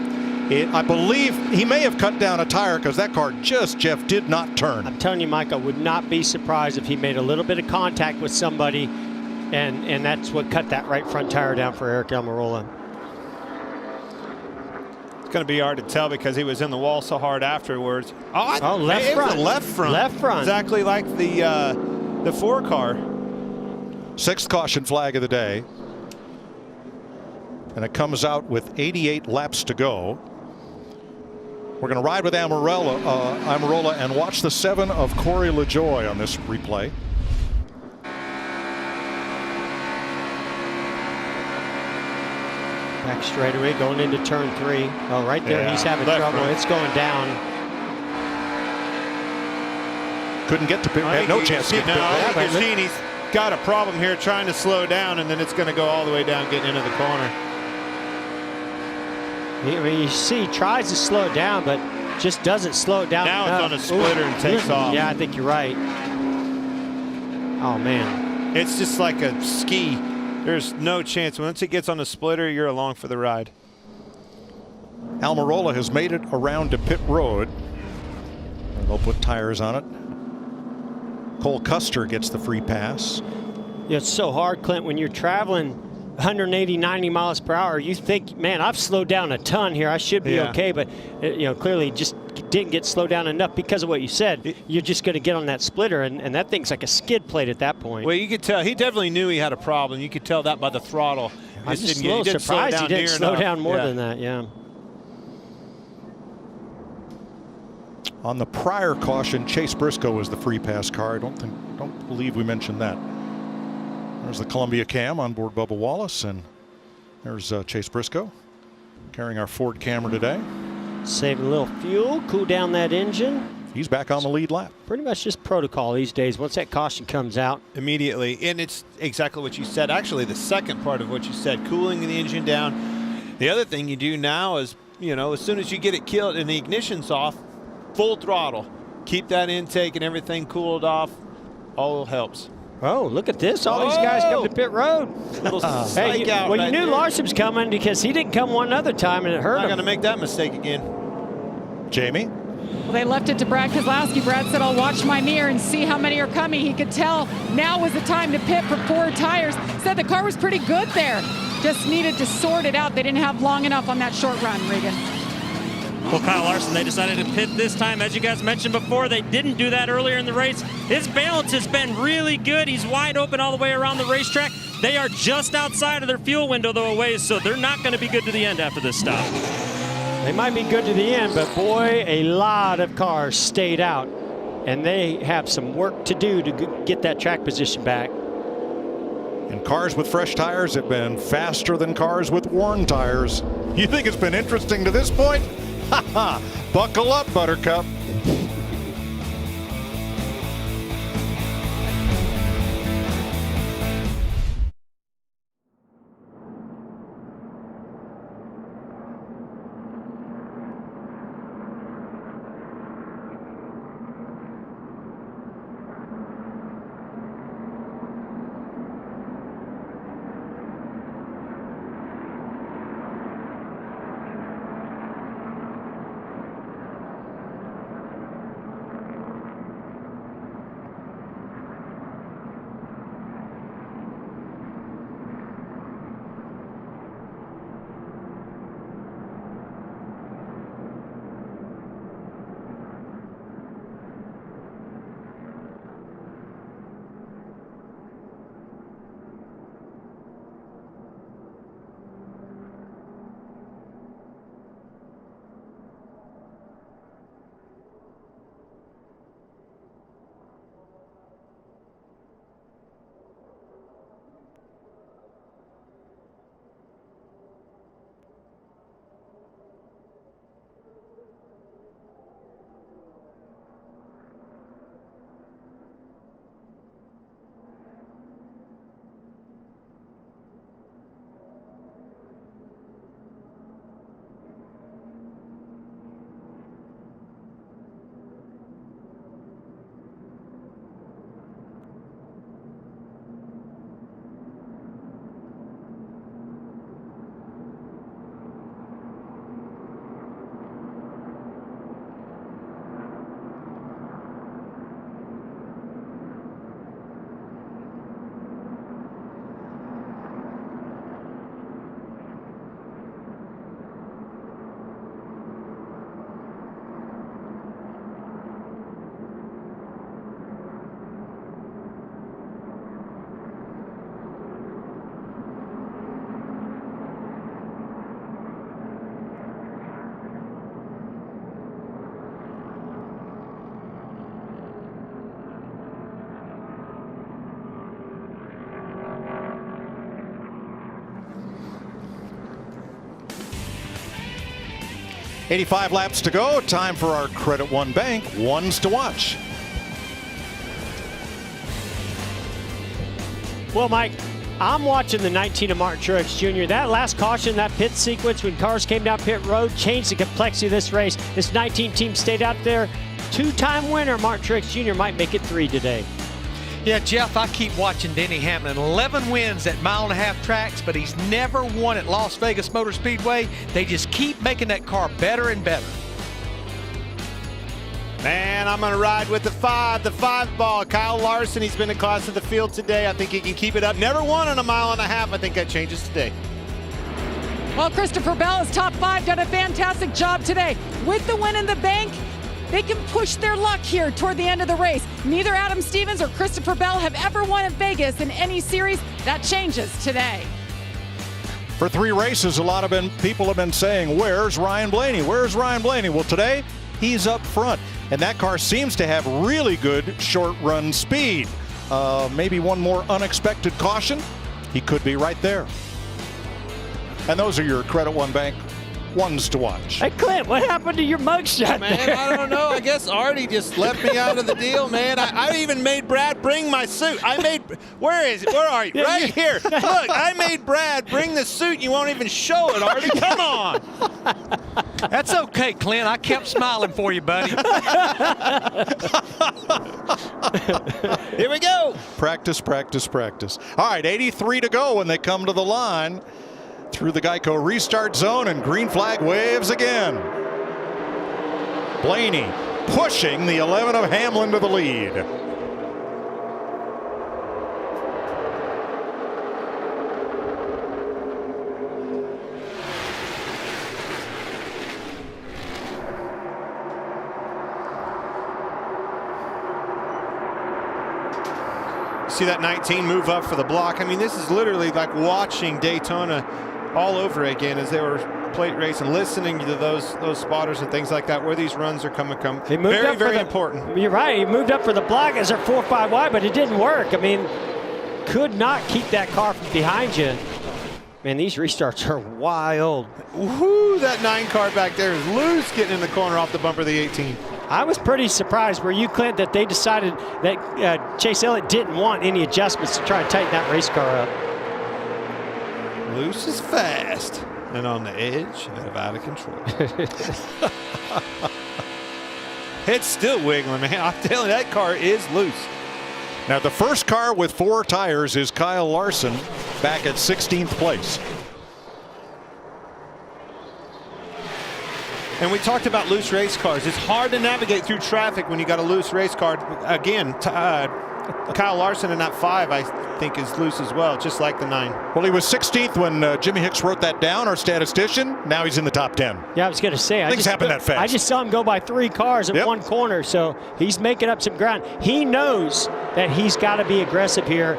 I believe he may have cut down a tire because that car just, Jeff, did not turn. I'm telling you, Mike, I would not be surprised if he made a little bit of contact with somebody, and that's what cut that right front tire down for Eric Almirola. It's going to be hard to tell because he was in the wall so hard afterwards. Oh, left it front. was a left front. Left front. Exactly like the 4 car. 6th caution flag of the day. And it comes out with 88 laps to go. We're going to ride with Almirola and watch the 7 of Corey LaJoie on this replay. Back straightaway going into turn 3. Oh, right there, he's having trouble. Front. It's going down. Couldn't get to pit. Had no chance to get to pit. You've seen he's got a problem here trying to slow down, and then it's going to go all the way down getting into the corner. I mean, you see, he tries to slow it down, but just doesn't slow it down. Now it's on a splitter and takes off. Yeah, I think you're right. Oh, man. It's just like a ski. There's no chance. Once it gets on the splitter, you're along for the ride. Almirola has made it around to pit road. And they'll put tires on it. Cole Custer gets the free pass. Yeah, it's so hard, Clint, when you're traveling 180, 90 miles per hour. You think, man, I've slowed down a ton here. I should be okay, but clearly just didn't get slowed down enough because of what you said. You're just going to get on that splitter, and that thing's like a skid plate at that point. Well, you could tell he definitely knew he had a problem. You could tell that by the throttle. I'm just a little surprised he didn't slow down more than that. Yeah. On the prior caution, Chase Briscoe was the free pass car. I don't believe we mentioned that. There's the Columbia Cam on board Bubba Wallace, and there's Chase Briscoe carrying our Ford camera today. Saving a little fuel, cool down that engine. He's back on the lead lap. Pretty much just protocol these days. Once that caution comes out. Immediately, and it's exactly what you said. Actually, the second part of what you said, cooling the engine down. The other thing you do now is, as soon as you get it killed and the ignition's off, full throttle. Keep that intake and everything cooled off. All helps. Oh, look at this. All these guys come to pit road. Hey, you knew Larson was coming because he didn't come one other time and it hurt him. Not going to make that mistake again. Jamie? Well, they left it to Brad Keselowski. Brad said, I'll watch my mirror and see how many are coming. He could tell now was the time to pit for 4 tires. Said the car was pretty good there. just needed to sort it out. They didn't have long enough on that short run, Regan. Well, Kyle Larson, they decided to pit this time. As you guys mentioned before, they didn't do that earlier in the race. His balance has been really good. He's wide open all the way around the racetrack. They are just outside of their fuel window, though, a ways, so they're not going to be good to the end after this stop. They might be good to the end, but boy, a lot of cars stayed out. And they have some work to do to get that track position back. And cars with fresh tires have been faster than cars with worn tires. You think it's been interesting to this point? Ha ha! Buckle up, Buttercup. $85 laps to go. Time for our Credit One Bank ones to watch. Well, Mike, I'm watching the 19 of Martin Truex Jr. That last caution, that pit sequence when cars came down pit road, changed the complexity of this race. This 19 team stayed out there. Two-time winner Martin Truex Jr. might make it 3 today. Yeah, Jeff, I keep watching Denny Hamlin. 11 wins at mile-and-a-half tracks, but he's never won at Las Vegas Motor Speedway. They just keep making that car better and better. Man, I'm going to ride with the 5 ball. Kyle Larson, he's been in class of the field today. I think he can keep it up. Never won in a mile-and-a-half. I think that changes today. Well, Christopher Bell is top 5, done a fantastic job today. With the win in the bank, they can push their luck here toward the end of the race. Neither Adam Stevens or Christopher Bell have ever won at Vegas in any series. That changes today. For 3 races, a lot of people have been saying, where's Ryan Blaney? Where's Ryan Blaney? Well, today, he's up front. And that car seems to have really good short run speed. Maybe one more unexpected caution. He could be right there. And those are your Credit One Bank ones to watch. Hey, Clint, what happened to your mugshot? Man, I don't know. I guess Artie just left me out of the deal, man. I even made Brad bring my suit. Where is it? Where are you? Right here. Look, I made Brad bring the suit. You won't even show it, Artie. Come on. That's okay, Clint. I kept smiling for you, buddy. Here we go. Practice, practice, practice. All right, 83 to go when they come to the line. Through the Geico restart zone, and green flag waves again. Blaney pushing the 11 of Hamlin to the lead. See that 19 move up for the block. I mean, this is literally like watching Daytona all over again as they were plate racing, listening to those spotters and things like that, where these runs are coming. Very important. You're right. He moved up for the block as they're 4-5 wide, but it didn't work. I mean, could not keep that car from behind you. Man, these restarts are wild. Woohoo, that 9 car back there is loose, getting in the corner off the bumper of the 18. I was pretty surprised, were you, Clint, that they decided that Chase Elliott didn't want any adjustments to try and tighten that race car up. Loose is fast and on the edge of out of control. It's still wiggling, man. I'm telling you, that car is loose. Now, the first car with 4 tires is Kyle Larson, back at 16th place. And we talked about loose race cars. It's hard to navigate through traffic when you got a loose race car. Again, Kyle Larson in that 5, I think, is loose as well, just like the 9. Well, he was 16th when Jimmy Hicks wrote that down, our statistician. Now he's in the top 10. Yeah, I was going to say. Things happen that fast. I just saw him go by 3 cars in one corner, so he's making up some ground. He knows that he's got to be aggressive here.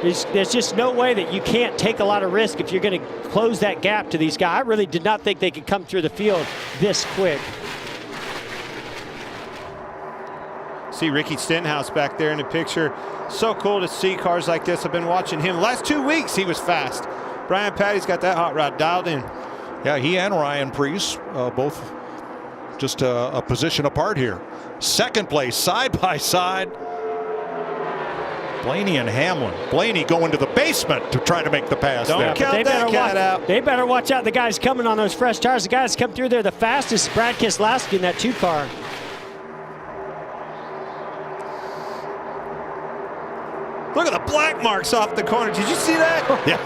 There's just no way that you can't take a lot of risk if you're going to close that gap to these guys. I really did not think they could come through the field this quick. See Ricky Stenhouse back there in the picture. So cool to see cars like this. I've been watching him. Last 2 weeks, he was fast. Brian Patty's got that hot rod dialed in. Yeah, he and Ryan Preece, both just a position apart here. Second place, side by side. Blaney and Hamlin. Blaney going to the basement to try to make the pass. Don't count that cat out. They better watch out the guys coming on those fresh tires. The guys come through there the fastest. Brad Keselowski in that 2 car. Look at the black marks off the corner. Did you see that? Yeah.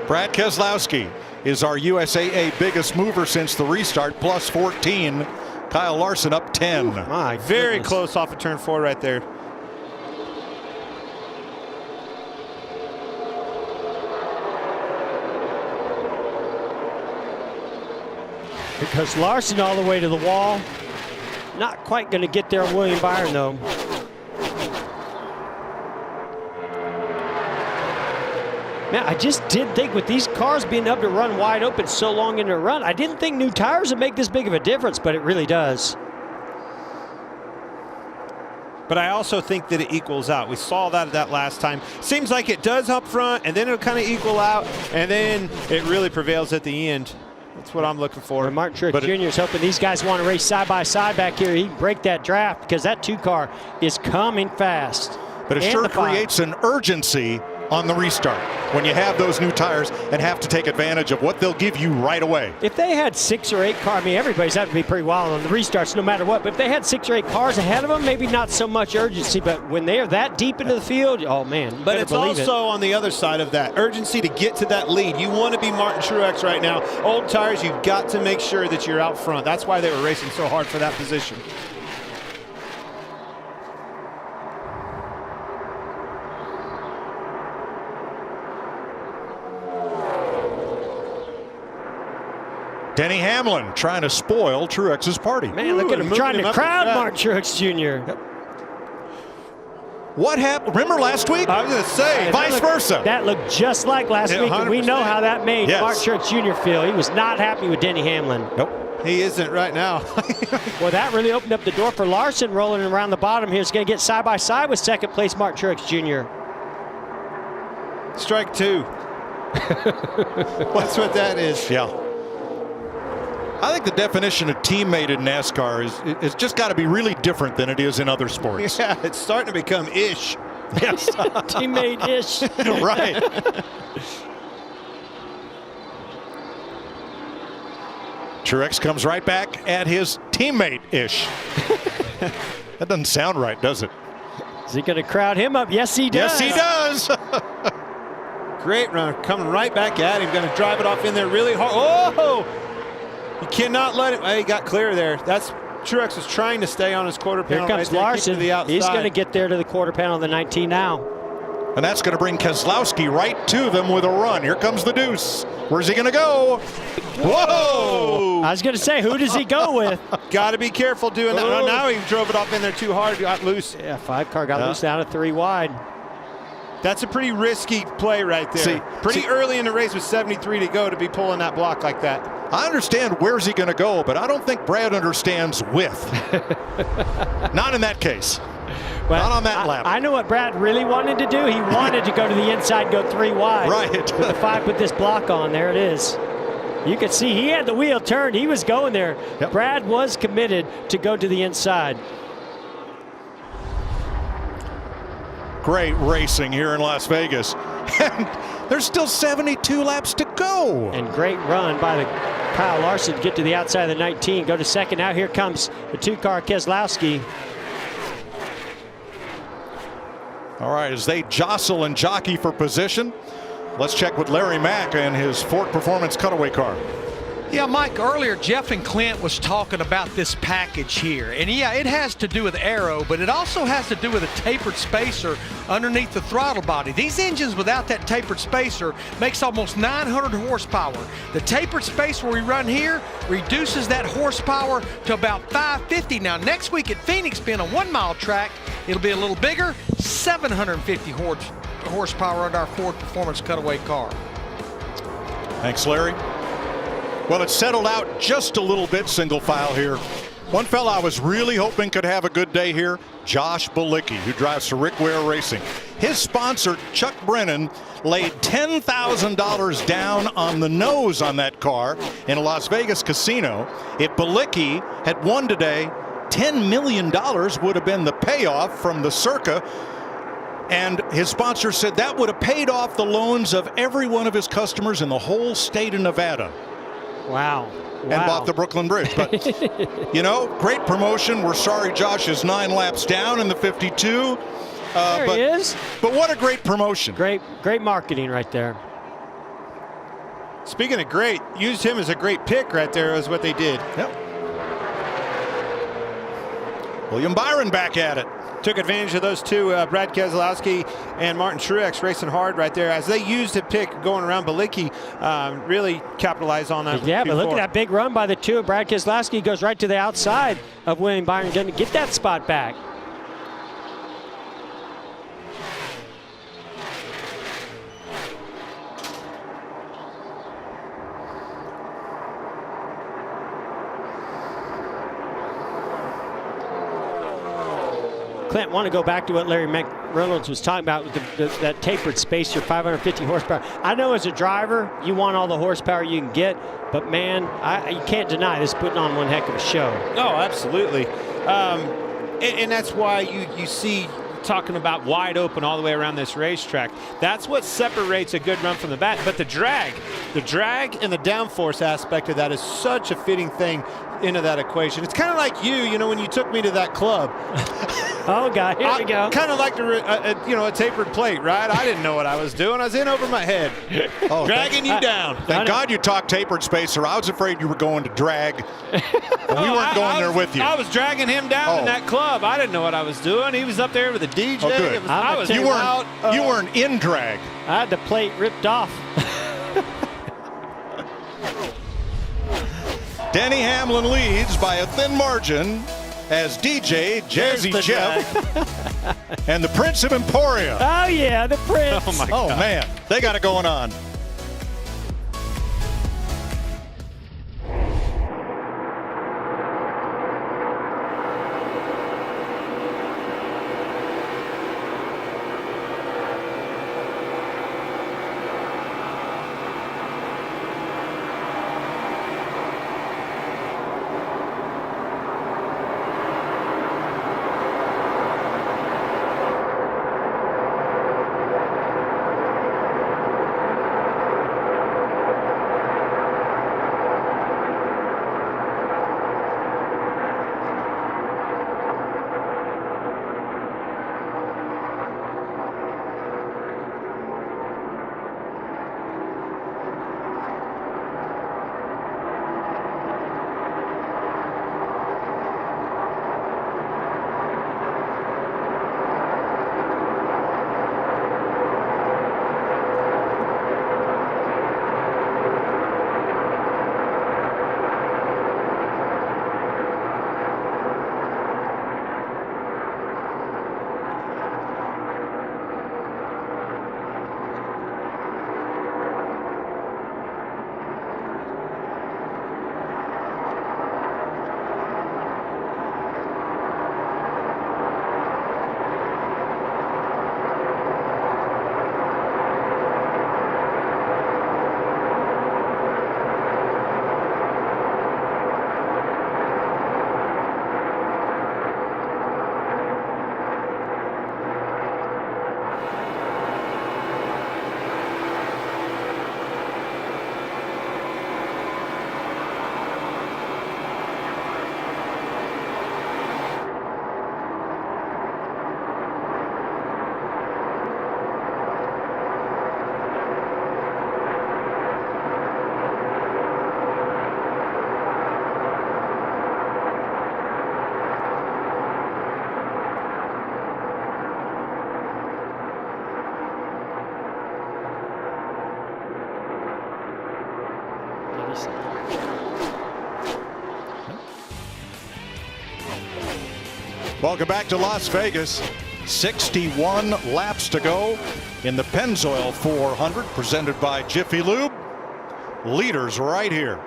Brad Keselowski is our USAA biggest mover since the restart, plus 14. Kyle Larson up 10. Ooh, my very close off of turn 4 right there. Because Larson all the way to the wall. Not quite going to get there on William Byron, though. Man, I just did think with these cars being able to run wide open so long into a run, I didn't think new tires would make this big of a difference, but it really does. But I also think that it equals out. We saw that last time. Seems like it does up front, and then it'll kind of equal out, and then it really prevails at the end. That's what I'm looking for. And Martin Truex Jr. is hoping these guys want to race side by side back here. He can break that draft because that 2 car is coming fast. But it sure creates an urgency on the restart when you have those new tires and have to take advantage of what they'll give you right away. If they had 6 or 8 cars, I mean, everybody's having to be pretty wild on the restarts no matter what, but if they had 6 or 8 cars ahead of them, maybe not so much urgency, but when they're that deep into the field, oh man. But it's also on the other side of that, urgency to get to that lead. You want to be Martin Truex right now. Old tires, you've got to make sure that you're out front. That's why they were racing so hard for that position. Denny Hamlin trying to spoil Truex's party. Man, look at him trying to crowd Martin Truex Jr. Yep. What happened? Remember last week? I was going to say, vice versa. That looked just like last week, and we know how that made Yes. Martin Truex Jr. feel. He was not happy with Denny Hamlin. Nope. He isn't right now. Well, that really opened up the door for Larson rolling around the bottom here. He's going to get side by side with second place Martin Truex Jr. Strike 2. That's what that is. Yeah. I think the definition of teammate in NASCAR is just got to be really different than it is in other sports. Yeah, it's starting to become ish. Yes. Teammate-ish. Right. Truex comes right back at his teammate-ish. That doesn't sound right, does it? Is he going to crowd him up? Yes, he does. Yes, he does. Great run, coming right back at him. Going to drive it off in there really hard. Oh! You cannot let it. Well, he got clear there. That's Truex was trying to stay on his quarter panel. Here comes right Larson. to the outside. He's going to get there to the quarter panel of the 19 now. And that's going to bring Keselowski right to them with a run. Here comes the deuce. Where's he going to go? Whoa! I was going to say, who does he go with? Got to be careful doing that. Oh, now he drove it off in there too hard, got loose. Yeah, 5 car got loose down to 3 wide. That's a pretty risky play right there. Pretty early in the race with 73 to go to be pulling that block like that. I understand where's he going to go, but I don't think Brad understands with. Not in that case. Well, not on that lap. I know what Brad really wanted to do. He wanted to go to the inside, go 3 wide. Right. With the 5, put this block on. There it is. You can see he had the wheel turned. He was going there. Yep. Brad was committed to go to the inside. Great racing here in Las Vegas. And there's still 72 laps to go. And great run by the Kyle Larson to get to the outside of the 19. Go to second. Now here comes the 2-car Keselowski. All right, as they jostle and jockey for position, let's check with Larry Mack and his Ford Performance cutaway car. Yeah, Mike, earlier Jeff and Clint was talking about this package here. And yeah, it has to do with aero, but it also has to do with a tapered spacer underneath the throttle body. These engines without that tapered spacer makes almost 900 horsepower. The tapered spacer we run here reduces that horsepower to about 550. Now, next week at Phoenix, being a 1-mile track, it'll be a little bigger, 750 horsepower on our Ford Performance cutaway car. Thanks, Larry. Well, it's settled out just a little bit single file here. One fella I was really hoping could have a good day here, Josh Bilicki, who drives for Rick Ware Racing. His sponsor, Chuck Brennan, laid $10,000 down on the nose on that car in a Las Vegas casino. If Bilicki had won today, $10 million would have been the payoff from the Circa. And his sponsor said that would have paid off the loans of every one of his customers in the whole state of Nevada. Wow. And bought the Brooklyn Bridge. But, you know, great promotion. We're sorry Josh is 9 laps down in the 52. There he is. But what a great promotion. Great marketing right there. Speaking of great, used him as a great pick right there is what they did. Yep. William Byron back at it. Took advantage of those two, Brad Keselowski and Martin Truex racing hard right there as they used a pick going around. Bilicki really capitalized on that. Yeah, but look at that big run by the two. Brad Keselowski goes right to the outside of William Byron, going to get that spot back. Clint, want to go back to what Larry Reynolds was talking about with that tapered spacer, 550 horsepower. I know as a driver, you want all the horsepower you can get, but man, you can't deny this putting on one heck of a show. Oh, absolutely. And that's why you see talking about wide open all the way around this racetrack. That's what separates a good run from the back. But the drag and the downforce aspect of that is such a fitting thing into that equation. It's kind of like you know, when you took me to that club. Oh, God, here we go. Kind of like a tapered plate, right? I didn't know what I was doing. I was in over my head, dragging you down. Thank God you talked tapered spacer. I was afraid you were going to drag. We weren't going there with you. I was dragging him down in that club. I didn't know what I was doing. He was up there with the DJ. Oh, good. You weren't in drag. I had the plate ripped off. Denny Hamlin leads by a thin margin as DJ Jazzy Jeff and the Prince of Emporia. Oh, yeah, the Prince. Oh, my God. Oh, man. They got it going on. Welcome back to Las Vegas. 61 laps to go in the Pennzoil 400, presented by Jiffy Lube. Leaders right here.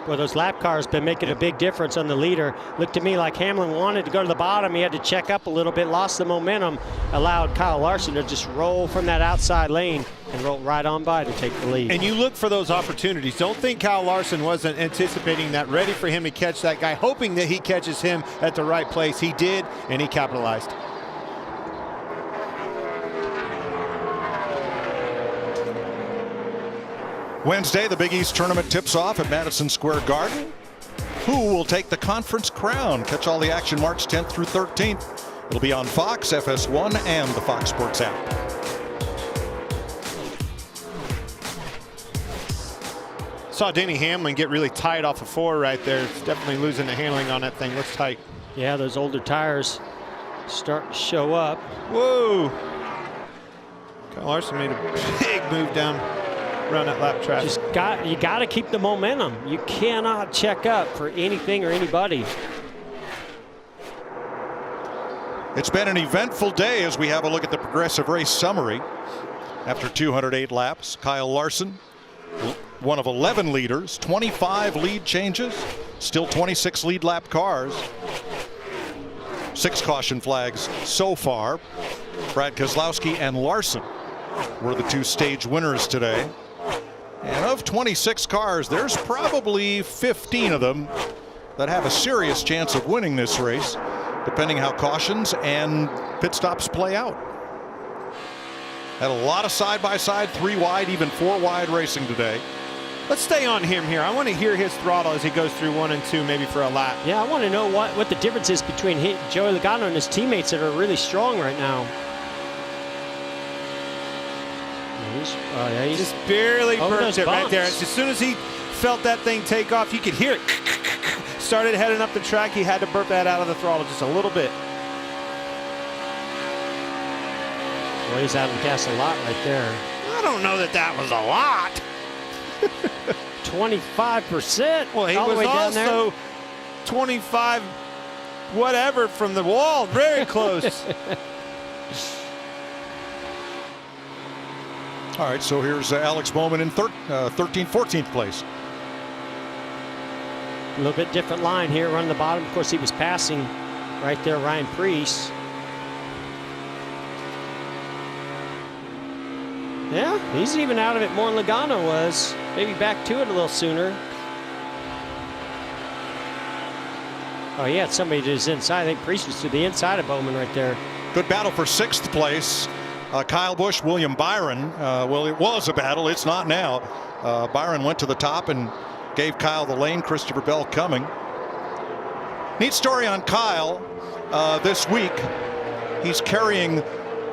Well, those lap cars been making a big difference on the leader. Looked to me like Hamlin wanted to go to the bottom. He had to check up a little bit, lost the momentum, allowed Kyle Larson to just roll from that outside lane and roll right on by to take the lead. And you look for those opportunities. Don't think Kyle Larson wasn't anticipating that, ready for him to catch that guy, hoping that he catches him at the right place. He did, and he capitalized. Wednesday, the Big East tournament tips off at Madison Square Garden. Who will take the conference crown? Catch all the action March 10th through 13th. It'll be on Fox, FS1, and the Fox Sports app. Saw Denny Hamlin get really tight off of 4 right there. It's definitely losing the handling on that thing. Looks tight. Yeah, those older tires start to show up. Whoa. Kyle Larson made a big move down around that lap traffic. You got to keep the momentum. You cannot check up for anything or anybody. It's been an eventful day as we have a look at the Progressive Race summary. After 208 laps, Kyle Larson, one of 11 leaders, 25 lead changes, still 26 lead lap cars, 6 caution flags so far. Brad Keselowski and Larson were the 2 stage winners today. And of 26 cars, there's probably 15 of them that have a serious chance of winning this race, depending how cautions and pit stops play out. Had a lot of side-by-side, 3 wide, even 4 wide racing today. Let's stay on him here. I want to hear his throttle as he goes through 1 and 2, maybe for a lap. Yeah, I want to know what the difference is between Joey Logano and his teammates that are really strong right now. He's just barely burnt it right there. As soon as he felt that thing take off, you could hear it. Started heading up the track. He had to burp that out of the throttle just a little bit. Well, he's out of the gas a lot right there. I don't know that that was a lot. 25%. Well, he all the was way down also there. 25 whatever from the wall. Very close. All right, so here's Alex Bowman in 13th, 14th place. A little bit different line here, running the bottom. Of course, he was passing right there, Ryan Preece. Yeah, he's even out of it more than Logano was. Maybe back to it a little sooner. Oh, he had somebody to his inside. I think Preece was to the inside of Bowman right there. Good battle for 6th place. Kyle Busch, William Byron. Well, it was a battle. It's not now. Byron went to the top and gave Kyle the lane. Christopher Bell coming. Neat story on Kyle this week. He's carrying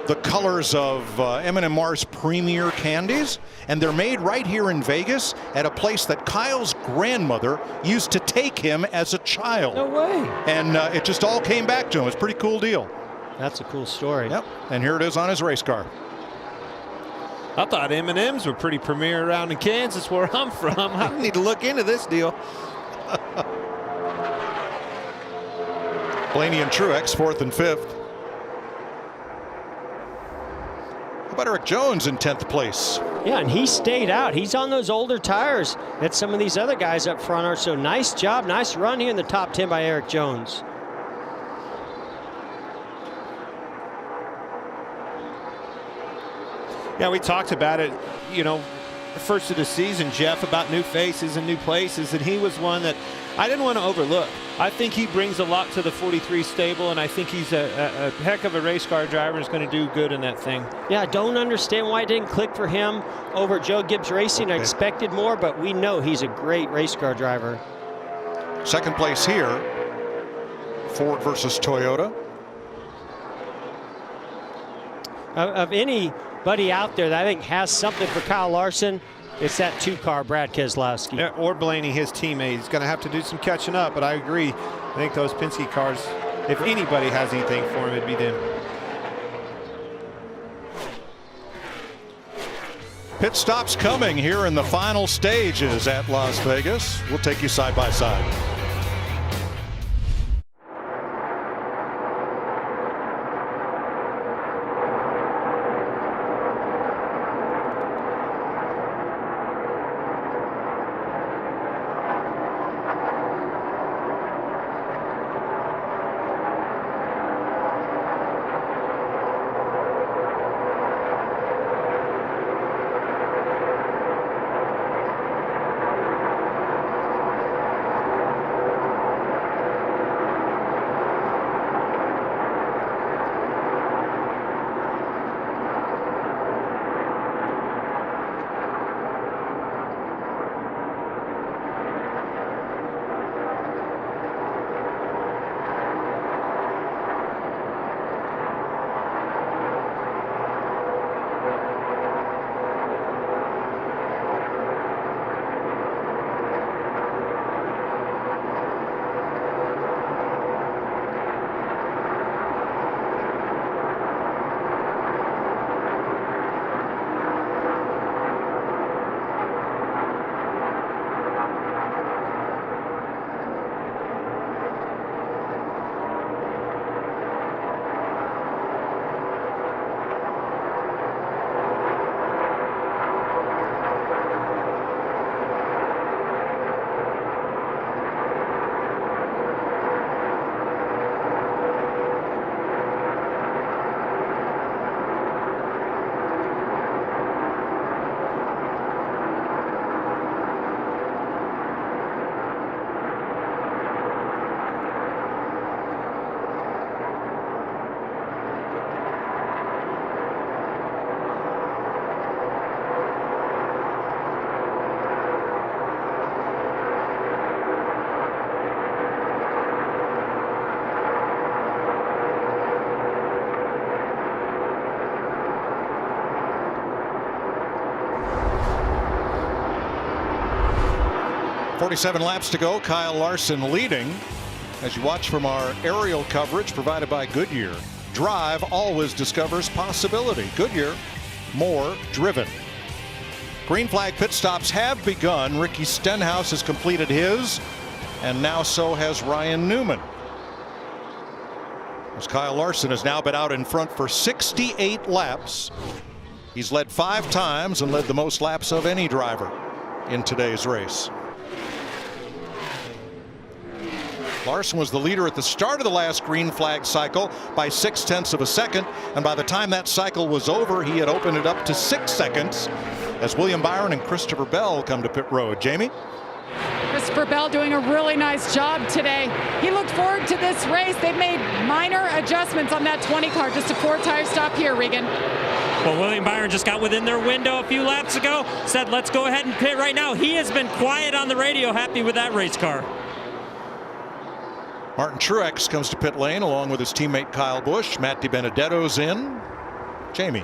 the colors of M&M Mars Premier Candies, and they're made right here in Vegas at a place that Kyle's grandmother used to take him as a child. No way. And it just all came back to him. It's a pretty cool deal. That's a cool story. Yep, and here it is on his race car. I thought M&M's were pretty premier around in Kansas where I'm from. I need to look into this deal. Blaney and Truex 4th and 5th. How about Eric Jones in 10th place? Yeah, and he stayed out. He's on those older tires that some of these other guys up front are. So nice job, nice run here in the top 10 by Eric Jones. Yeah, we talked about it, you know, the first of the season, Jeff, about new faces and new places, and he was one that I didn't want to overlook. I think he brings a lot to the 43 stable, and I think he's a heck of a race car driver and is going to do good in that thing. Yeah, I don't understand why it didn't click for him over Joe Gibbs Racing. I expected more, but we know he's a great race car driver. 2nd place here, Ford versus Toyota. Of anybody out there that I think has something for Kyle Larson, it's that 2-car Brad Keselowski. Yeah, or Blaney, his teammate. He's going to have to do some catching up, but I agree. I think those Penske cars, if anybody has anything for him, it'd be them. Pit stops coming here in the final stages at Las Vegas. We'll take you side by side. 47 laps to go. Kyle Larson leading. As you watch from our aerial coverage provided by Goodyear, drive always discovers possibility. Goodyear, more driven. Green flag pit stops have begun. Ricky Stenhouse has completed his, and now so has Ryan Newman. As Kyle Larson has now been out in front for 68 laps. He's led 5 times and led the most laps of any driver in today's race. Larson was the leader at the start of the last green flag cycle by 0.6 of a second, and by the time that cycle was over, he had opened it up to 6 seconds as William Byron and Christopher Bell come to pit road. Jamie? Christopher Bell doing a really nice job today. He looked forward to this race. They've made minor adjustments on that 20 car. Just a 4-tire stop here, Regan. Well, William Byron just got within their window a few laps ago. Said, let's go ahead and pit right now. He has been quiet on the radio, happy with that race car. Martin Truex comes to pit lane along with his teammate Kyle Busch. Matt DiBenedetto's in. Jamie.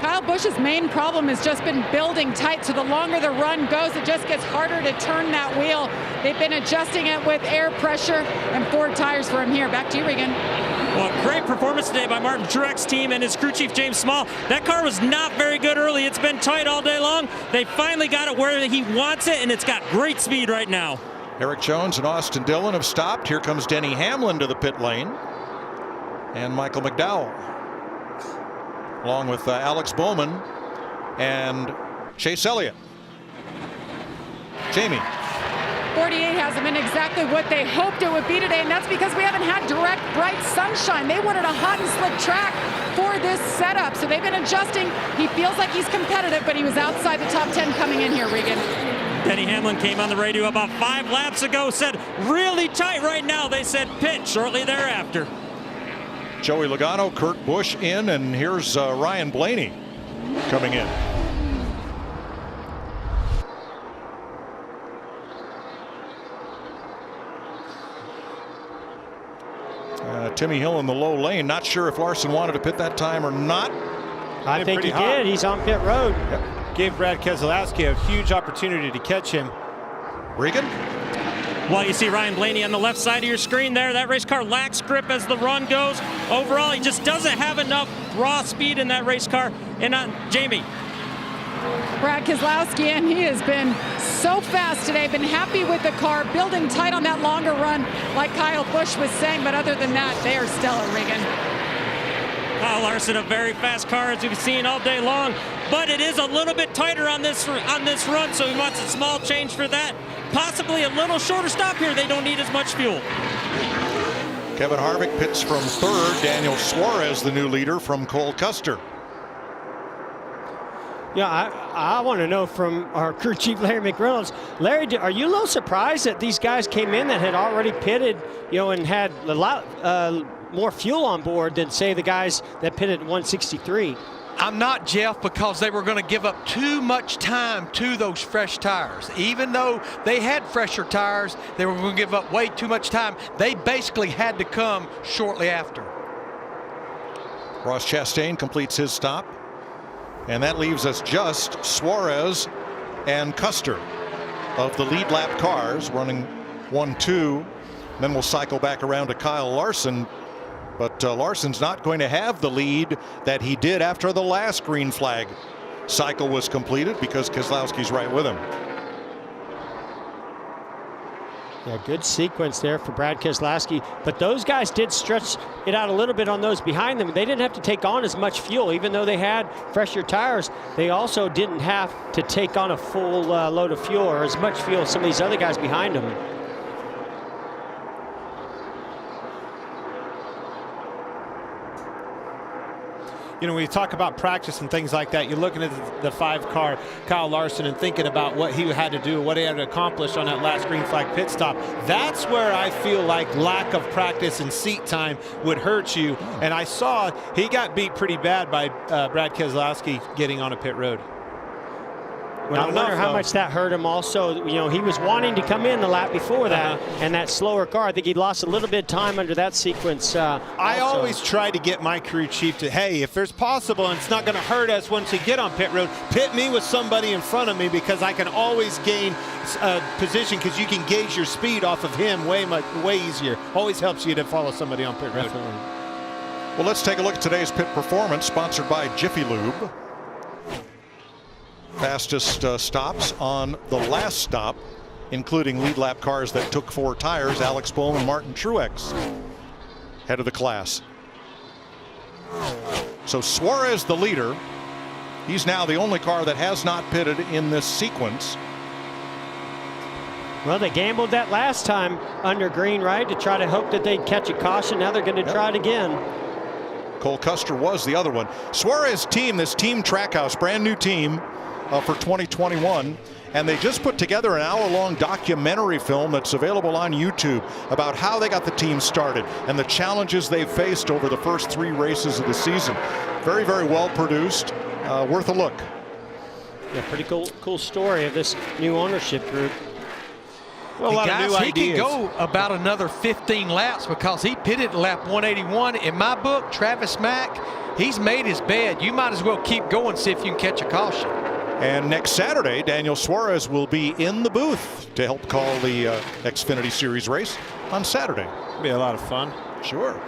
Kyle Busch's main problem has just been building tight, so the longer the run goes, it just gets harder to turn that wheel. They've been adjusting it with air pressure and 4 tires for him here. Back to you, Regan. Well, great performance today by Martin Truex team and his crew chief James Small. That car was not very good early. It's been tight all day long. They finally got it where he wants it, and it's got great speed right now. Eric Jones and Austin Dillon have stopped. Here comes Denny Hamlin to the pit lane. And Michael McDowell, along with Alex Bowman and Chase Elliott. Jamie. 48 hasn't been exactly what they hoped it would be today, and that's because we haven't had direct, bright sunshine. They wanted a hot and slick track for this setup, so they've been adjusting. He feels like he's competitive, but he was outside the top 10 coming in here, Regan. Denny Hamlin came on the radio about 5 laps ago, said really tight right now. They said pit shortly thereafter. Joey Logano, Kurt Busch in, and here's Ryan Blaney coming in. Timmy Hill in the low lane. Not sure if Larson wanted to pit that time or not. I think he did. He's on pit road. Yep. Gave Brad Keselowski a huge opportunity to catch him. Regan? Well, you see Ryan Blaney on the left side of your screen there. That race car lacks grip as the run goes. Overall, he just doesn't have enough raw speed in that race car. And Jamie. Brad Keselowski, and he has been so fast today. Been happy with the car, building tight on that longer run, like Kyle Busch was saying. But other than that, they are stellar, Regan. Kyle Larson, a very fast car, as we've seen all day long. But it is a little bit tighter on this run, so he wants a small change for that. Possibly a little shorter stop here. They don't need as much fuel. Kevin Harvick pits from 3rd. Daniel Suarez, the new leader, from Cole Custer. Yeah, I want to know from our crew chief, Larry McReynolds. Larry, are you a little surprised that these guys came in that had already pitted, and had a lot more fuel on board than, say, the guys that pitted at 163? I'm not, Jeff, because they were going to give up too much time to those fresh tires. Even though they had fresher tires, they were going to give up way too much time. They basically had to come shortly after. Ross Chastain completes his stop. And that leaves us just Suarez and Custer of the lead lap cars running 1-2. Then we'll cycle back around to Kyle Larson. But Larson's not going to have the lead that he did after the last green flag cycle was completed because Keselowski's right with him. Yeah, good sequence there for Brad Keselowski. But those guys did stretch it out a little bit on those behind them. They didn't have to take on as much fuel. Even though they had fresher tires, they also didn't have to take on a full load of fuel or as much fuel as some of these other guys behind them. When you talk about practice and things like that, you're looking at the 5-car Kyle Larson and thinking about what he had to do, what he had to accomplish on that last green flag pit stop. That's where I feel like lack of practice and seat time would hurt you. And I saw he got beat pretty bad by Brad Keselowski getting on a pit road. Well, I wonder how much that hurt him also. You know, he was wanting to come in the lap before that, and that slower car, I think he lost a little bit of time under that sequence. I always try to get my crew chief to, hey, if there's possible and it's not going to hurt us once we get on pit road, pit me with somebody in front of me, because I can always gain position, because you can gauge your speed off of him way easier. Always helps you to follow somebody on pit road. Definitely. Well, let's take a look at today's pit performance, sponsored by Jiffy Lube. Fastest stops on the last stop, including lead lap cars that took 4 tires. Alex Bohm and Martin Truex, head of the class. So Suarez, the leader, he's now the only car that has not pitted in this sequence. Well, they gambled that last time under green, right, to try to hope that they'd catch a caution. Now they're going to try it again. Cole Custer was the other one. Suarez team, this Team Trackhouse, brand new team for 2021, and they just put together an hour-long documentary film that's available on YouTube about how they got the team started and the challenges they faced over the first 3 races of the season. Very, very well produced. Worth a look. Yeah, pretty cool story of this new ownership group. Well, a lot of new ideas. He could go about another 15 laps, because he pitted at lap 181. In my book, Travis Mack, he's made his bed. You might as well keep going, see if you can catch a caution. And next Saturday, Daniel Suarez will be in the booth to help call the Xfinity Series race on Saturday. It'll be a lot of fun. Sure.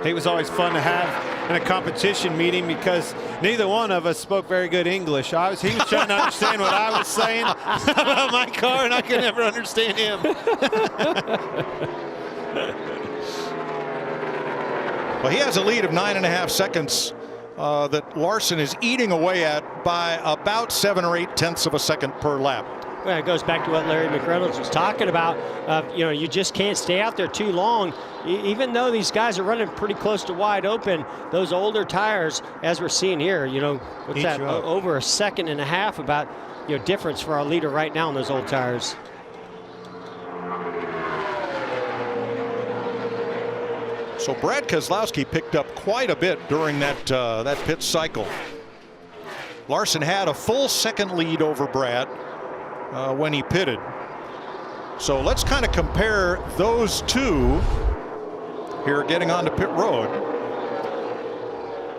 It was always fun to have in a competition meeting, because neither one of us spoke very good English. He was trying to understand what I was saying about my car, and I could never understand him. Well, he has a lead of 9.5 seconds that Larson is eating away at by about 7 or 8 tenths of a second per lap. Well, it goes back to what Larry McReynolds was talking about. You know, you just can't stay out there too long. Even though these guys are running pretty close to wide open, those older tires, as we're seeing here, you know, what's that? Over 1.5 seconds about, you know, difference for our leader right now on those old tires. So Brad Keselowski picked up quite a bit during that pit cycle. Larson had a full second lead over Brad when he pitted. So let's kind of compare those two here getting onto pit road.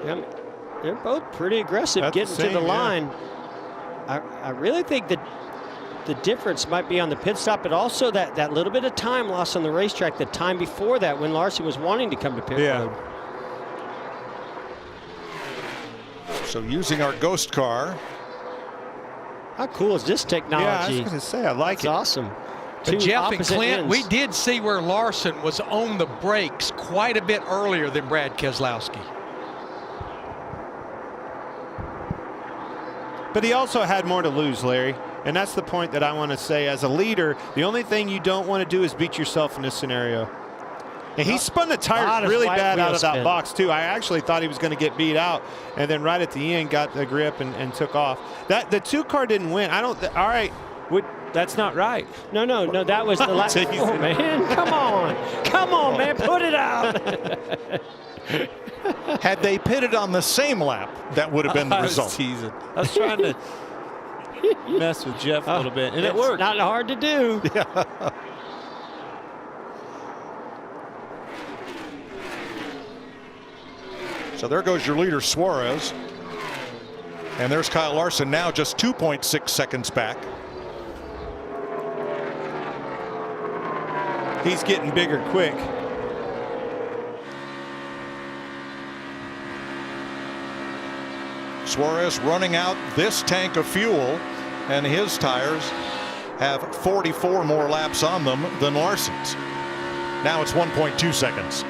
Yeah, they're both pretty aggressive getting to the line. I really think that the difference might be on the pit stop, but also that little bit of time lost on the racetrack the time before that, when Larson was wanting to come to pit road. So using our ghost car. How cool is this technology? Yeah, I was going to say, I like it. It's awesome. But Jeff and Clint, we did see where Larson was on the brakes quite a bit earlier than Brad Keselowski. But he also had more to lose, Larry. And that's the point that I want to say. As a leader, the only thing you don't want to do is beat yourself in this scenario. And he spun the tires really bad out of that box, too. I actually thought he was going to get beat out. And then right at the end, got the grip and took off. The 2-car didn't win. All right. That's not right. No, that was the last. Oh, man, come on, man, put it out. Had they pitted on the same lap, that would have been the result. I was teasing. I was trying to mess with Jeff a little bit, and it worked. It's not hard to do. Yeah. So there goes your leader, Suarez. And there's Kyle Larson, now just 2.6 seconds back. He's getting bigger quick. Suarez running out this tank of fuel, and his tires have 44 more laps on them than Larson's. Now it's 1.2 seconds.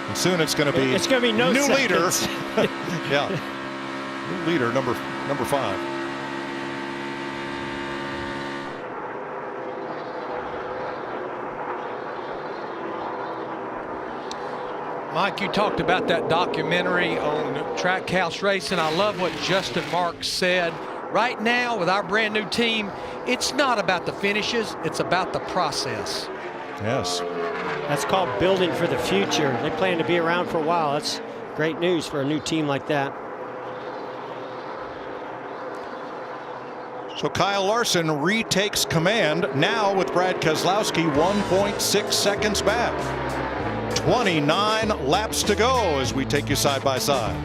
And soon it's going to be no new seconds. Leader. Yeah, new leader, number 5. Mike, you talked about that documentary on Trackhouse Racing. I love what Justin Marks said. Right now, with our brand new team, it's not about the finishes, it's about the process. Yes. That's called building for the future. They plan to be around for a while. That's great news for a new team like that. So Kyle Larson retakes command now with Brad Keselowski 1.6 seconds back. 29 laps to go as we take you side by side.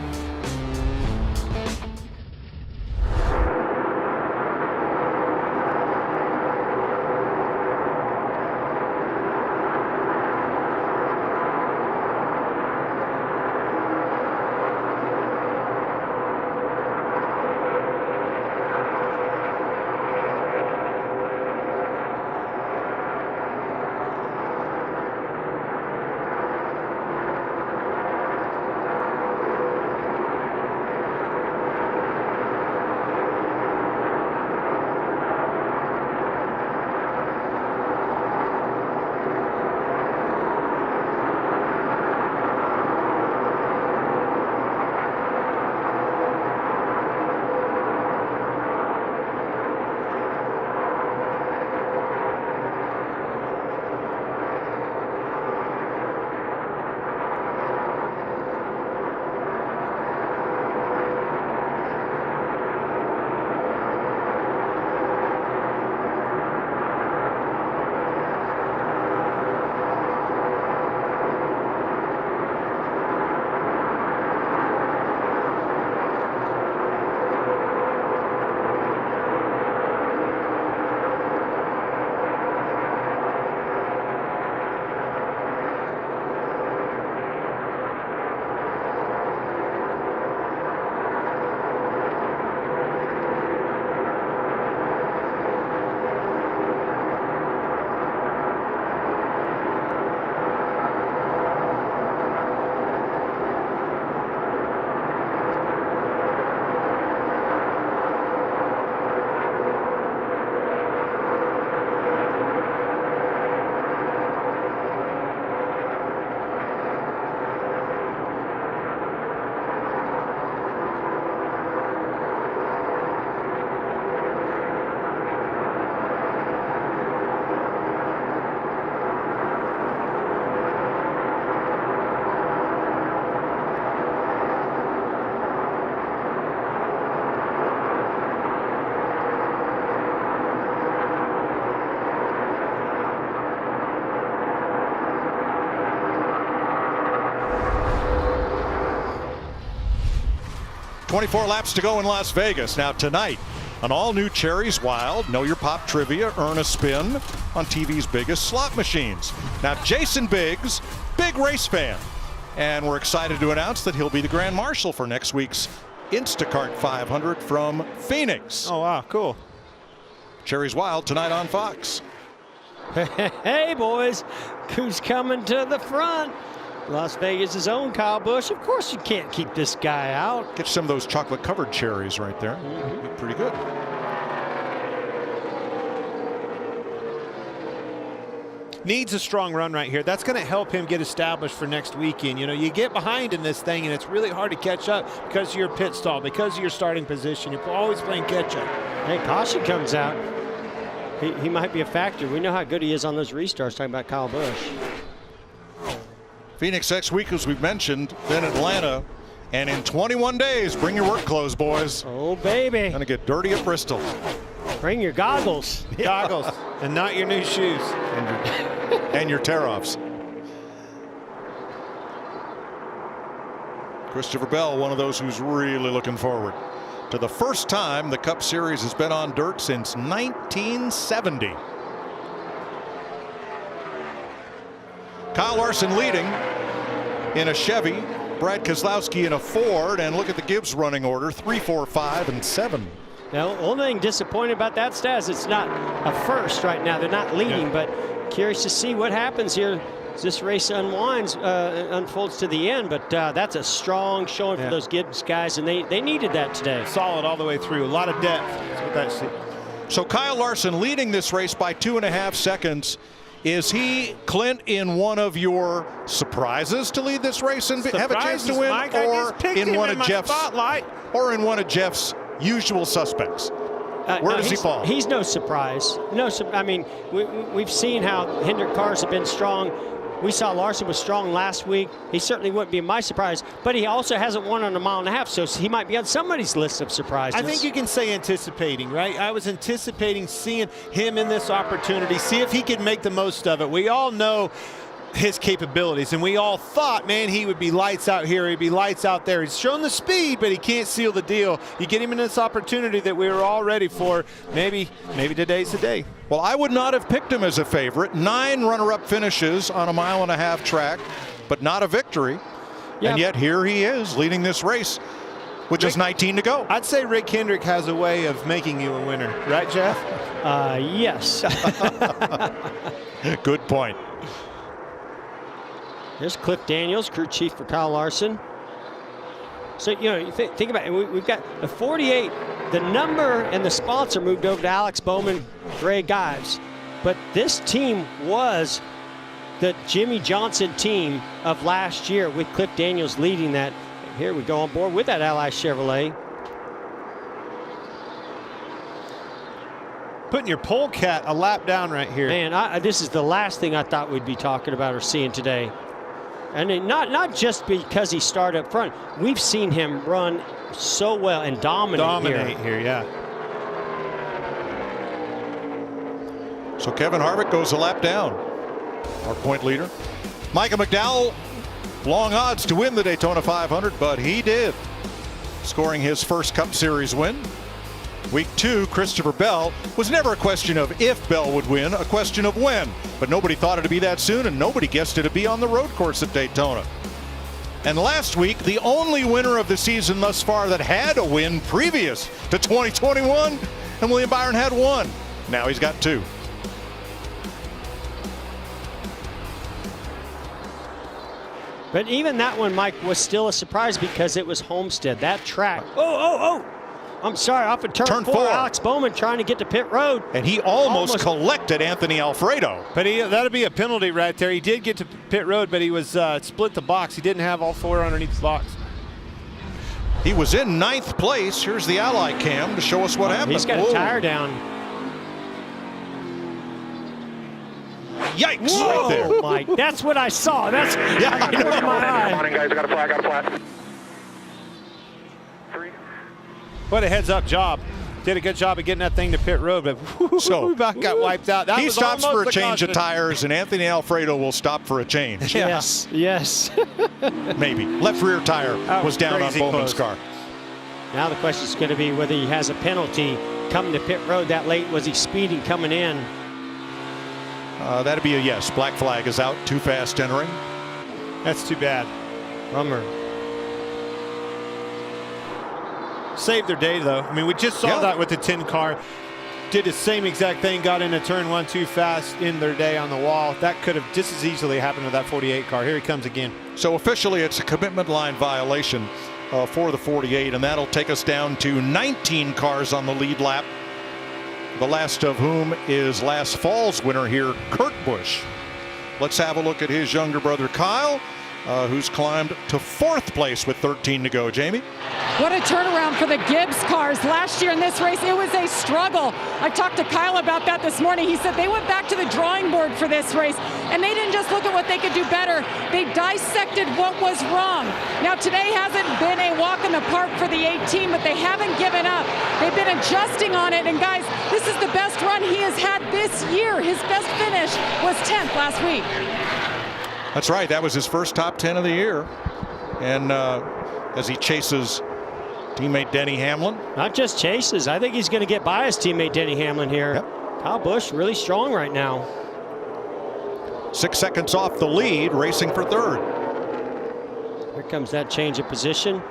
.24 laps to go in Las Vegas. Now tonight, an all-new Cherries Wild Know Your Pop Trivia, earn a spin on TV's biggest slot machines. Now Jason Biggs, big race fan, and we're excited to announce that he'll be the Grand Marshal for next week's Instacart 500 from Phoenix. Oh, wow, cool. Cherries Wild tonight on Fox. Hey, boys, who's coming to the front? Las Vegas' own Kyle Busch. Of course you can't keep this guy out. Get some of those chocolate-covered cherries right there. Pretty good. Needs a strong run right here. That's going to help him get established for next weekend. You know, you get behind in this thing, and it's really hard to catch up because of your pit stall, because of your starting position. You're always playing catch-up. Hey, caution comes out. He might be a factor. We know how good he is on those restarts, talking about Kyle Busch. Phoenix next week, as we've mentioned, then Atlanta. And in 21 days, bring your work clothes, boys. Oh, baby. Gonna get dirty at Bristol. Bring your goggles. Goggles, and not your new shoes. And your tear-offs. Christopher Bell, one of those who's really looking forward to the first time the Cup Series has been on dirt since 1970. Kyle Larson leading in a Chevy, Brad Keselowski in a Ford, and look at the Gibbs running order, 3, 4, 5, and 7. Now, only thing disappointed about that stat is it's not a first right now. They're not leading, but curious to see what happens here as this race unfolds to the end. But that's a strong showing for those Gibbs guys, and they needed that today. Solid all the way through. A lot of depth. That's what that's. So Kyle Larson leading this race by 2.5 seconds. Is he, Clint, in one of your surprises to lead this race and have a chance to win, Mike, or in one of Jeff's usual suspects? Where does he fall? He's no surprise. I mean, we've seen how Hendrick cars have been strong We saw Larson was strong last week. He certainly wouldn't be my surprise, but he also hasn't won on a mile and a half, so he might be on somebody's list of surprises. I think you can say anticipating, right? I was anticipating seeing him in this opportunity, see if he could make the most of it. We all know his capabilities, and we all thought, man, he would be lights out here, he'd be lights out there. He's shown the speed, but he can't seal the deal. You get him in this opportunity that we were all ready for. Maybe today's the day. Well, I would not have picked him as a favorite. 9 runner-up finishes on a mile-and-a-half track, but not a victory. Yeah. And yet here he is leading this race with just 19 to go. I'd say Rick Hendrick has a way of making you a winner, right, Jeff? Yes. Good point. There's Cliff Daniels, crew chief for Kyle Larson. So, you know, you think about it. We've got the 48, the number and the sponsor moved over to Alex Bowman, Greg Ives. But this team was the Jimmy Johnson team of last year with Cliff Daniels leading that. Here we go on board with that Ally Chevrolet. Putting your polecat a lap down right here. Man, this is the last thing I thought we'd be talking about or seeing today. And not just because he started up front. We've seen him run so well and dominate here, yeah. So Kevin Harvick goes a lap down, our point leader. Michael McDowell, long odds to win the Daytona 500, but he did, scoring his first Cup Series win. Week 2, Christopher Bell, was never a question of if Bell would win, a question of when. But nobody thought it'd be that soon, and nobody guessed it'd be on the road course at Daytona. And last week, the only winner of the season thus far that had a win previous to 2021, and William Byron had 1. Now he's got 2. But even that one, Mike, was still a surprise because it was Homestead. That track. Oh! I'm sorry, off of turn 4. Alex Bowman trying to get to pit road. And he almost collected Anthony Alfredo. But that'd be a penalty right there. He did get to pit road, but he was split the box. He didn't have all 4 underneath the box. He was in 9th place. Here's the Ally cam to show us what happened. He's got a tire down. Yikes! Whoa, right there. Mike, that's what I saw. That's I know. in my eye. Morning, guys. I got a flat. 3. What a heads-up job. Did a good job of getting that thing to pit road, but so got wiped out. He stops for a change of tires, and Anthony Alfredo will stop for a change. Yes. Maybe. Left rear tire was down on Bowman's car. Now the question is going to be whether he has a penalty coming to pit road that late. Was he speeding coming in? That'd be a yes. Black flag is out. Too fast entering. That's too bad. Bummer. Saved their day, though. I mean, we just saw that with the 10 car. Did the same exact thing, got into turn 1 too fast, in their day on the wall. That could have just as easily happened with that 48 car. Here he comes again. So officially, it's a commitment line violation for the 48, and that'll take us down to 19 cars on the lead lap. The last of whom is last fall's winner here, Kurt Busch. Let's have a look at his younger brother, Kyle, who's climbed to 4th place with 13 to go. Jamie? What a turnaround for the Gibbs cars. Last year in this race, it was a struggle. I talked to Kyle about that this morning. He said they went back to the drawing board for this race, and they didn't just look at what they could do better. They dissected what was wrong. Now, today hasn't been a walk in the park for the 18, but they haven't given up. They've been adjusting on it, and guys, this is the best run he has had this year. His best finish was 10th last week. That's right. That was his first top 10 of the year. And as he chases teammate Denny Hamlin. Not just chases. I think he's going to get by his teammate Denny Hamlin here. Yep. Kyle Busch really strong right now. 6 seconds off the lead, racing for 3rd. Here comes that change of position.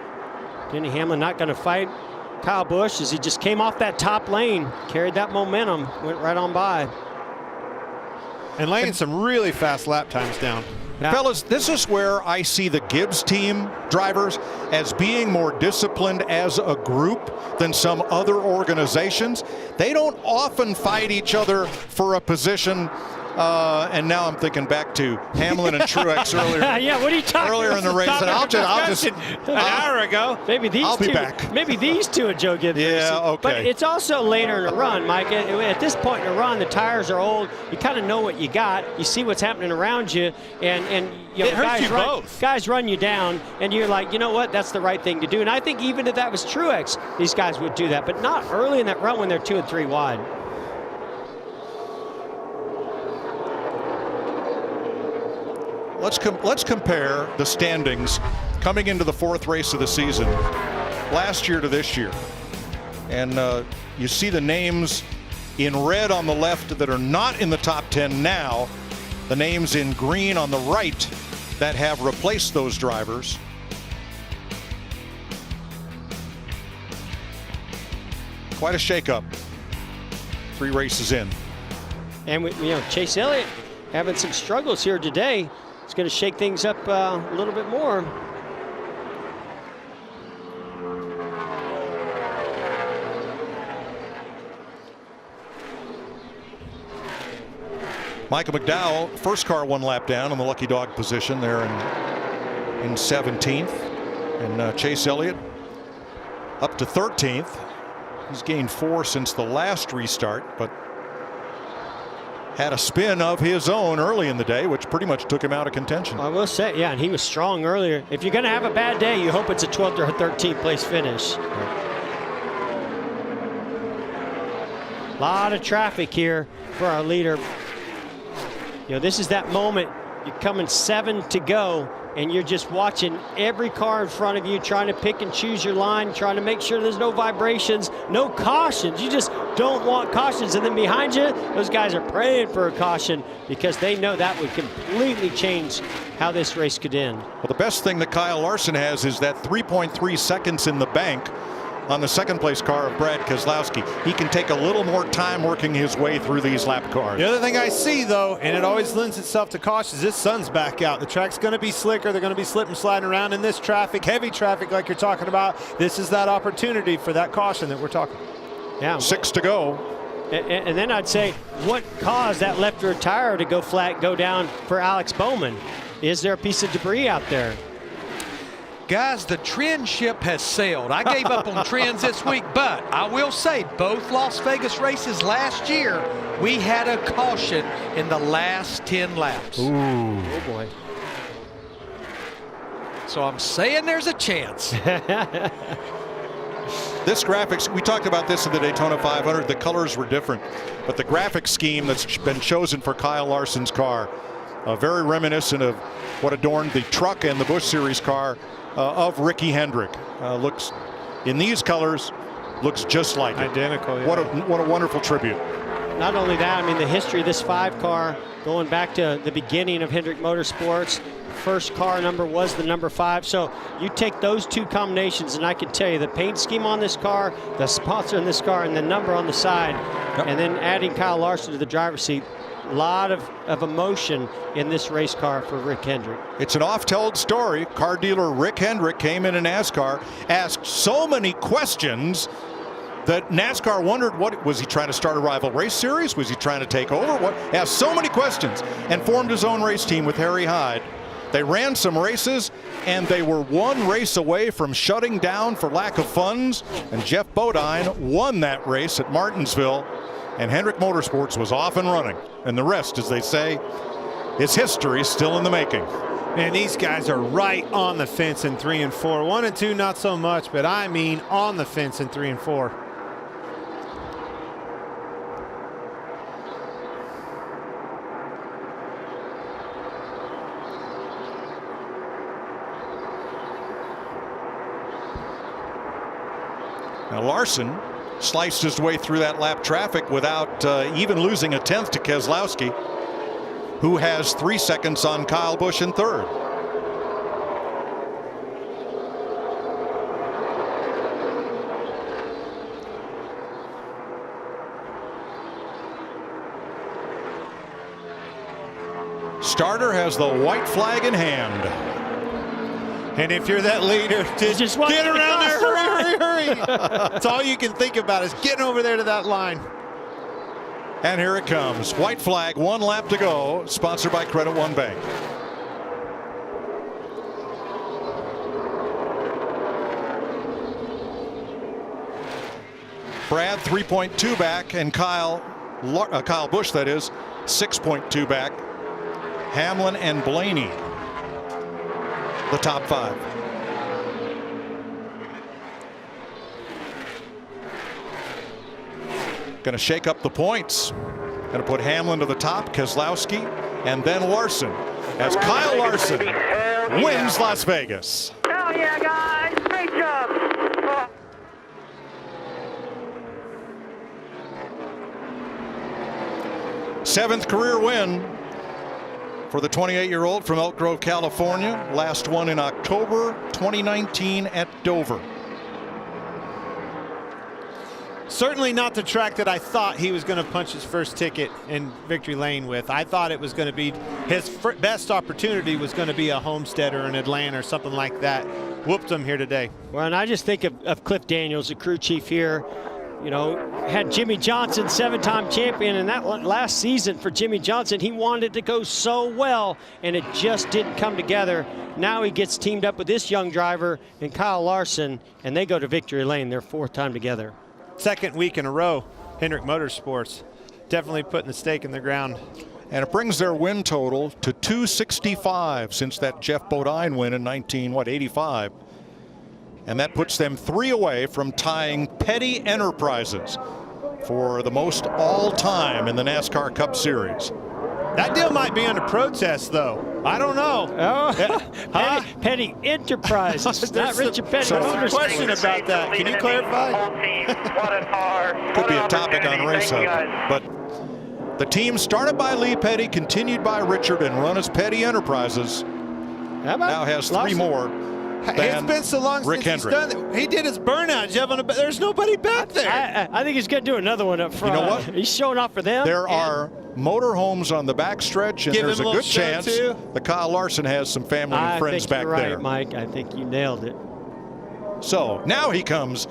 Denny Hamlin not going to fight Kyle Busch as he just came off that top lane, carried that momentum, went right on by. And laying some really fast lap times down. Yeah. Fellas, this is where I see the Gibbs team drivers as being more disciplined as a group than some other organizations. They don't often fight each other for a position And now I'm thinking back to Hamlin and Truex earlier. Yeah, what are you talking earlier in the race? And I'll just an hour ago. Maybe these I'll two. be back. Maybe these two at Joe Gibbs. Yeah, okay. But it's also later in the run, Mike. At this point in the run, the tires are old. You kind of know what you got. You see what's happening around you, and you know, it hurts you both. Guys run you down, and you're like, you know what? That's the right thing to do. And I think even if that was Truex, these guys would do that, but not early in that run when they're 2 and 3 wide. Let's compare the standings coming into the 4th race of the season, last year to this year. And you see the names in red on the left that are not in the top 10 now, the names in green on the right that have replaced those drivers. Quite a shakeup 3 races in. And Chase Elliott having some struggles here today. It's going to shake things up a little bit more. Michael McDowell, first car 1 lap down in the lucky dog position there in 17th. And Chase Elliott up to 13th. He's gained 4 since the last restart, but had a spin of his own early in the day, which pretty much took him out of contention. I will say, yeah, and he was strong earlier. If you're going to have a bad day, you hope it's a 12th or 13th place finish. A lot of traffic here for our leader. You know, this is that moment. You're coming 7 to go, and you're just watching every car in front of you, trying to pick and choose your line, trying to make sure there's no vibrations, no cautions. You just don't want cautions. And then behind you, those guys are praying for a caution because they know that would completely change how this race could end. Well, the best thing that Kyle Larson has is that 3.3 seconds in the bank on the 2nd place car of Brad Keselowski. He can take a little more time working his way through these lap cars. The other thing I see, though, and it always lends itself to caution, is this sun's back out. The track's going to be slicker. They're going to be slipping, sliding around in this traffic, heavy traffic like you're talking about. This is that opportunity for that caution that we're talking about. Yeah, 6 to go. And then I'd say, what caused that left rear tire to go flat, go down for Alex Bowman? Is there a piece of debris out there? Guys, the trend ship has sailed. I gave up on trends this week, but I will say both Las Vegas races last year, we had a caution in the last 10 laps. Ooh. Oh, boy. So I'm saying there's a chance. This graphics, we talked about this in the Daytona 500. The colors were different, but the graphic scheme that's been chosen for Kyle Larson's car, very reminiscent of what adorned the truck and the Busch Series car of Ricky Hendrick. Looks in these colors, looks just like it. Identical. Yeah. What a wonderful tribute. Not only that, I mean, the history of this 5 car going back to the beginning of Hendrick Motorsports. First car number was the number 5. So you take those 2 combinations, and I can tell you the paint scheme on this car, the sponsor in this car, and the number on the side, and then adding Kyle Larson to the driver's seat. A lot of emotion in this race car for Rick Hendrick. It's an oft-told story. Car dealer Rick Hendrick came in NASCAR, asked so many questions that NASCAR wondered, what was he trying to start a rival race series? Was he trying to take over? What? Asked so many questions and formed his own race team with Harry Hyde. They ran some races, and they were 1 race away from shutting down for lack of funds, and Jeff Bodine won that race at Martinsville. And Hendrick Motorsports was off and running. And the rest, as they say, is history still in the making. Man, these guys are right on the fence in 3 and 4. 1 and 2, not so much, but I mean on the fence in 3 and 4. Now Larson sliced his way through that lap traffic without even losing a 10th to Keselowski, who has 3 seconds on Kyle Busch in 3rd. Starter has the white flag in hand. And if you're that leader, just get around there, hurry, hurry, hurry. That's all you can think about is getting over there to that line. And here it comes. White flag, 1 lap to go. Sponsored by Credit One Bank. Brad 3.2 back, and Kyle Busch, that is, 6.2 back. Hamlin and Blaney, the top 5. Going to shake up the points. Going to put Hamlin to the top, Keselowski, and then Larson, as Kyle Larson wins Las Vegas. Hell yeah, guys. Great job. Seventh career win for the 28-year-old from Elk Grove, California. Last one in October 2019 at Dover. Certainly not the track that I thought he was going to punch his first ticket in victory lane with. I thought it was going to be his best opportunity was going to be a Homestead or an Atlanta or something like that. Whooped him here today. Well, and I just think of Cliff Daniels, the crew chief here. You know, had Jimmy Johnson, 7-time champion, and that last season for Jimmy Johnson, he wanted to go so well, and it just didn't come together. Now he gets teamed up with this young driver and Kyle Larson, and they go to victory lane their 4th time together. Second week in a row, Hendrick Motorsports definitely putting the stake in the ground. And it brings their win total to 265 since that Jeff Bodine win in 1985. And that puts them 3 away from tying Petty Enterprises for the most all-time in the NASCAR Cup Series. That deal might be under protest, though. I don't know. Oh, Petty Enterprises, not Richard Petty. There's a question about that. Can you clarify? Could be a topic on Race Hub. But the team started by Lee Petty, continued by Richard, and run as Petty Enterprises. Now has 3 more. It's been so long Rick since Hendrick. he's done it. He did his burnout, Jeff. There's nobody back there. I think he's going to do another one up front. You know what? He's showing off for them. There are motorhomes on the backstretch, and Give there's a him a good little show, chance too. that Kyle Larson has some family and friends back you're right, there. Mike. I think you nailed it. So now he comes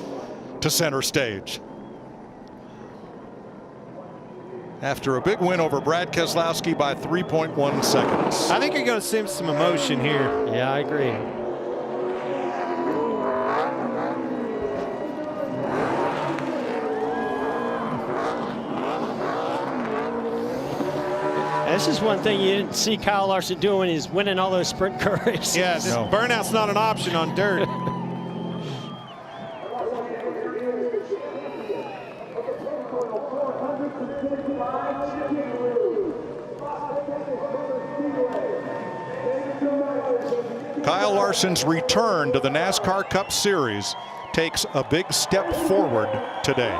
to center stage. After a big win over Brad Keselowski by 3.1 seconds. I think you're going to see some emotion here. Yeah, I agree. This is one thing you didn't see Kyle Larson doing when he's winning all those sprint car races. Yeah, this burnout's not an option on dirt. Kyle Larson's return to the NASCAR Cup Series takes a big step forward today.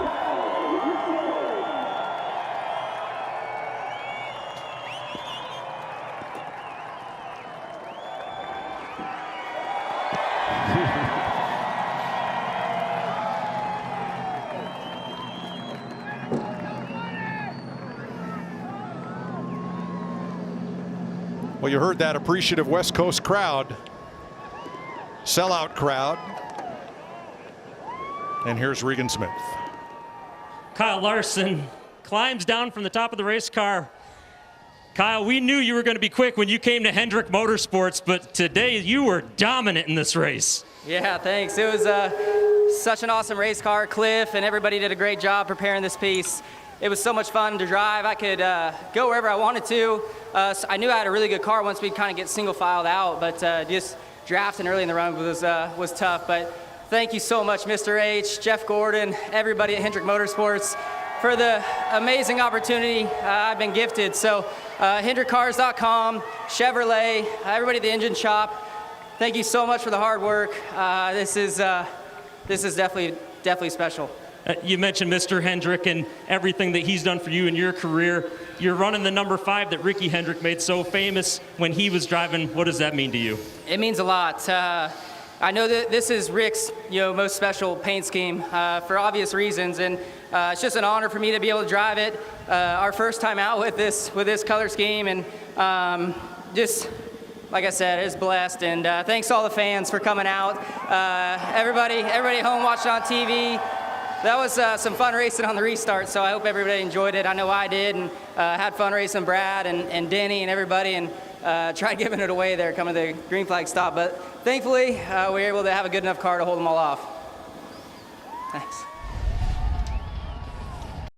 Well, you heard that appreciative West Coast crowd, sellout crowd. And here's Regan Smith. Kyle Larson climbs down from the top of the race car. Kyle, we knew you were going to be quick when you came to Hendrick Motorsports, but today you were dominant in this race. Yeah, thanks. It was such an awesome race car. Cliff and everybody did a great job preparing this piece. It was so much fun to drive. I could go wherever I wanted to. So I knew I had a really good car once we kind of get single filed out, but just drafting early in the run was tough. But thank you so much, Mr. H, Jeff Gordon, everybody at Hendrick Motorsports for the amazing opportunity I've been gifted. So HendrickCars.com, Chevrolet, everybody at the engine shop, thank you so much for the hard work. This is definitely special. You mentioned Mr. Hendrick and everything that he's done for you in your career. You're running the number 5 that Ricky Hendrick made so famous when he was driving. What does that mean to you? It means a lot. I know that this is Rick's most special paint scheme for obvious reasons, and it's just an honor for me to be able to drive it. Our first time out with this color scheme, and just like I said, it's blessed. And thanks to all the fans for coming out. Everybody at home watching on TV. that was some fun racing on the restart, so I hope everybody enjoyed it. I know I did, and had fun racing Brad and Denny and everybody, and tried giving it away there coming to the green flag stop. But thankfully, we were able to have a good enough car to hold them all off. Thanks.